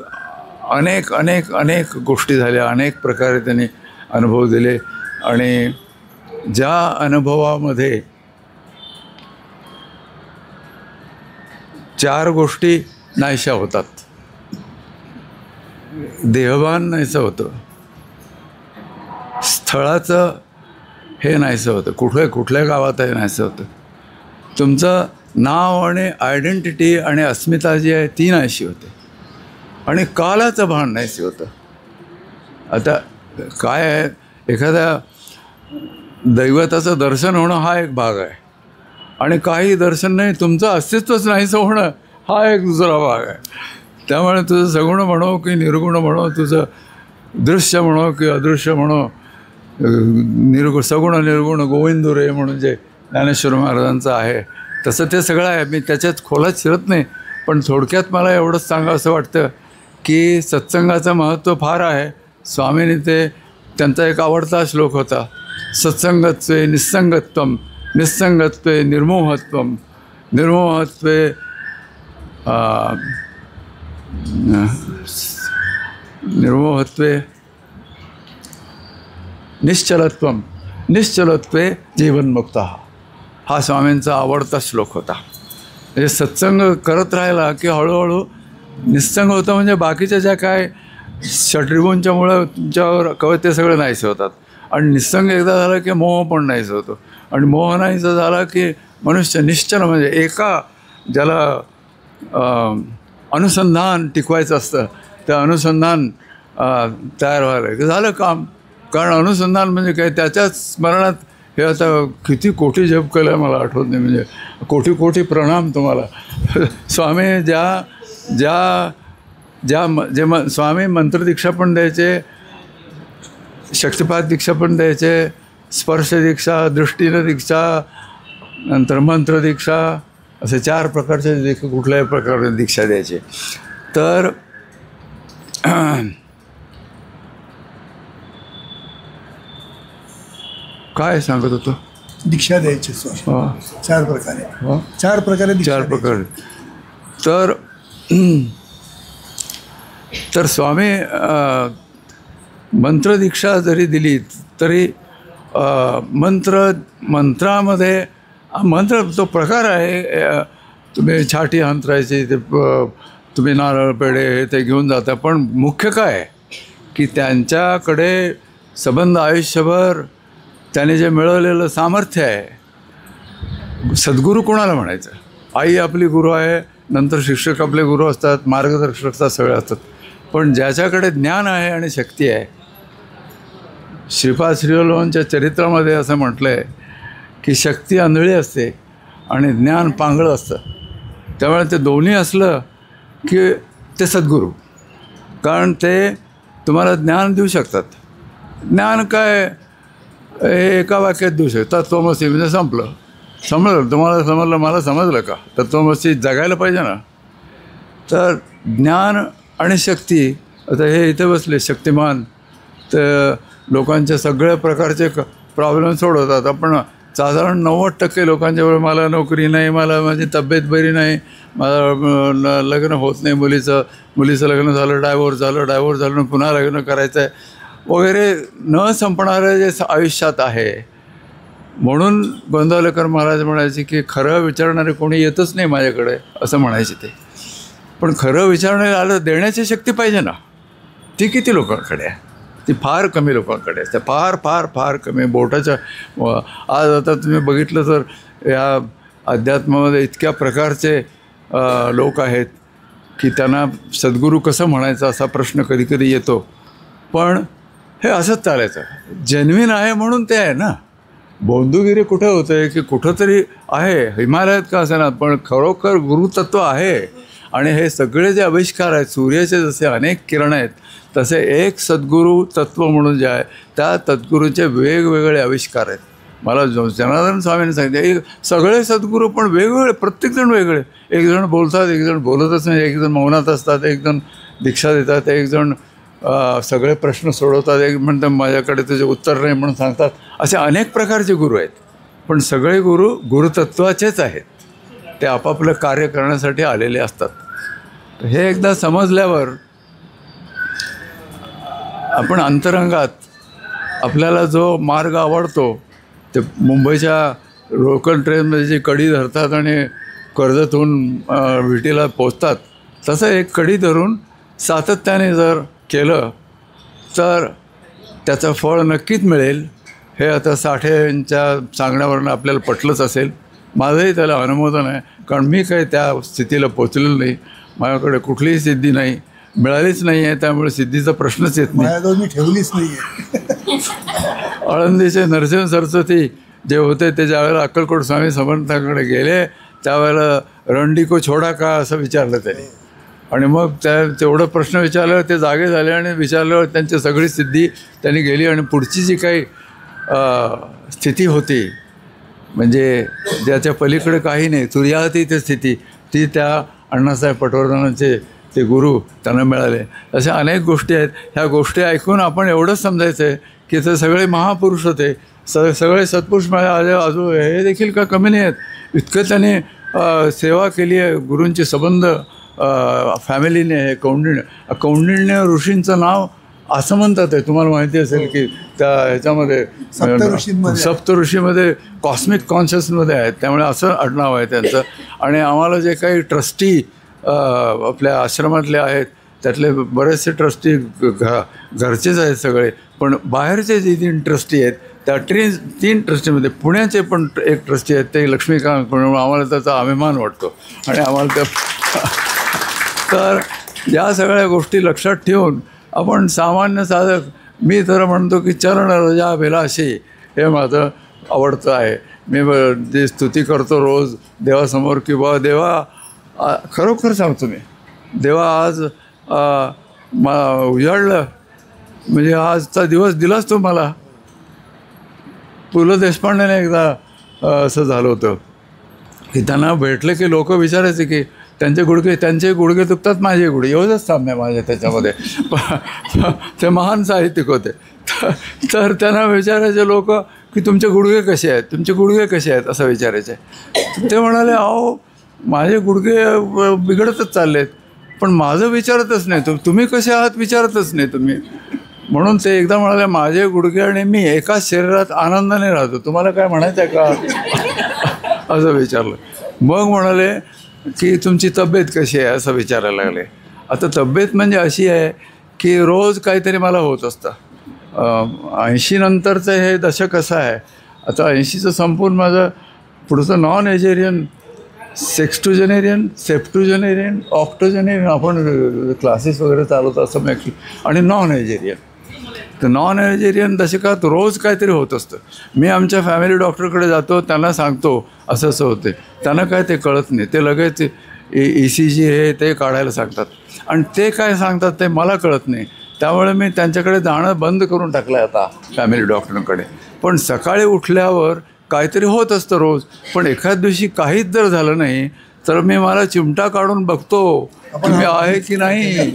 अनेक अनेक अनेक गोष्टी झाल्या, अनेक प्रकारे त्यांनी अनुभव दिले. आणि ज्या अनुभवामध्ये 4 गोष्टी नाहीशा होतात. देहभान नाहीसं होतं, स्थळाचं हे नाहीसं होतं, कुठल्या गावात हे नाहीसं होतं, तुमचं नाव आणि आयडेंटिटी आणि अस्मिता जी आहे ती नाहीशी होते, आणि कालाचं भान नाहीसे होतं. आता काय आहे, एखाद्या दैवताचं दर्शन होणं हा एक भाग आहे, आणि काही दर्शन नाही, तुमचं अस्तित्वच नाहीसं होणं हा एक दुसरा भाग आहे. त्यामुळे तुझं सगुण म्हणो की निर्गुण म्हणो, तुझं दृश्य म्हणो की अदृश्य म्हणो, सगुण निर्गुण गोविंदू रे म्हणून जे ज्ञानेश्वर महाराजांचं आहे तसं ते सगळं आहे. मी त्याच्यात खोलात शिरत नाही, पण थोडक्यात मला एवढंच सांगावं असं वाटतं की सत्संगाचं महत्त्व फार आहे. स्वामींनी ते त्यांचा एक आवडता श्लोक होता, सत्संगत्वे निस्संगत्वम, निस्संगत्वे निर्मोहत्वम, निर्मोहत्वे निर्मोहत्वे निश्चलत्वम, निश्चलत्वे जीवनमुक्ता. हा स्वामींचा आवडता श्लोक होता. म्हणजे सत्संग करत राहिला की हळूहळू निस्संग होतं, म्हणजे बाकीच्या ज्या काय षड्रिगुणांच्यामुळं तुमच्यावर कवते सगळे नाहीसे होतात. आणि निस्संग एकदा झाला की मोह पण नाहीसं होतो, आणि मोह नाहीसं झाला की मनुष्य निश्चल, म्हणजे एका ज्याला अनुसंधान टिकवायचं असतं त्या अनुसंधान तयार व्हायला की झालं काम. कारण अनुसंधान म्हणजे काय, त्याच्याच स्मरणात हे आता किती कोटी जप केलं मला आठवत नाही, म्हणजे कोटी कोटी प्रणाम तुम्हाला. स्वामी जे स्वामी मंत्रदीक्षा पण द्यायचे, शक्तिपात दीक्षा पण द्यायचे, स्पर्श दीक्षा, दृष्टीनं दीक्षा, नंतर मंत्रदीक्षा, असे 4 प्रकारचे कुठल्याही प्रकारचे दीक्षा द्यायचे. तर काय सांगत होतो? दीक्षा द्यायची स्वामी. 4 प्रकारे. 4 प्रकारे दीक्षा 4 प्रकारे. तर स्वामी मंत्रदीक्षा जरी दिली तरी मंत्रामध्ये मंत्र तो प्रकार आहे. तुम्ही छाटी अंतरायची, ते तुम्ही नारळ पेढे हे ते घेऊन जाता, पण मुख्य काय की त्यांच्याकडे संबंध आयुष्यभर त्याने जे मिळवलेलं सामर्थ्य आहे. सद्गुरू कोणाला म्हणायचं? आई आपली गुरु आहे, नंतर शिक्षक आपले गुरु असतात, मार्गदर्शक असतात, सगळे असतात. पण ज्याच्याकडे ज्ञान आहे आणि शक्ती आहे, श्रीपाद श्रीवल्लभांच्या चरित्रामध्ये असं म्हटलं आहे की शक्ती आंधळी असते आणि ज्ञान पांगळं असतं. त्यामुळे ते दोन्ही असलं की ते सद्गुरू, कारण ते तुम्हाला ज्ञान देऊ शकतात. ज्ञान काय हे एका वाक्यात देऊ शकतात. तत्त्वमसी म्हणजे समजलं तुम्हाला, समजलं, मला समजलं का? तत्त्वमसी जगायला पाहिजे ना. तर ज्ञान आणि शक्ती, आता हे इथे बसले शक्तिमान, तर लोकांच्या सगळ्या प्रकारचे प्रॉब्लेम सोडवतात. आपण साधारण 90% लोकांच्यावर मला नोकरी नाही, मला माझी तब्येत बरी नाही, मला लग्न होत नाही, मुलीचं लग्न झालं, डायव्होर्स झालं, पुन्हा लग्न करायचं आहे वगैरे न संपणारं जे आयुष्यात आहे. म्हणून गोंदावलेकर महाराज म्हणायचे की खरं विचारणारे कोणी येतच नाही माझ्याकडे, असं म्हणायचे ते. पण खरं विचारणारे आलं देण्याची शक्ती पाहिजे ना. ती किती लोकांकडे आहे? ती फार कमी लोकांकडे असते, फार फार फार कमी. बोटाच्या आज आता तुम्ही बघितलं तर या अध्यात्मामध्ये इतक्या प्रकारचे लोक आहेत की त्यांना सद्गुरू कसं म्हणायचं असा प्रश्न कधी कधी येतो. पण हे असंच चालायचं. जेन्युइन आहे म्हणून ते आहे ना. बौद्धगिरी कुठे होतं आहे की कुठंतरी आहे, हिमालयात का असेना, पण खरोखर गुरुतत्व आहे. आणि हे सगळे जे आविष्कार आहेत, सूर्याचे जसे अनेक किरण आहेत, तसे एक सद्गुरू तत्त्व म्हणून जे आहे त्या तद्गुरूचे वेगवेगळे आविष्कार आहेत. मला जनार्दन स्वामींनी सांगितले सगळे सद्गुरू पण वेगवेगळे, प्रत्येकजण वेगळे. एक जण बोलतात, एक जण बोलतच नाही, एक जण मौनात असतात, एक जण दीक्षा देतात, एक जण सगळे प्रश्न सोडवतात, एक म्हणतात माझ्याकडे तुझे उत्तर नाही म्हणून सांगतात. असे अनेक प्रकारचे गुरु आहेत, पण सगळे गुरु गुरुतत्वाचेच आहेत. ते आपापलं कार्य करण्यासाठी आलेले असतात. हे एकदा समजल्यावर आपण अंतरंगात आपल्याला जो मार्ग आवडतो, ते मुंबईच्या लोकल ट्रेनमध्ये जी कडी धरतात आणि कर्जतहून विटीला पोचतात, तसं एक कडी धरून सातत्याने जर केलं तर त्याचं फळ नक्कीच मिळेल. हे आता साठेंच्या सांगण्यावरनं आपल्याला पटलंच असेल. माझंही त्याला अनुमोदन आहे, कारण मी काही त्या स्थितीला पोचलेलो नाही. माझ्याकडे कुठलीही सिद्धी नाही, मिळालीच नाही आहे, त्यामुळे सिद्धीचा प्रश्नच येत नाही. मी ठेवलीच नाही आहे. आळंदीचे नरसिंह सरस्वती जे होते ते ज्यावेळेला अक्कलकोट स्वामी समर्थांकडे गेले त्यावेळेला रंडी को छोडा का असं विचारलं त्यांनी. आणि मग तेवढं प्रश्न विचारल्यावर ते जागे झाले आणि विचारल्यावर त्यांची सगळी सिद्धी त्यांनी गेली. आणि पुढची जी काही स्थिती होती, म्हणजे ज्याच्या पलीकडे काही नाही, तुर्याहती ती स्थिती, ती त्या अण्णासाहेब पटवर्धनांचे ते गुरु त्यांना मिळाले. अशा अनेक गोष्टी आहेत. ह्या गोष्टी ऐकून आपण एवढंच समजायचं आहे की ते सगळे महापुरुष होते, सगळे सत्पुरुष माझ्या हे देखील का कमी नाही आहेत. इतकं त्यांनी सेवा केली आहे. गुरूंचे संबंध फॅमिलीने हे कौंडिण्य ऋषींचं नाव असं म्हणतात आहे. तुम्हाला माहिती असेल की त्या ह्याच्यामध्ये सप्तऋषीमध्ये कॉस्मिक कॉन्शियसमध्ये आहेत, त्यामुळे असं आडनाव आहे त्यांचं. आणि आम्हाला जे काही ट्रस्टी आपल्या आश्रमातले आहेत त्यातले बरेचसे ट्रस्टी घरचेच आहेत सगळे, पण बाहेरचे जे 3 ट्रस्टी आहेत त्या 3 ट्रस्टीमध्ये पुण्याचे पण एक ट्रस्टी आहेत, ते लक्ष्मीकांत, म्हणून आम्हाला त्याचा अभिमान वाटतो. आणि आम्हाला त्या तर या सगळ्या गोष्टी लक्षात ठेवून आपण सामान्य साधक, मी तर म्हणतो की चरण रजा अभिलाषी हे माझं आवडतं आहे. मी जे स्तुती करतो रोज देवासमोर की बा देवा, खरोखर सांगतो मी, देवा आज उजाडलं, म्हणजे आजचा दिवस दिलाच तो मला. पु ल देशपांडेने एकदा असं झालं होतं की त्यांना भेटले की लोक विचारायचे की त्यांचे गुडघे दुखतात, माझे गुडघे, एवढंच साम्य माझ्या त्याच्यामध्ये. ते महान साहित्यिक होते. तर त्यांना विचारायचे लोक की तुमचे गुडघे कसे आहेत, तुमचे गुडघे कसे आहेत असं विचारायचे. ते म्हणाले अहो माझे गुडघे बिघडतच चाललेत, पण माझं विचारतच नाही, तुम्ही कसे आहात विचारतच नाही तुम्ही. म्हणून ते एकदा म्हणाले माझे गुडघे आणि मी एकाच शरीरात आनंदाने राहतो, तुम्हाला काय म्हणायचं आहे का असं विचारलं. मग म्हणाले की तुमची तब्येत कशी आहे असं विचारायला लागले. आता तब्येत म्हणजे अशी आहे की रोज काहीतरी मला होत असतं. 80 नंतरचं हे दशक असं आहे. आता 80चं संपूर्ण माझं पुढचं नॉन एजेरियन, सेक्स्टोजेनेरियन, सेप्टोजेनेरियन, ऑक्टोजेनेरियन आपण क्लासेस वगैरे चालवतो असं मी आणि नॉन एजेरियन. तर नॉन एजेरियन दशकात रोज काहीतरी होत असतं. मी आमच्या फॅमिली डॉक्टरकडे जातो, त्यांना सांगतो असं असं होते, त्यांना काय ते कळत नाही, ते लगेच ECG हे ते काढायला सांगतात आणि ते काय सांगतात ते मला कळत नाही. त्यामुळे मी त्यांच्याकडे जाणं बंद करून टाकलं आहे आता फॅमिली डॉक्टरांकडे. पण सकाळी उठल्यावर काहीतरी होत असतं रोज, पण एखाद दिवशी काहीच जर झालं नाही तर मी मला चिमटा काढून बघतो की मी आहे की नाही,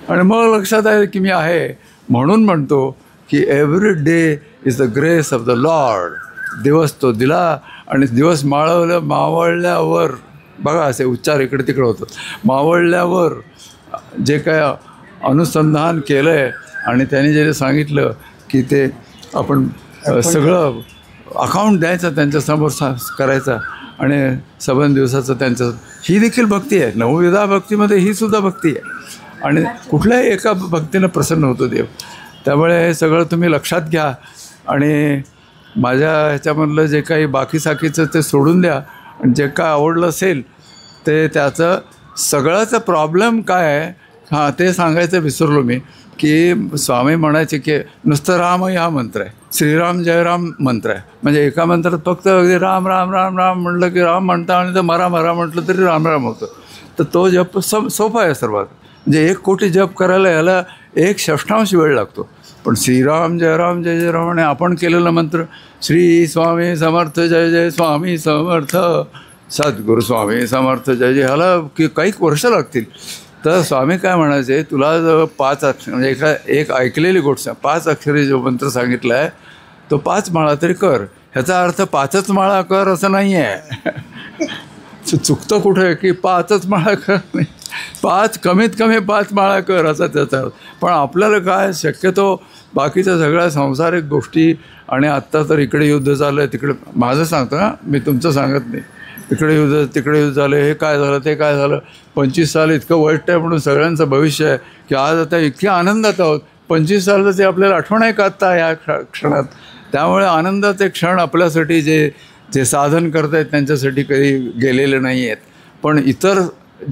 आणि मग लक्षात आहे की मी आहे. म्हणून म्हणतो की every day is the grace of the Lord. दिवस तो दिला आणि दिवस मावळल्यावर बघा असे उच्चार इकडे तिकडे होतात. मावळल्यावर जे काय अनुसंधान केलं आहे आणि त्यांनी जे सांगितलं की ते आपण सगळं अकाउंट द्यायचं त्यांच्यासमोर करायचा आणि सबंध दिवसाचं त्यांचं, ही देखील भक्ती आहे. नवविधा भक्तीमध्ये ही सुद्धा भक्ती आहे आणि कुठल्याही एका भक्तीनं प्रसन्न होतो देव. त्यामुळे हे सगळं तुम्ही लक्षात घ्या आणि माझ्या ह्याच्यामधलं जे काही बाकी साकीचं ते सोडून द्या आणि जे काय आवडलं असेल ते त्याचं सगळ्याचा प्रॉब्लेम काय आहे हां ते सांगायचं विसरलो मी. की स्वामी म्हणायचे की नुसतं राम हा मंत्र आहे, श्रीराम जयराम मंत्र आहे. म्हणजे एका मंत्रात फक्त अगदी राम राम राम राम म्हटलं की राम म्हणता आणि तर मरा मरा म्हटलं तरी राम राम होतं. तर तो जप सोपा आहे सर्वात. म्हणजे 1 कोटी जप करायला याला 1/6 वेळ लागतो. पण श्रीराम जयराम जय जय राम आणि आपण केलेला मंत्र श्री स्वामी समर्थ जय जय स्वामी समर्थ, सद्गुरू स्वामी समर्थ जय जय, ह्याला काही वर्ष लागतील. तर स्वामी काय म्हणायचे, तुला जर 5 अक्षर म्हणजे एक ऐकलेली गोष्ट 5 अक्षरी जो मंत्र सांगितला आहे तो 5 माळा तरी कर. ह्याचा अर्थ 5च माळा कर असं नाही आहे. चुकतं कुठे की 5च माळा कर नाही, 5 कमीत कमी 5 माळा कर असा त्याचा अर्थ. पण आपल्याला काय शक्यतो बाकीच्या सगळ्या सांसारिक गोष्टी आणि आत्ता तर इकडे युद्ध चाललं आहे तिकडे, माझं सांगतो हां मी तुमचं सांगत नाही, इकडे युद्ध तिकडे युद्ध झालं, हे काय झालं ते काय झालं. 25 साल इतकं वाईट आहे म्हणून सगळ्यांचं भविष्य आहे की आज आता इतक्या आनंदात आहोत. 25 सालचं ते आपल्याला आठवण आहे का आत्ता या क्षणात. त्यामुळे आनंदाचे क्षण आपल्यासाठी जे साधन करत आहेत त्यांच्यासाठी काही गेलेले नाही आहेत. पण इतर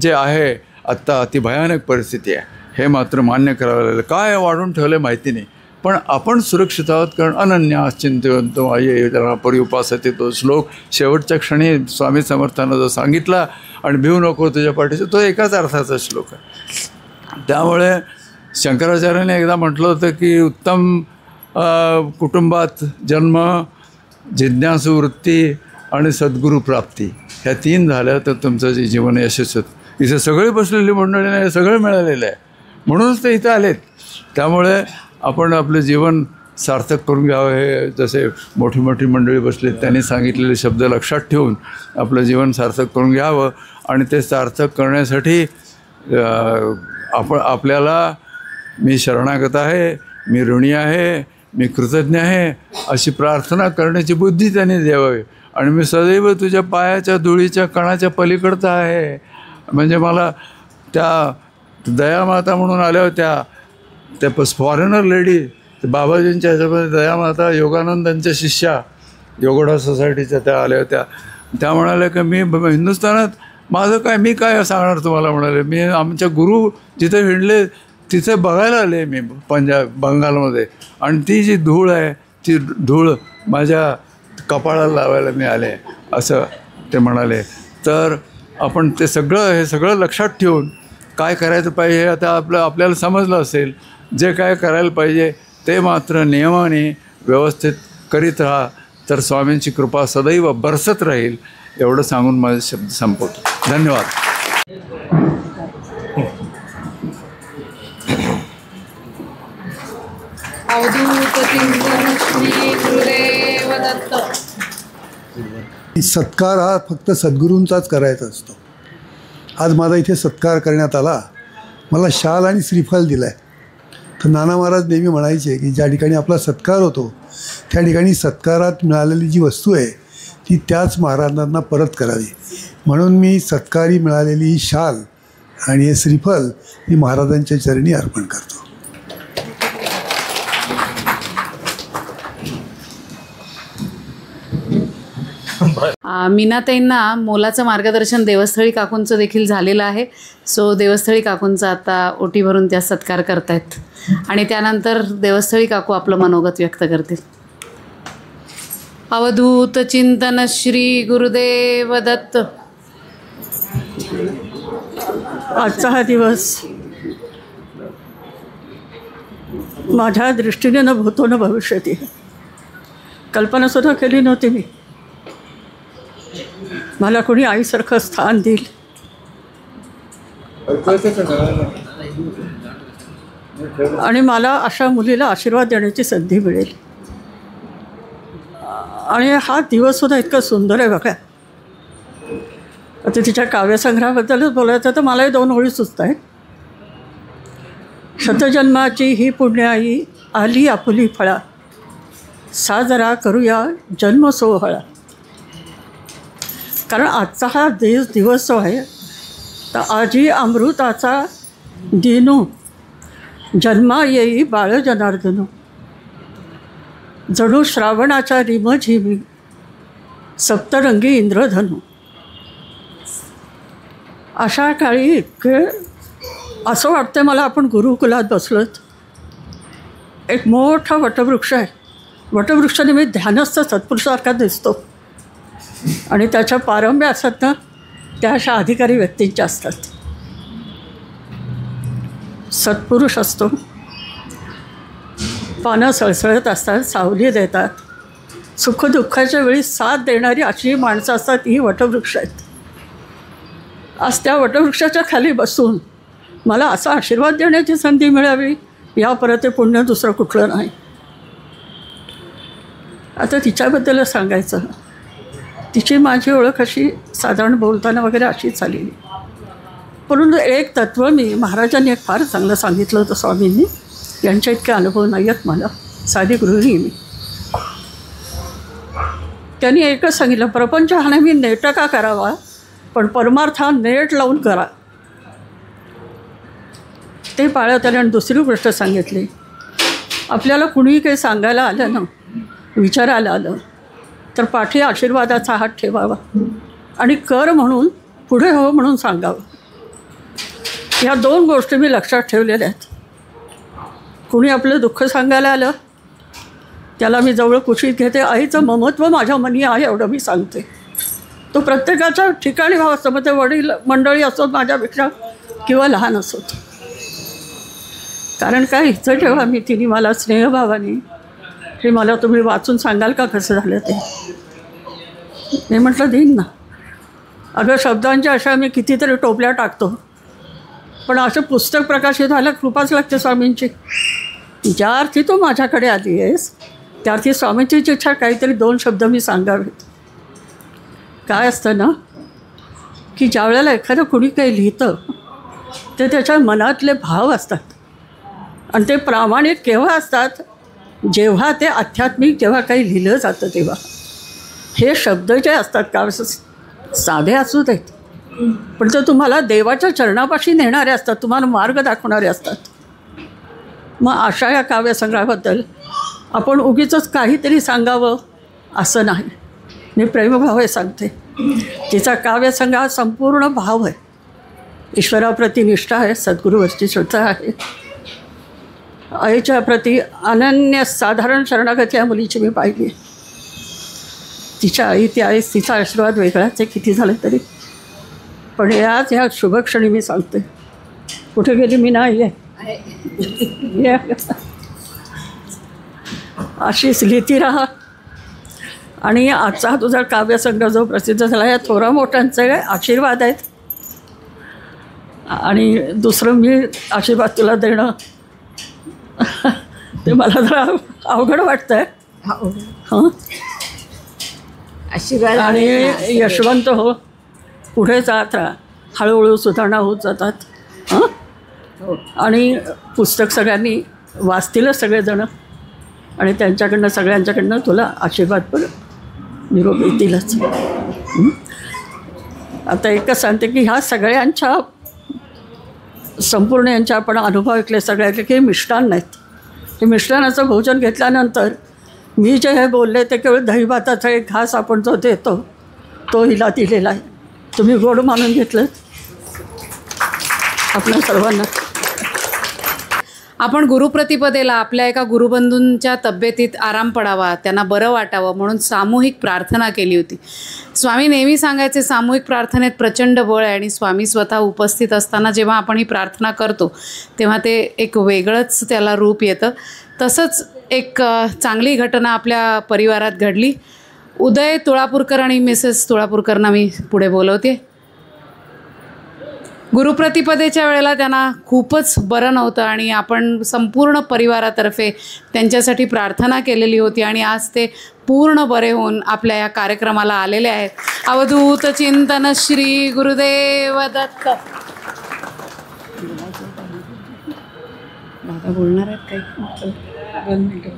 जे आहे आत्ता अति भयानक परिस्थिती आहे हे मात्र मान्य करावं लागलं. काय वाढून ठेवलं माहिती नाही, पण आपण सुरक्षित आहोत. कारण अनन्यास चिंतयन्तो ये त्यांना परिउपासते तो श्लोक शेवटच्या क्षणी स्वामी समर्थानं जो सांगितला आणि भिवू नको तुझ्या पाठीचं, तो एकाच अर्थाचा श्लोक आहे. त्यामुळे शंकराचार्याने एकदा म्हटलं होतं की उत्तम कुटुंबात जन्म, जिज्ञासू वृत्ती आणि सद्गुरू प्राप्ती ह्या 3 झाल्या तर तुमचं जे जीवन यशस्वी होतं. इथे सगळे बसलेली मंडळीने सगळं मिळालेलं आहे म्हणूनच ते इथं आलेत. त्यामुळे आपण आपलं जीवन सार्थक करून घ्यावं. हे जसे मोठी मोठी मंडळी बसलीत त्यांनी सांगितलेले शब्द लक्षात ठेवून आपलं जीवन सार्थक करून घ्यावं आणि ते सार्थक करण्यासाठी आपल्याला मी शरणागत आहे, मी ऋणी आहे, मी कृतज्ञ आहे अशी प्रार्थना करण्याची बुद्धी त्यांनी द्यावी. आणि मी सदैव तुझ्या पायाच्या धुळीच्या कणाच्या पलीकडचा आहे. म्हणजे मला त्या दयामाता म्हणून आल्या होत्या त्या फॉरेनर लेडी, बाबाजींच्या ह्याच्यामध्ये दयामाता योगानंदांच्या शिष्या योगोडा सोसायटीच्या त्या आल्या होत्या. त्या म्हणाल्या की मी हिंदुस्थानात माझं काय, मी काय सांगणार तुम्हाला म्हणाले. मी आमच्या गुरु जिथे हिंडले तिथे बघायला आले मी बंगालमध्ये आणि ती जी धूळ आहे ती धूळ माझ्या कपाळाला लावायला मी आले असं ते म्हणाले. तर आपण ते हे सगळं लक्षात ठेवून काय करायचं पाहिजे हे आता आपल्याला समजलं असेल. जे काय करायला पाहिजे ते मात्र नियमाने व्यवस्थित करीत राहा तर स्वामींची कृपा सदैव बरसत राहील. एवढं सांगून माझे शब्द संपवतो. धन्यवाद. अवधूत चिंतन श्री सत्कार हा फक्त सद्गुरूंचाच करायचा असतो. आज माझा इथे सत्कार करण्यात आला, मला शाल आणि श्रीफल दिलं आहे. तर नाना महाराज नेहमी म्हणायचे की ज्या ठिकाणी आपला सत्कार होतो त्या ठिकाणी सत्कारात मिळालेली जी वस्तू आहे ती त्याच महाराजांना परत करावी. म्हणून मी सत्कारी मिळालेली ही शाल आणि हे श्रीफल मी महाराजांच्या चरणी अर्पण करतो. मीनाताईंना मोलाचं मार्गदर्शन देवस्थळी काकूंचं देखील झालेलं आहे. सो देवस्थळी काकूंचा आता ओटी भरून त्या सत्कार करतायत आणि त्यानंतर देवस्थळी काकू आपलं मनोगत व्यक्त करतील. अवधूत चिंतन श्री गुरुदेव दत्त. आजचा हा दिवस माझ्या दृष्टीने न भूतो न भविष्यती, कल्पनासुद्धा केली नव्हती मी. मला कोणी आईसारखं स्थान देईल आणि मला अशा मुलीला आशीर्वाद देण्याची संधी मिळेल. आणि हा दिवससुद्धा इतका सुंदर आहे बघा. आता तिच्या काव्यसंग्रहाबद्दलच बोलायचं तर मलाही 2 ओळी सुचत आहे. शतजन्माची ही पुण्याई आली आपुली फळा, साजरा करूया जन्म सोहळा. कारण आजचा हा दिवस जो आहे तर आजी अमृताचा दिनू, जन्मा येई बाळ जनार्दनू, जणू श्रावणाच्या रिमझिमी सप्तरंगी इंद्रधनू. अशा काळी असं वाटतं मला आपण गुरुकुलात बसलोत. एक मोठा वटवृक्ष आहे, वटवृक्षाने मी ध्यानस्थ सत्पुरुषासारखा दिसतो आणि त्याच्या पारंब्या असतात ना त्या अशा अधिकारी व्यक्तींच्या असतात. सत्पुरुष असतो, पानं सळसळत असतात, सावली देतात, सुखदुःखाच्या वेळी साथ देणारी अशी माणसं असतात, ही वटवृक्ष आहेत. आज त्या वटवृक्षाच्या खाली बसून मला असा आशीर्वाद देण्याची संधी मिळावी या परत ते पुण्य दुसरं कुठलं नाही. आता तिच्याबद्दल सांगायचं, तिची माझी ओळख अशी साधारण बोलताना वगैरे अशीच झालेली. परंतु एक तत्त्व मी महाराजांनी एक फार चांगलं सांगितलं होतं स्वामींनी, यांच्या इतके अनुभव नाही आहेत मला, साधी गृहिणी मी. त्यांनी एकच सांगितलं, प्रपंच हा नेहमी नेटका करावा पण परमार्थ हा नेट लावून करा. ते पाळत आलं. आणि दुसरी गोष्ट सांगितली, आपल्याला कुणीही काही सांगायला आलं ना, विचारायला आलं तर पाठी आशीर्वादाचा हात ठेवावा आणि कर म्हणून पुढे हो म्हणून सांगावं. ह्या 2 गोष्टी मी लक्षात ठेवलेल्या आहेत. कुणी आपलं दुःख सांगायला आलं त्याला मी जवळ कुशीत घेते. आईचं ममत्व माझ्या मनी आहे एवढं मी सांगते. तो प्रत्येकाच्या ठिकाणी भाव असतो, मग ते वडील मंडळी असोत माझ्यापेक्षा किंवा लहान असोत. कारण काय हिचं ठेवा मी, तिने मला स्नेहभावाने हे मला तुम्ही वाचून सांगाल का कसं झालं ते. मी म्हटलं देईन ना. अगं शब्दांच्या अशा मी कितीतरी टोपल्या टाकतो, पण असं पुस्तक प्रकाशित व्हायला कृपाच लागते स्वामींची. ज्या अर्थी तू माझ्याकडे आली आहेस त्या अर्थी स्वामींचीच इच्छा काहीतरी 2 शब्द मी सांगावेत. काय असतं ना की ज्या वेळेला एखादं कुणी काही लिहितं ते त्याच्या मनातले भाव असतात आणि ते प्रामाणिक केव्हा असतात, जेव्हा ते आध्यात्मिक जेव्हा काही लिहिलं जातं तेव्हा. हे शब्द जे असतात का साधे असू देत पण ते तुम्हाला देवाच्या चरणापाशी नेणारे असतात, तुम्हाला मार्ग दाखवणारे असतात. मग अशा या काव्यसंग्रहाबद्दल आपण उगीचच काहीतरी सांगावं असं नाही. मी प्रेमभाव हे सांगते. तिचा काव्यसंग्रह संपूर्ण भाव आहे, ईश्वराप्रती निष्ठा आहे, सद्गुरूवरची श्रद्धा आहे, आईच्या प्रती अनन्य साधारण शरणागती या मुलीची मी पाहिली. तिच्या आई ती आई, तिचा आशीर्वाद वेगळाच आहे किती झालं तरी. पण याच ह्या शुभक्षणी मी सांगते, कुठे गेली मी नाही आहे, अशीच लिहिती राहा. आणि आजचा तुझा काव्यसंग्रह जो प्रसिद्ध झाला या थोरा मोठ्यांचे आशीर्वाद आहेत. आणि दुसरं मी आशीर्वाद तुला देणं ते मला जरा अवघड वाटतं आहे. हां आशीर्वाद आणि यशवंत हो, पुढे जात राहा, हळूहळू सुधारणा होत जातात. हां, आणि पुस्तक सगळ्यांनी वाचतीलच सगळेजणं, आणि त्यांच्याकडनं सगळ्यांच्याकडनं तुला आशीर्वाद पण निरोप येतीलच. आता एकच सांगते की ह्या सगळ्यांच्या संपूर्ण यांच्या आपण अनुभव ऐकले सगळ्याचे की मिष्टान नाहीत. हे मिष्टानाचं भोजन घेतल्यानंतर मी जे हे बोलले ते केवळ दही भाताचा एक घास आपण जो देतो तो हिला दिलेला आहे. तुम्ही गोड मानून घेतलं आपल्या सर्वांना. आपण गुरुप्रतिपदेला आपल्या एका गुरुबंधूंच्या तब्येतीत आराम पडावा, त्यांना बरं वाटावं म्हणून सामूहिक प्रार्थना केली होती. स्वामी नेहमी सांगायचे सामूहिक प्रार्थनेत प्रचंड बळ आहे, आणि स्वामी स्वतः उपस्थित असताना जेव्हा आपण ही प्रार्थना करतो तेव्हा ते एक वेगळंच त्याला रूप येतं. तसंच एक चांगली घटना आपल्या परिवारात घडली. उदय तुळापूरकर आणि मिसेस तुळापूरकरना मी पुढे बोलवते. गुरुप्रतिपदेच्या वेळेला त्यांना खूपच बरं नव्हतं, आणि आपण संपूर्ण परिवारातर्फे त्यांच्यासाठी प्रार्थना केलेली होती, आणि आज ते पूर्ण बरे होऊन आपल्या या कार्यक्रमाला आलेले आहेत. अवधूत चिंतन श्री गुरुदेव दत्त. दादा बोलणार आहेत काही? 2 मिनिटं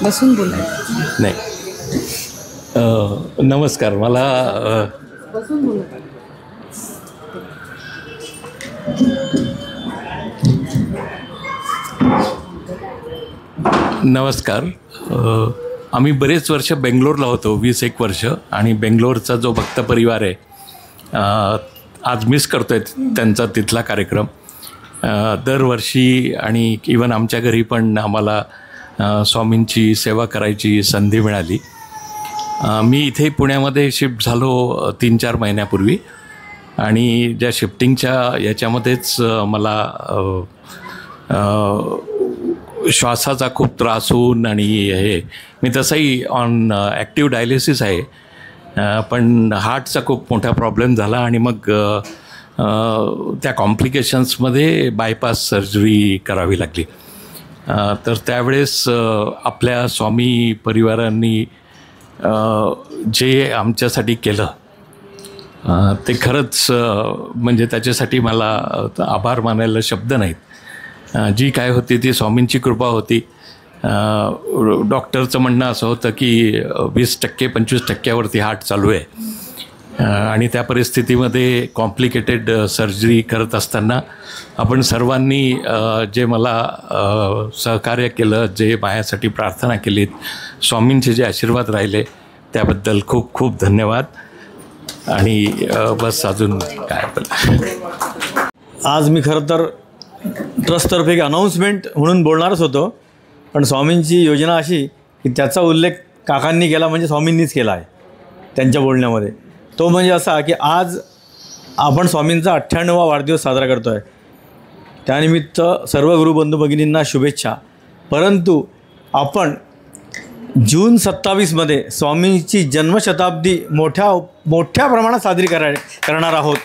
बसून बोलायचं नाही. नमस्कार. मला बसून बोला. नमस्कार. आम्ही बरेच वर्ष बेंगलोरला होतो, 20-1 वर्ष, आणि बेंगलोरचा जो भक्त परिवार आहे आज मिस करतो आहे त्यांचा तिथला कार्यक्रम. दरवर्षी आणि इवन आमच्या घरी पण आम्हाला स्वामींची सेवा करायची संधी मिळाली. मी इथे पुण्यामध्ये शिफ्ट झालो 3-4 महिन्यापूर्वी, आणि ज्या शिफ्टिंगच्या याच्यामध्येच मला श्वासाचा खूप त्रास होऊन, आणि हे मी तसंही ऑन ॲक्टिव्ह डायलिसिस आहे, पण हार्टचा खूप मोठा प्रॉब्लेम झाला, आणि मग त्या कॉम्प्लिकेशन्समध्ये बायपास सर्जरी करावी लागली. तर त्यावेळेस आपल्या स्वामी परिवारांनी जे आमच्यासाठी केलं ते खरंच म्हणजे त्याच्यासाठी मला आभार मानायला शब्द नाहीत. जी काय होती ती स्वामींची कृपा होती. डॉक्टरचं म्हणणं असं होतं की 20%-25% हार्ट चालू आहे, आणि त्या परिस्थितीमध्ये कॉम्प्लिकेटेड सर्जरी करत असताना आपण सर्वांनी जे मला सहकार्य केलं, जे माझ्यासाठी प्रार्थना केलीत, स्वामींचे जे आशीर्वाद राहिले त्याबद्दल खूप खूप धन्यवाद. आणि बस अजून काय. आज मी खरं तर ट्रस्टतर्फे एक अनाऊन्समेंट म्हणून बोलणारच होतो, पण स्वामींची योजना अशी की त्याचा उल्लेख काकांनी केला म्हणजे स्वामींनीच केला आहे त्यांच्या बोलण्यामध्ये. तो म्हणजे असा की आज आपण स्वामींचा 98वा वाढदिवस साजरा करतो आहे. त्यानिमित्त सर्व गुरुबंधू भगिनींना शुभेच्छा. परंतु आपण जून 27मध्ये स्वामींची जन्मशताब्दी मोठ्या प्रमाणात साजरी करणार आहोत.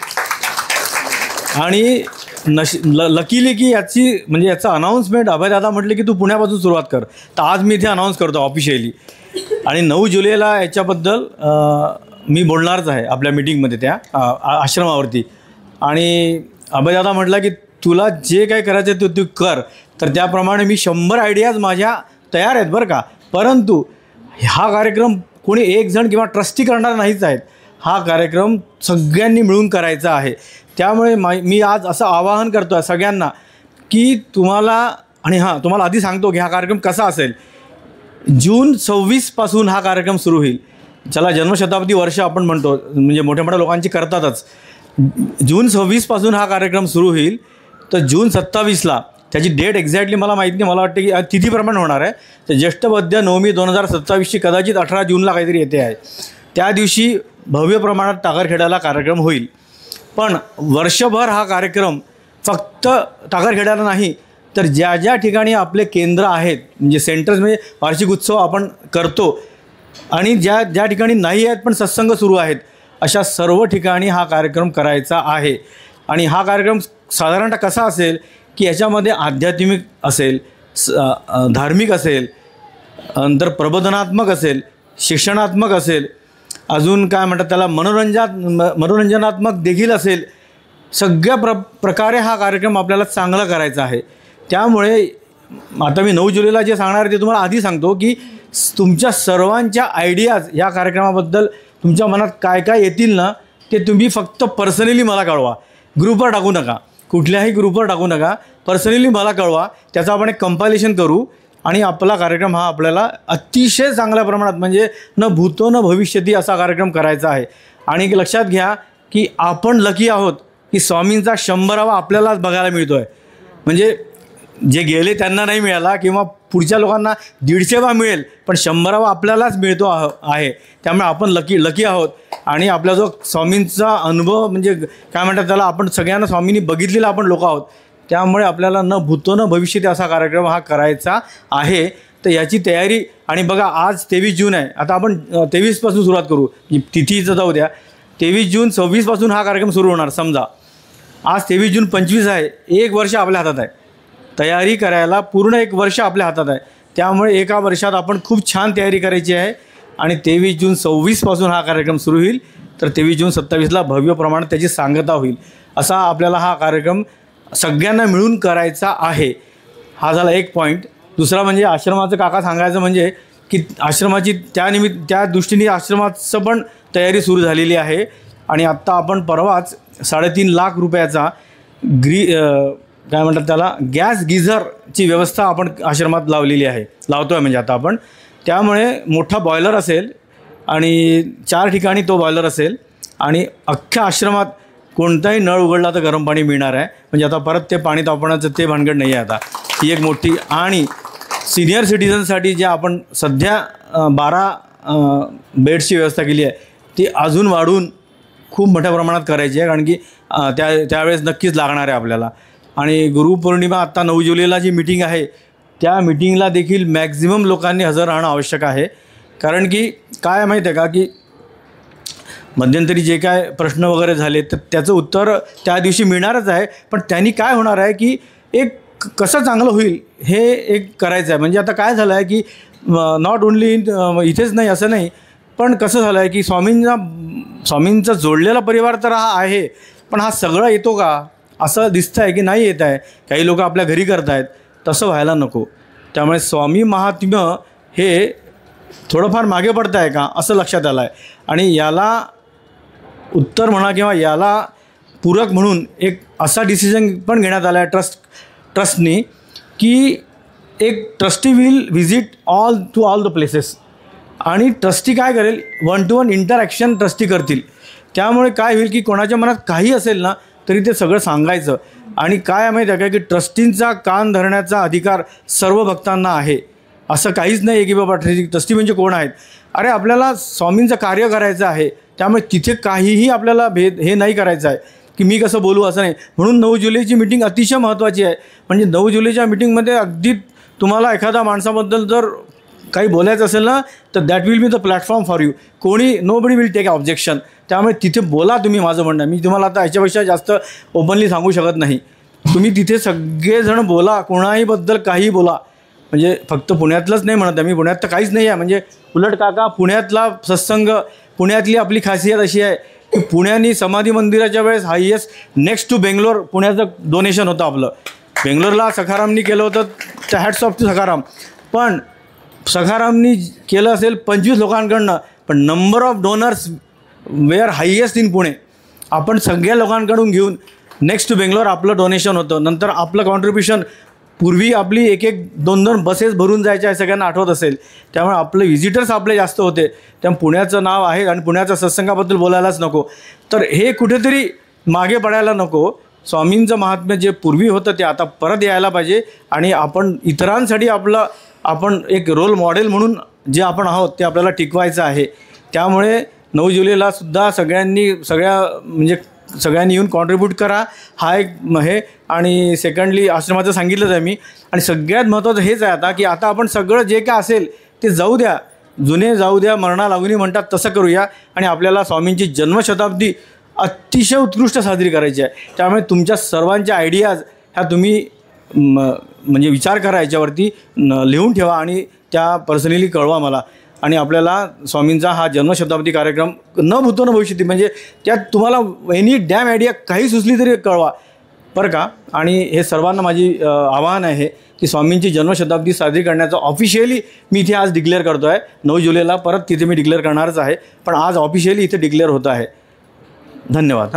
आणि लकीली की याचा अनाऊन्समेंट अभयदादा म्हटले की तू पुण्यापासून सुरुवात कर, तर आज मी इथे अनाऊन्स करतो ऑफिशियली. आणि 9 जुलैला याच्याबद्दल मी बोलणारच आहे आपल्या मीटिंगमध्ये त्या आश्रमावरती. आणि अभयदादा म्हटला की तुला जे काय करायचं ते तू कर, तर त्याप्रमाणे मी 100 आयडियाज माझ्या तयार आहेत बरं का. परंतु हा कार्यक्रम कोणी एक जण किंवा ट्रस्टी करणार नाहीच आहेत. हा कार्यक्रम सगळ्यांनी मिळून करायचा आहे. त्यामुळे मी आज असं आवाहन करतो आहे सगळ्यांना की तुम्हाला आधी सांगतो की हा कार्यक्रम कसा असेल. जून 26पासून हा कार्यक्रम सुरू होईल. ज्याला जन्मशताब्दी वर्ष आपण म्हणतो, म्हणजे मोठ्या मोठ्या लोकांची करतातच. जून 26पासून हा कार्यक्रम सुरू होईल. तर जून 27ला त्याची डेट एक्झॅक्टली मला माहीत नाही, मला वाटतं की तिथीप्रमाणे होणार आहे. तर ज्येष्ठवद्य नवमी 2027ची कदाचित 18 जूनला काहीतरी येते आहे. त्या दिवशी भव्य प्रमाणात टाकरखेड्याला कार्यक्रम होईल. पण वर्षभर हा कार्यक्रम फक्त टाकरखेड्याला नाही, तर ज्या ज्या ठिकाणी आपले केंद्र आहेत, म्हणजे सेंटर्स, म्हणजे वार्षिक उत्सव आपण करतो, आणि ज्या ठिकाणी नाही आहेत पण सत्संग सुरू आहेत, अशा सर्व ठिकाणी हा कार्यक्रम करायचा आहे. आणि हा कार्यक्रम साधारणतः कसा असेल की याच्यामध्ये आध्यात्मिक असेल, धार्मिक असेल, नंतर प्रबोधनात्मक असेल, शिक्षणात्मक असेल, अजून काय म्हणतात त्याला मनोरंजनात्मक देखील असेल, सगळ्या प्रकारे हा कार्यक्रम आपल्याला चांगला करायचा आहे. त्यामुळे आता मी 9 जुलैला जे सांगणार आहे ते तुम्हाला आधी सांगतो की तुमच्या सर्वांच्या आयडियाज या कार्यक्रमाबद्दल तुमच्या मनात काय काय येतील ना ते तुम्ही फक्त पर्सनली मला कळवा. ग्रुपवर टाकू नका, कुठल्याही ग्रुपवर टाकू नका, पर्सनली मला कळवा. त्याचं आपण एक कंपायलेशन करू आणि आपला कार्यक्रम हा आपल्याला अतिशय चांगल्या प्रमाणात म्हणजे न भूतो न भविष्यती असा कार्यक्रम करायचा आहे. आणि लक्षात घ्या की आपण लकी आहोत की स्वामींचा 100वा आपल्यालाच बघायला मिळतो आहे. म्हणजे जे गेले त्यांना नाही मिळाला किंवा पुढच्या लोकांना 150वा मिळेल, पण 100वा आपल्यालाच मिळतो आहे. त्यामुळे आपण लकी आहोत. आणि आपला जो स्वामींचा अनुभव म्हणजे काय म्हणतात त्याला, आपण सगळ्यांना स्वामींनी बघितलेला आपण लोक आहोत. त्यामुळे आपल्याला न भूतो न भविष्यती असा कार्यक्रम हा करायचा आहे. तर याची तयारी. आणि बघा आज 23 जून आहे, आता आपण 23पासून सुरुवात करू, तिथीचं जाऊ द्या. 23 जून 26पासून हा कार्यक्रम सुरू होणार. समजा आज 23 जून 25 आहे, 1 वर्ष आपल्या हातात आहे. तयारी करायला पूर्ण 1 वर्ष आपल्या हातात आहे. त्यामुळे एका वर्षात आपण खूप छान तयारी करायची आहे. आणि 23 जून 26पासून हा कार्यक्रम सुरू होईल. तर 23 जून 27ला भव्य प्रमाणात त्याची सांगता होईल. असा आपल्याला हा कार्यक्रम सगळ्यांना मिळून करायचा आहे. हा झाला एक पॉईंट. दुसरा म्हणजे आश्रमाचं काका सांगायचं म्हणजे की आश्रमाची त्या दृष्टीने आश्रमाचं पण तयारी सुरू झालेली आहे. आणि आत्ता आपण परवाच 3.5 लाख रुपयाचा काय म्हणतात त्याला गॅस गिझरची व्यवस्था आपण आश्रमात लावतो आहे म्हणजे आता आपण. त्यामुळे मोठा बॉयलर असेल आणि 4 ठिकाणी तो बॉयलर असेल आणि अख्ख्या आश्रमात कोणताही नळ उघडला तर गरम पाणी मिळणार आहे. म्हणजे आता परत ते पाणी तापवण्याचं ते भानगड नाही आहे आता. ही एक मोठी. आणि सिनियर सिटीजनसाठी जे आपण सध्या 12 बेड्सची व्यवस्था केली आहे ती अजून वाढवून खूप मोठ्या प्रमाणात करायची आहे. कारण की त्यावेळेस नक्कीच लागणार आहे आपल्याला. आणि गुरुपौर्णिमा आत्ता 9 जुलैला जी मीटिंग आहे त्या मीटिंगला देखील मॅक्झिमम लोकांनी हजर राहणं आवश्यक आहे. कारण की काय माहीत आहे का की मध्यंतरी जे काय प्रश्न वगैरे झाले तर त्याचं उत्तर त्या दिवशी मिळणारच आहे. पण त्यांनी काय होणार आहे की एक कसं चांगलं होईल हे एक करायचं आहे. म्हणजे आता काय झालं आहे की नॉट ओन्ली इथेच नाही असं नाही, पण कसं झालं आहे की स्वामींचा जोडलेला परिवार तर हा आहे, पण हा सगळं येतो का असं दिसतं आहे की नाही येत आहे. काही लोक आपल्या घरी करत आहेत, तसं व्हायला नको. त्यामुळे स्वामी महात्म्य हे थोडंफार मागे पडतं आहे का असं लक्षात आलं आहे. आणि याला उत्तर म्हणा किंवा याला पूरक म्हणून एक असा डिसिजन पण घेण्यात आला आहे ट्रस्टनी की एक trustee will visit all the places. आणि ट्रस्टी काय करेल, 1-to-1 इंटरॅक्शन ट्रस्टी करतील. त्यामुळे काय होईल की कोणाच्या मनात काही असेल ना तरी ते सगळं सांगायचं. आणि काय माहिती आहे का की ट्रस्टींचा कान धरण्याचा अधिकार सर्व भक्तांना आहे. असं काहीच नाही आहे की बाबा ट्रस्टी म्हणजे कोण आहेत. अरे आपल्याला स्वामींचं कार्य करायचं आहे. त्यामुळे तिथे काहीही आपल्याला हे नाही करायचं आहे की मी कसं बोलू असं नाही. म्हणून 9 जुलैची मीटिंग अतिशय महत्त्वाची आहे. म्हणजे 9 जुलैच्या मीटिंगमध्ये अगदी तुम्हाला एखाद्या माणसाबद्दल जर काही बोलायचं असेल ना तर that will be the platform for you. Nobody will take objection. त्यामुळे तिथे बोला तुम्ही. माझं म्हणणं मी तुम्हाला आता याच्यापेक्षा जास्त ओपनली सांगू शकत नाही. तुम्ही तिथे सगळेजण बोला, कोणाहीबद्दल काही बोला. म्हणजे फक्त पुण्यातलंच नाही म्हणत आहे मी, पुण्यात तर काहीच नाही आहे. म्हणजे उलट काका पुण्यातला सत्संग, पुण्यातली आपली खासियत अशी आहे की पुण्यानी समाधी मंदिराच्या वेळेस हायेस्ट नेक्स्ट टू बेंगलोर पुण्याचं डोनेशन होतं आपलं. बेंगलोरला सखारामनी केलं होतं, त्या हॅट्स ऑफ टू सखाराम. पण सखारामनी केलं असेल 25 लोकांकडनं, पण number of donors were highest in Pune. आपण सगळ्या लोकांकडून घेऊन नेक्स्ट टू बेंगलोर आपलं डोनेशन होतं. नंतर आपलं कॉन्ट्रिब्युशन पूर्वी आपली 1-2 बसेस भरून जायच्या आहे, सगळ्यांना आठवत असेल. त्यामुळे आपले व्हिजिटर्स आपले जास्त होते. त्यामुळे पुण्याचं नाव आहे आणि पुण्याच्या सत्संगाबद्दल बोलायलाच नको. तर हे कुठेतरी मागे पडायला नको. स्वामींचं महात्म्य जे पूर्वी होतं ते आता परत यायला पाहिजे. आणि आपण इतरांसाठी आपण एक रोल मॉडेल म्हणून जे आपण आहोत ते आपल्याला टिकवायचं आहे. त्यामुळे 9 जुलैला सुद्धा सगळ्यांनी येऊन कॉन्ट्रीब्यूट करा. हा एक हे. आणि सेकंडली आश्रमाचं सांगितलंच आहे मी. आणि सगळ्यात महत्त्वाचं हेच आहे आता की आता आपण सगळं जे काय असेल ते जाऊ द्या, जुने जाऊ द्या, मरणा लागूनी म्हणतात तसं करूया. आणि आपल्याला स्वामींची जन्मशताब्दी अतिशय उत्कृष्ट साजरी करायची आहे. त्यामुळे तुमच्या सर्वांच्या आयडियाज ह्या तुम्ही म्हणजे विचार करा, याच्यावरती लिहून ठेवा आणि त्या पर्सनली कळवा मला. आणि आपल्याला स्वामींचा हा जन्मशताब्दी कार्यक्रम न भूतो न भविष्यती, म्हणजे त्यात तुम्हाला एनी डॅम आयडिया काही सुचली तरी कळवा बरं का. आणि हे सर्वांना माझी आवाहन आहे की स्वामींची जन्मशताब्दी साजरी करण्याचं ऑफिशियली मी इथे आज डिक्लेअर करतो आहे. 9 जुलैला परत तिथे मी डिक्लेअर करणारच आहे, पण आज ऑफिशियली इथे डिक्लेअर होत आहे. धन्यवाद.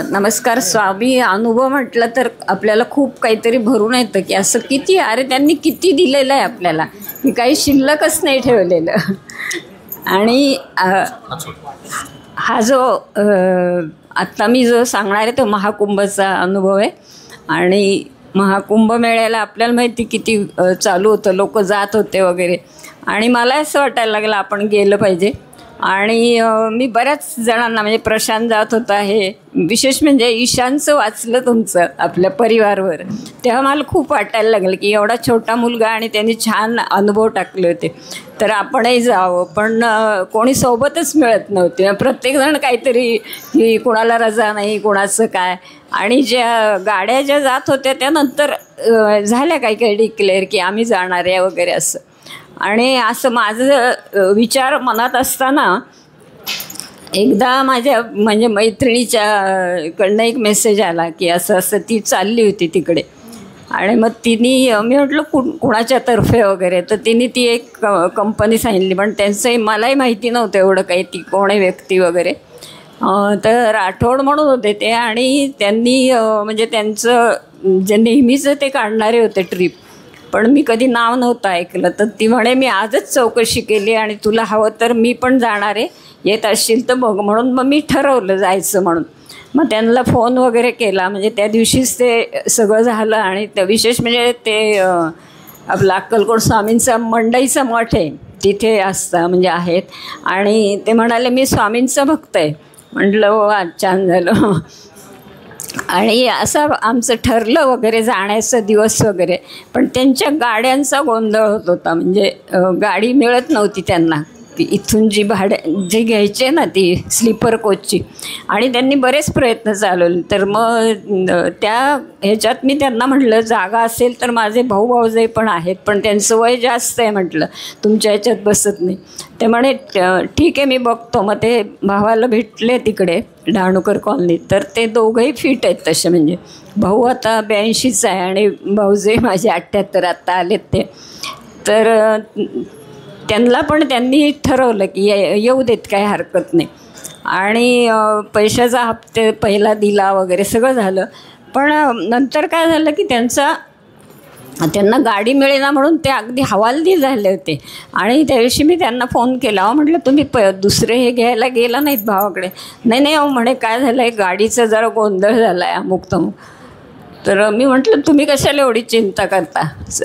नमस्कार. स्वामी अनुभव म्हटलं तर आपल्याला खूप काहीतरी भरून येतं की असं किती, अरे त्यांनी किती दिलेलं आहे आपल्याला, की काही शिल्लकच नाही ठेवलेलं. आणि हा जो आत्ता मी जो सांगणार आहे तो महाकुंभचा अनुभव आहे. आणि महाकुंभमेळ्याला आपल्याला माहिती किती चालू होतं, लोक जात होते वगैरे. आणि मला असं वाटायला लागलं आपण गेलं पाहिजे. आणि मी बऱ्याच जणांना, म्हणजे प्रशांत जात होता, हे विशेष म्हणजे ईशानचं वाचलं तुमचं आपल्या परिवारवर, तेव्हा मला खूप वाटायला लागलं की एवढा छोटा मुलगा आणि त्यांनी छान अनुभव टाकले होते, तर आपणही जावं. पण कोणी सोबतच मिळत नव्हते. प्रत्येकजण काहीतरी की कोणाला रजा नाही, कोणाचं काय. आणि ज्या गाड्या ज्या जात होत्या त्यानंतर झाल्या काही काही डिक्लेअर की आम्ही जाणार आहे वगैरे असं. आणि असं माझं विचार मनात असताना एकदा माझ्या म्हणजे मैत्रिणीच्याकडनं एक मेसेज आला की असं असं ती चालली होती तिकडे. आणि मग तिने, मी म्हटलं कुणाच्या तर्फे वगैरे, तर तिने ती एक कंपनी सांगितली, पण त्यांचंही मलाही माहिती नव्हतं एवढं काही, ती कोण आहे व्यक्ती वगैरे. तर राठोड म्हणून होते ते. आणि त्यांनी म्हणजे त्यांचं जे नेहमीचं ते काढणारे होते ट्रिप, पण मी कधी नाव नव्हतं ऐकलं. तर ती म्हणे मी आजच चौकशी केली आणि तुला हवं तर मी पण जाणार आहे, येत असशील तर बघ. म्हणून मग मी ठरवलं जायचं म्हणून. मग त्यांना फोन वगैरे केला, म्हणजे त्या दिवशीच ते सगळं झालं. आणि त्या विशेष म्हणजे ते आपला अक्कलकोट स्वामींचा मंडईचा मठ आहे, तिथे असतं म्हणजे आहेत. आणि ते म्हणाले मी स्वामींचं भक्त आहे. म्हटलं वा, छान झालं. आणि असं आमचं ठरलं वगैरे जाण्याचा दिवस वगैरे. पण त्यांच्या गाड्यांचा गोंधळ होत होता, म्हणजे गाडी मिळत नव्हती त्यांना, इथून जी जे घ्यायचे ना ती स्लीपर कोचची. आणि त्यांनी बरेच प्रयत्न चालवले. तर मग त्या ह्याच्यात मी त्यांना म्हटलं जागा असेल तर माझे भाऊभाऊजाई पण आहेत, पण त्यांचं वय जास्त आहे, म्हटलं तुमच्या ह्याच्यात बसत नाही. ते म्हणे ठीक आहे मी बघतो. मग ते भावाला भेटले तिकडे डहाणूकर कॉलनीत. तर ते दोघंही फिट आहेत तसे, म्हणजे भाऊ आता 82चा आहे आणि भाऊजाई माझे 78 आत्ता आलेत ते. तर त्यांना पण त्यांनी ठरवलं की येऊ देत, काही हरकत नाही. आणि पैशाचा हप्ते पहिला दिला वगैरे सगळं झालं. पण नंतर काय झालं की त्यांना गाडी मिळेना म्हणून ते अगदी हवालदिल झाले होते. आणि त्या दिवशी मी त्यांना फोन केला, म्हटलं तुम्ही दुसरे हे घ्यायला गेला नाहीत भावाकडे? नाही म्हणे काय झालं आहे, गाडीचा जरा गोंधळ झाला आहे अमुक तमुक. तर मी म्हटलं तुम्ही कशाला एवढी चिंता करता,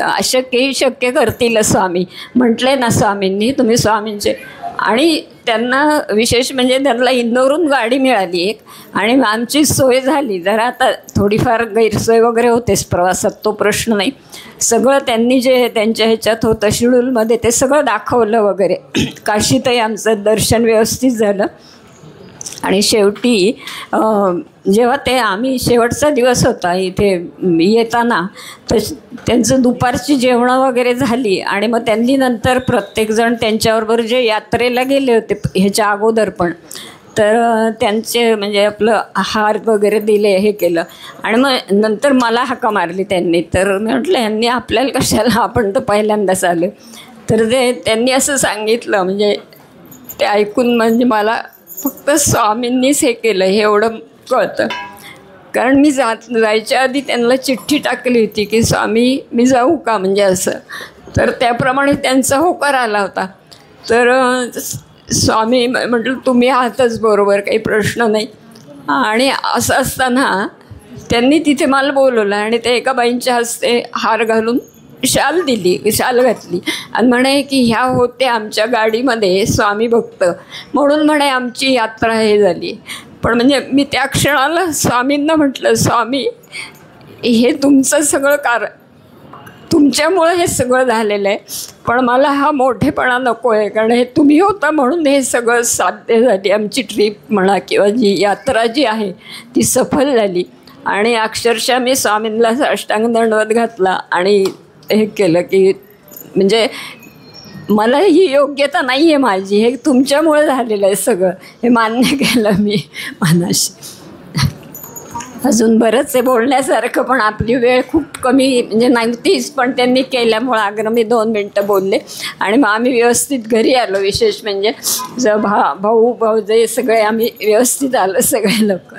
अशक्यही शक्य करतील स्वामी. म्हटले ना स्वामींनी, तुम्ही स्वामींचे. आणि त्यांना विशेष म्हणजे त्यांना इंदोरून गाडी मिळाली एक, आणि आमची सोय झाली. जरा आता थोडीफार गैरसोय वगैरे होतेच प्रवासात, तो प्रश्न नाही. सगळं त्यांनी जे त्यांच्या ह्याच्यात होतं शेड्यूलमध्ये ते सगळं दाखवलं वगैरे. काशीतही आमचं दर्शन व्यवस्थित झालं. आणि शेवटी जेव्हा ते आम्ही शेवटचा दिवस होता इथे येताना, तर त्यांचं दुपारची जेवणं वगैरे झाली. आणि मग त्यांनी नंतर प्रत्येकजण त्यांच्याबरोबर जे यात्रेला गेले होते ह्याच्या अगोदर पण, तर त्यांचे म्हणजे आपलं हार वगैरे दिले, हे केलं. आणि मग नंतर मला हाका मारली त्यांनी. तर मी म्हटलं यांनी आपल्याला कशाला, आपण तर पहिल्यांदाच आलो. तर त्यांनी असं सांगितलं, म्हणजे ते ऐकून म्हणजे मला फक्त स्वामींनीच हे केलं हे एवढं कळतं. कारण मी जायच्या आधी त्यांना चिठ्ठी टाकली होती की स्वामी मी जाऊ का, म्हणजे असं. तर त्याप्रमाणे त्यांचा होकार आला होता. तर स्वामी म्हटलं तुम्ही आहातच बरोबर, काही प्रश्न नाही. आणि असं असताना त्यांनी तिथे मला बोलवलं आणि ते एका बाईंच्या हस्ते हार घालून शाल दिली, शाल घातली. आणि म्हणे की ह्या होते आमच्या गाडीमध्ये स्वामी भक्त, म्हणून म्हणे आमची यात्रा हे झाली. पण म्हणजे मी त्या क्षणाला स्वामींना म्हटलं स्वामी हे तुमचं सगळं तुमच्यामुळं हे सगळं झालेलं आहे, पण मला हा मोठेपणा नको आहे. कारण हे तुम्ही होता म्हणून हे सगळं साध्य झाली, आमची ट्रीप म्हणा किंवा जी यात्रा जी आहे ती सफल झाली. आणि अक्षरशः मी स्वामींना साष्टांग दंडवत घातला आणि हे केलं की म्हणजे मला ही योग्यता नाही आहे माझी, हे तुमच्यामुळे झालेलं आहे सगळं, हे मान्य केलं मी मनाशी. अजून बरंच आहे बोलण्यासारखं, पण आपली वेळ खूप कमी म्हणजे नव्हतीच, पण त्यांनी केल्यामुळं अगदी मी 2 मिनटं बोलले आणि मग आम्ही व्यवस्थित घरी आलो. विशेष म्हणजे भाऊ भाऊजे सगळे आम्ही व्यवस्थित आलो सगळे लोक.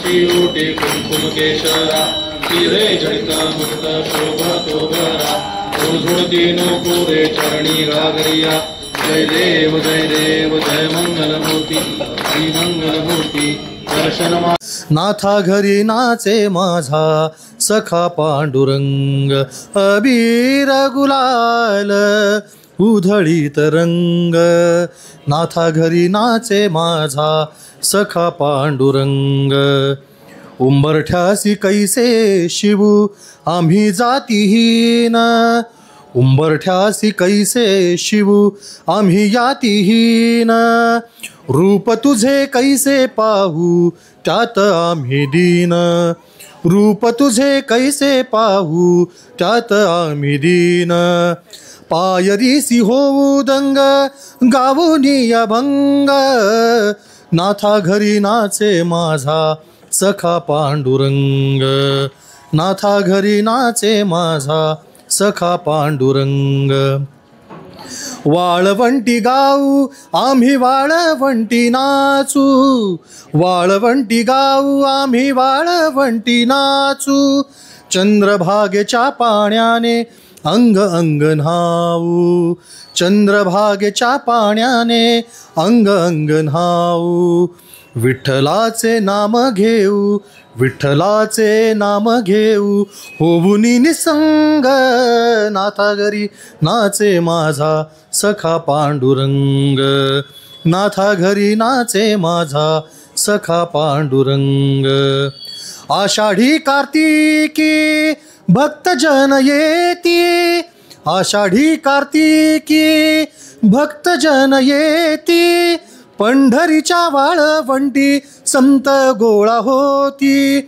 कुमकुम केशरा हिरे जडिता मुक्त शोभा तोभरा ओझुळती नोपुरे चरणी घागरिया. जय देव जय मंगलमूर्ती श्री मंगलमूर्ती दर्शन. नाथा घरी नाचे माझा सखा पांडुरंग, अबीर गुलाल उधळीत रंग. नाथा घरी नाचे माझा सखा पांडुरंग, उंबरठ्यासी कैसे शिवू आम्ही जातीहीन. उंबरठ्यासी कैसे शिवू आम्ही यातीहीन. रूप तुझे कैसे पाहू त्यात आम्ही दीन. रूप तुझे कैसे पाहू त्यात आम्ही दीन. पायरीसी होऊ दंग गावुनी अभंग. नाथा घरी नाचे माझा सखा पांडुरंग. नाथा घरी नाचे माझा सखा पांडुरंग. वाळवंटी गाऊ आम्ही वाळवंटी नाचू. वाळवंटी गाऊ आम्ही वाळवंटी नाचू. चंद्रभागेच्या पाण्याने अंग अंग न्हाऊ. चंद्रभागेच्या पाण्याने अंग अंग न्हाऊ. विठ्ठलाचे नाम घेऊ विठ्ठलाचे नाम घेऊ होऊनी निसंग. नाथा घरी नाचे माझा सखा पांडुरंग. नाथा घरी नाचे माझा सखा पांडुरंग. आषाढी कार्तिकी भक्तजन येती. आषाढी कार्तिकी भक्तजन येती. पंढरीच्या वाळवंटी संत गोळा होती.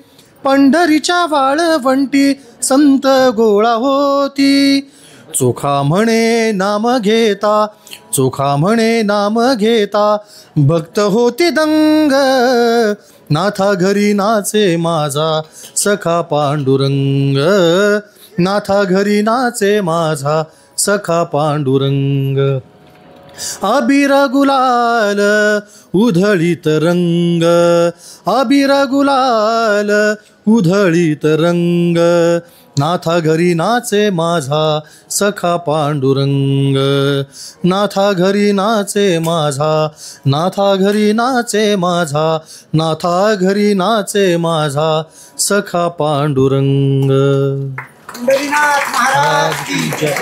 पंढरीच्या वाळवंटी संत गोळा होती. चोखा म्हणे नाम घेता चोखा म्हणे नाम घेता भक्त होती दंग. नाथा घरी नाचे माझा सखा पांडुरंग. नाथा घरी नाचे माझा सखा पांडुरंग. अबीर गुलाल उधळीत रंग. अबीर गुलाल उधळीत रंग. नाथा घरी नाचे माझा सखा पांडुरंग. नाथा घरी नाचे माझा नाथा घरी नाचे माझा नाथा घरी नाचे माझा सखा पांडुरंग. पंढरीनाथ महाराज की जय.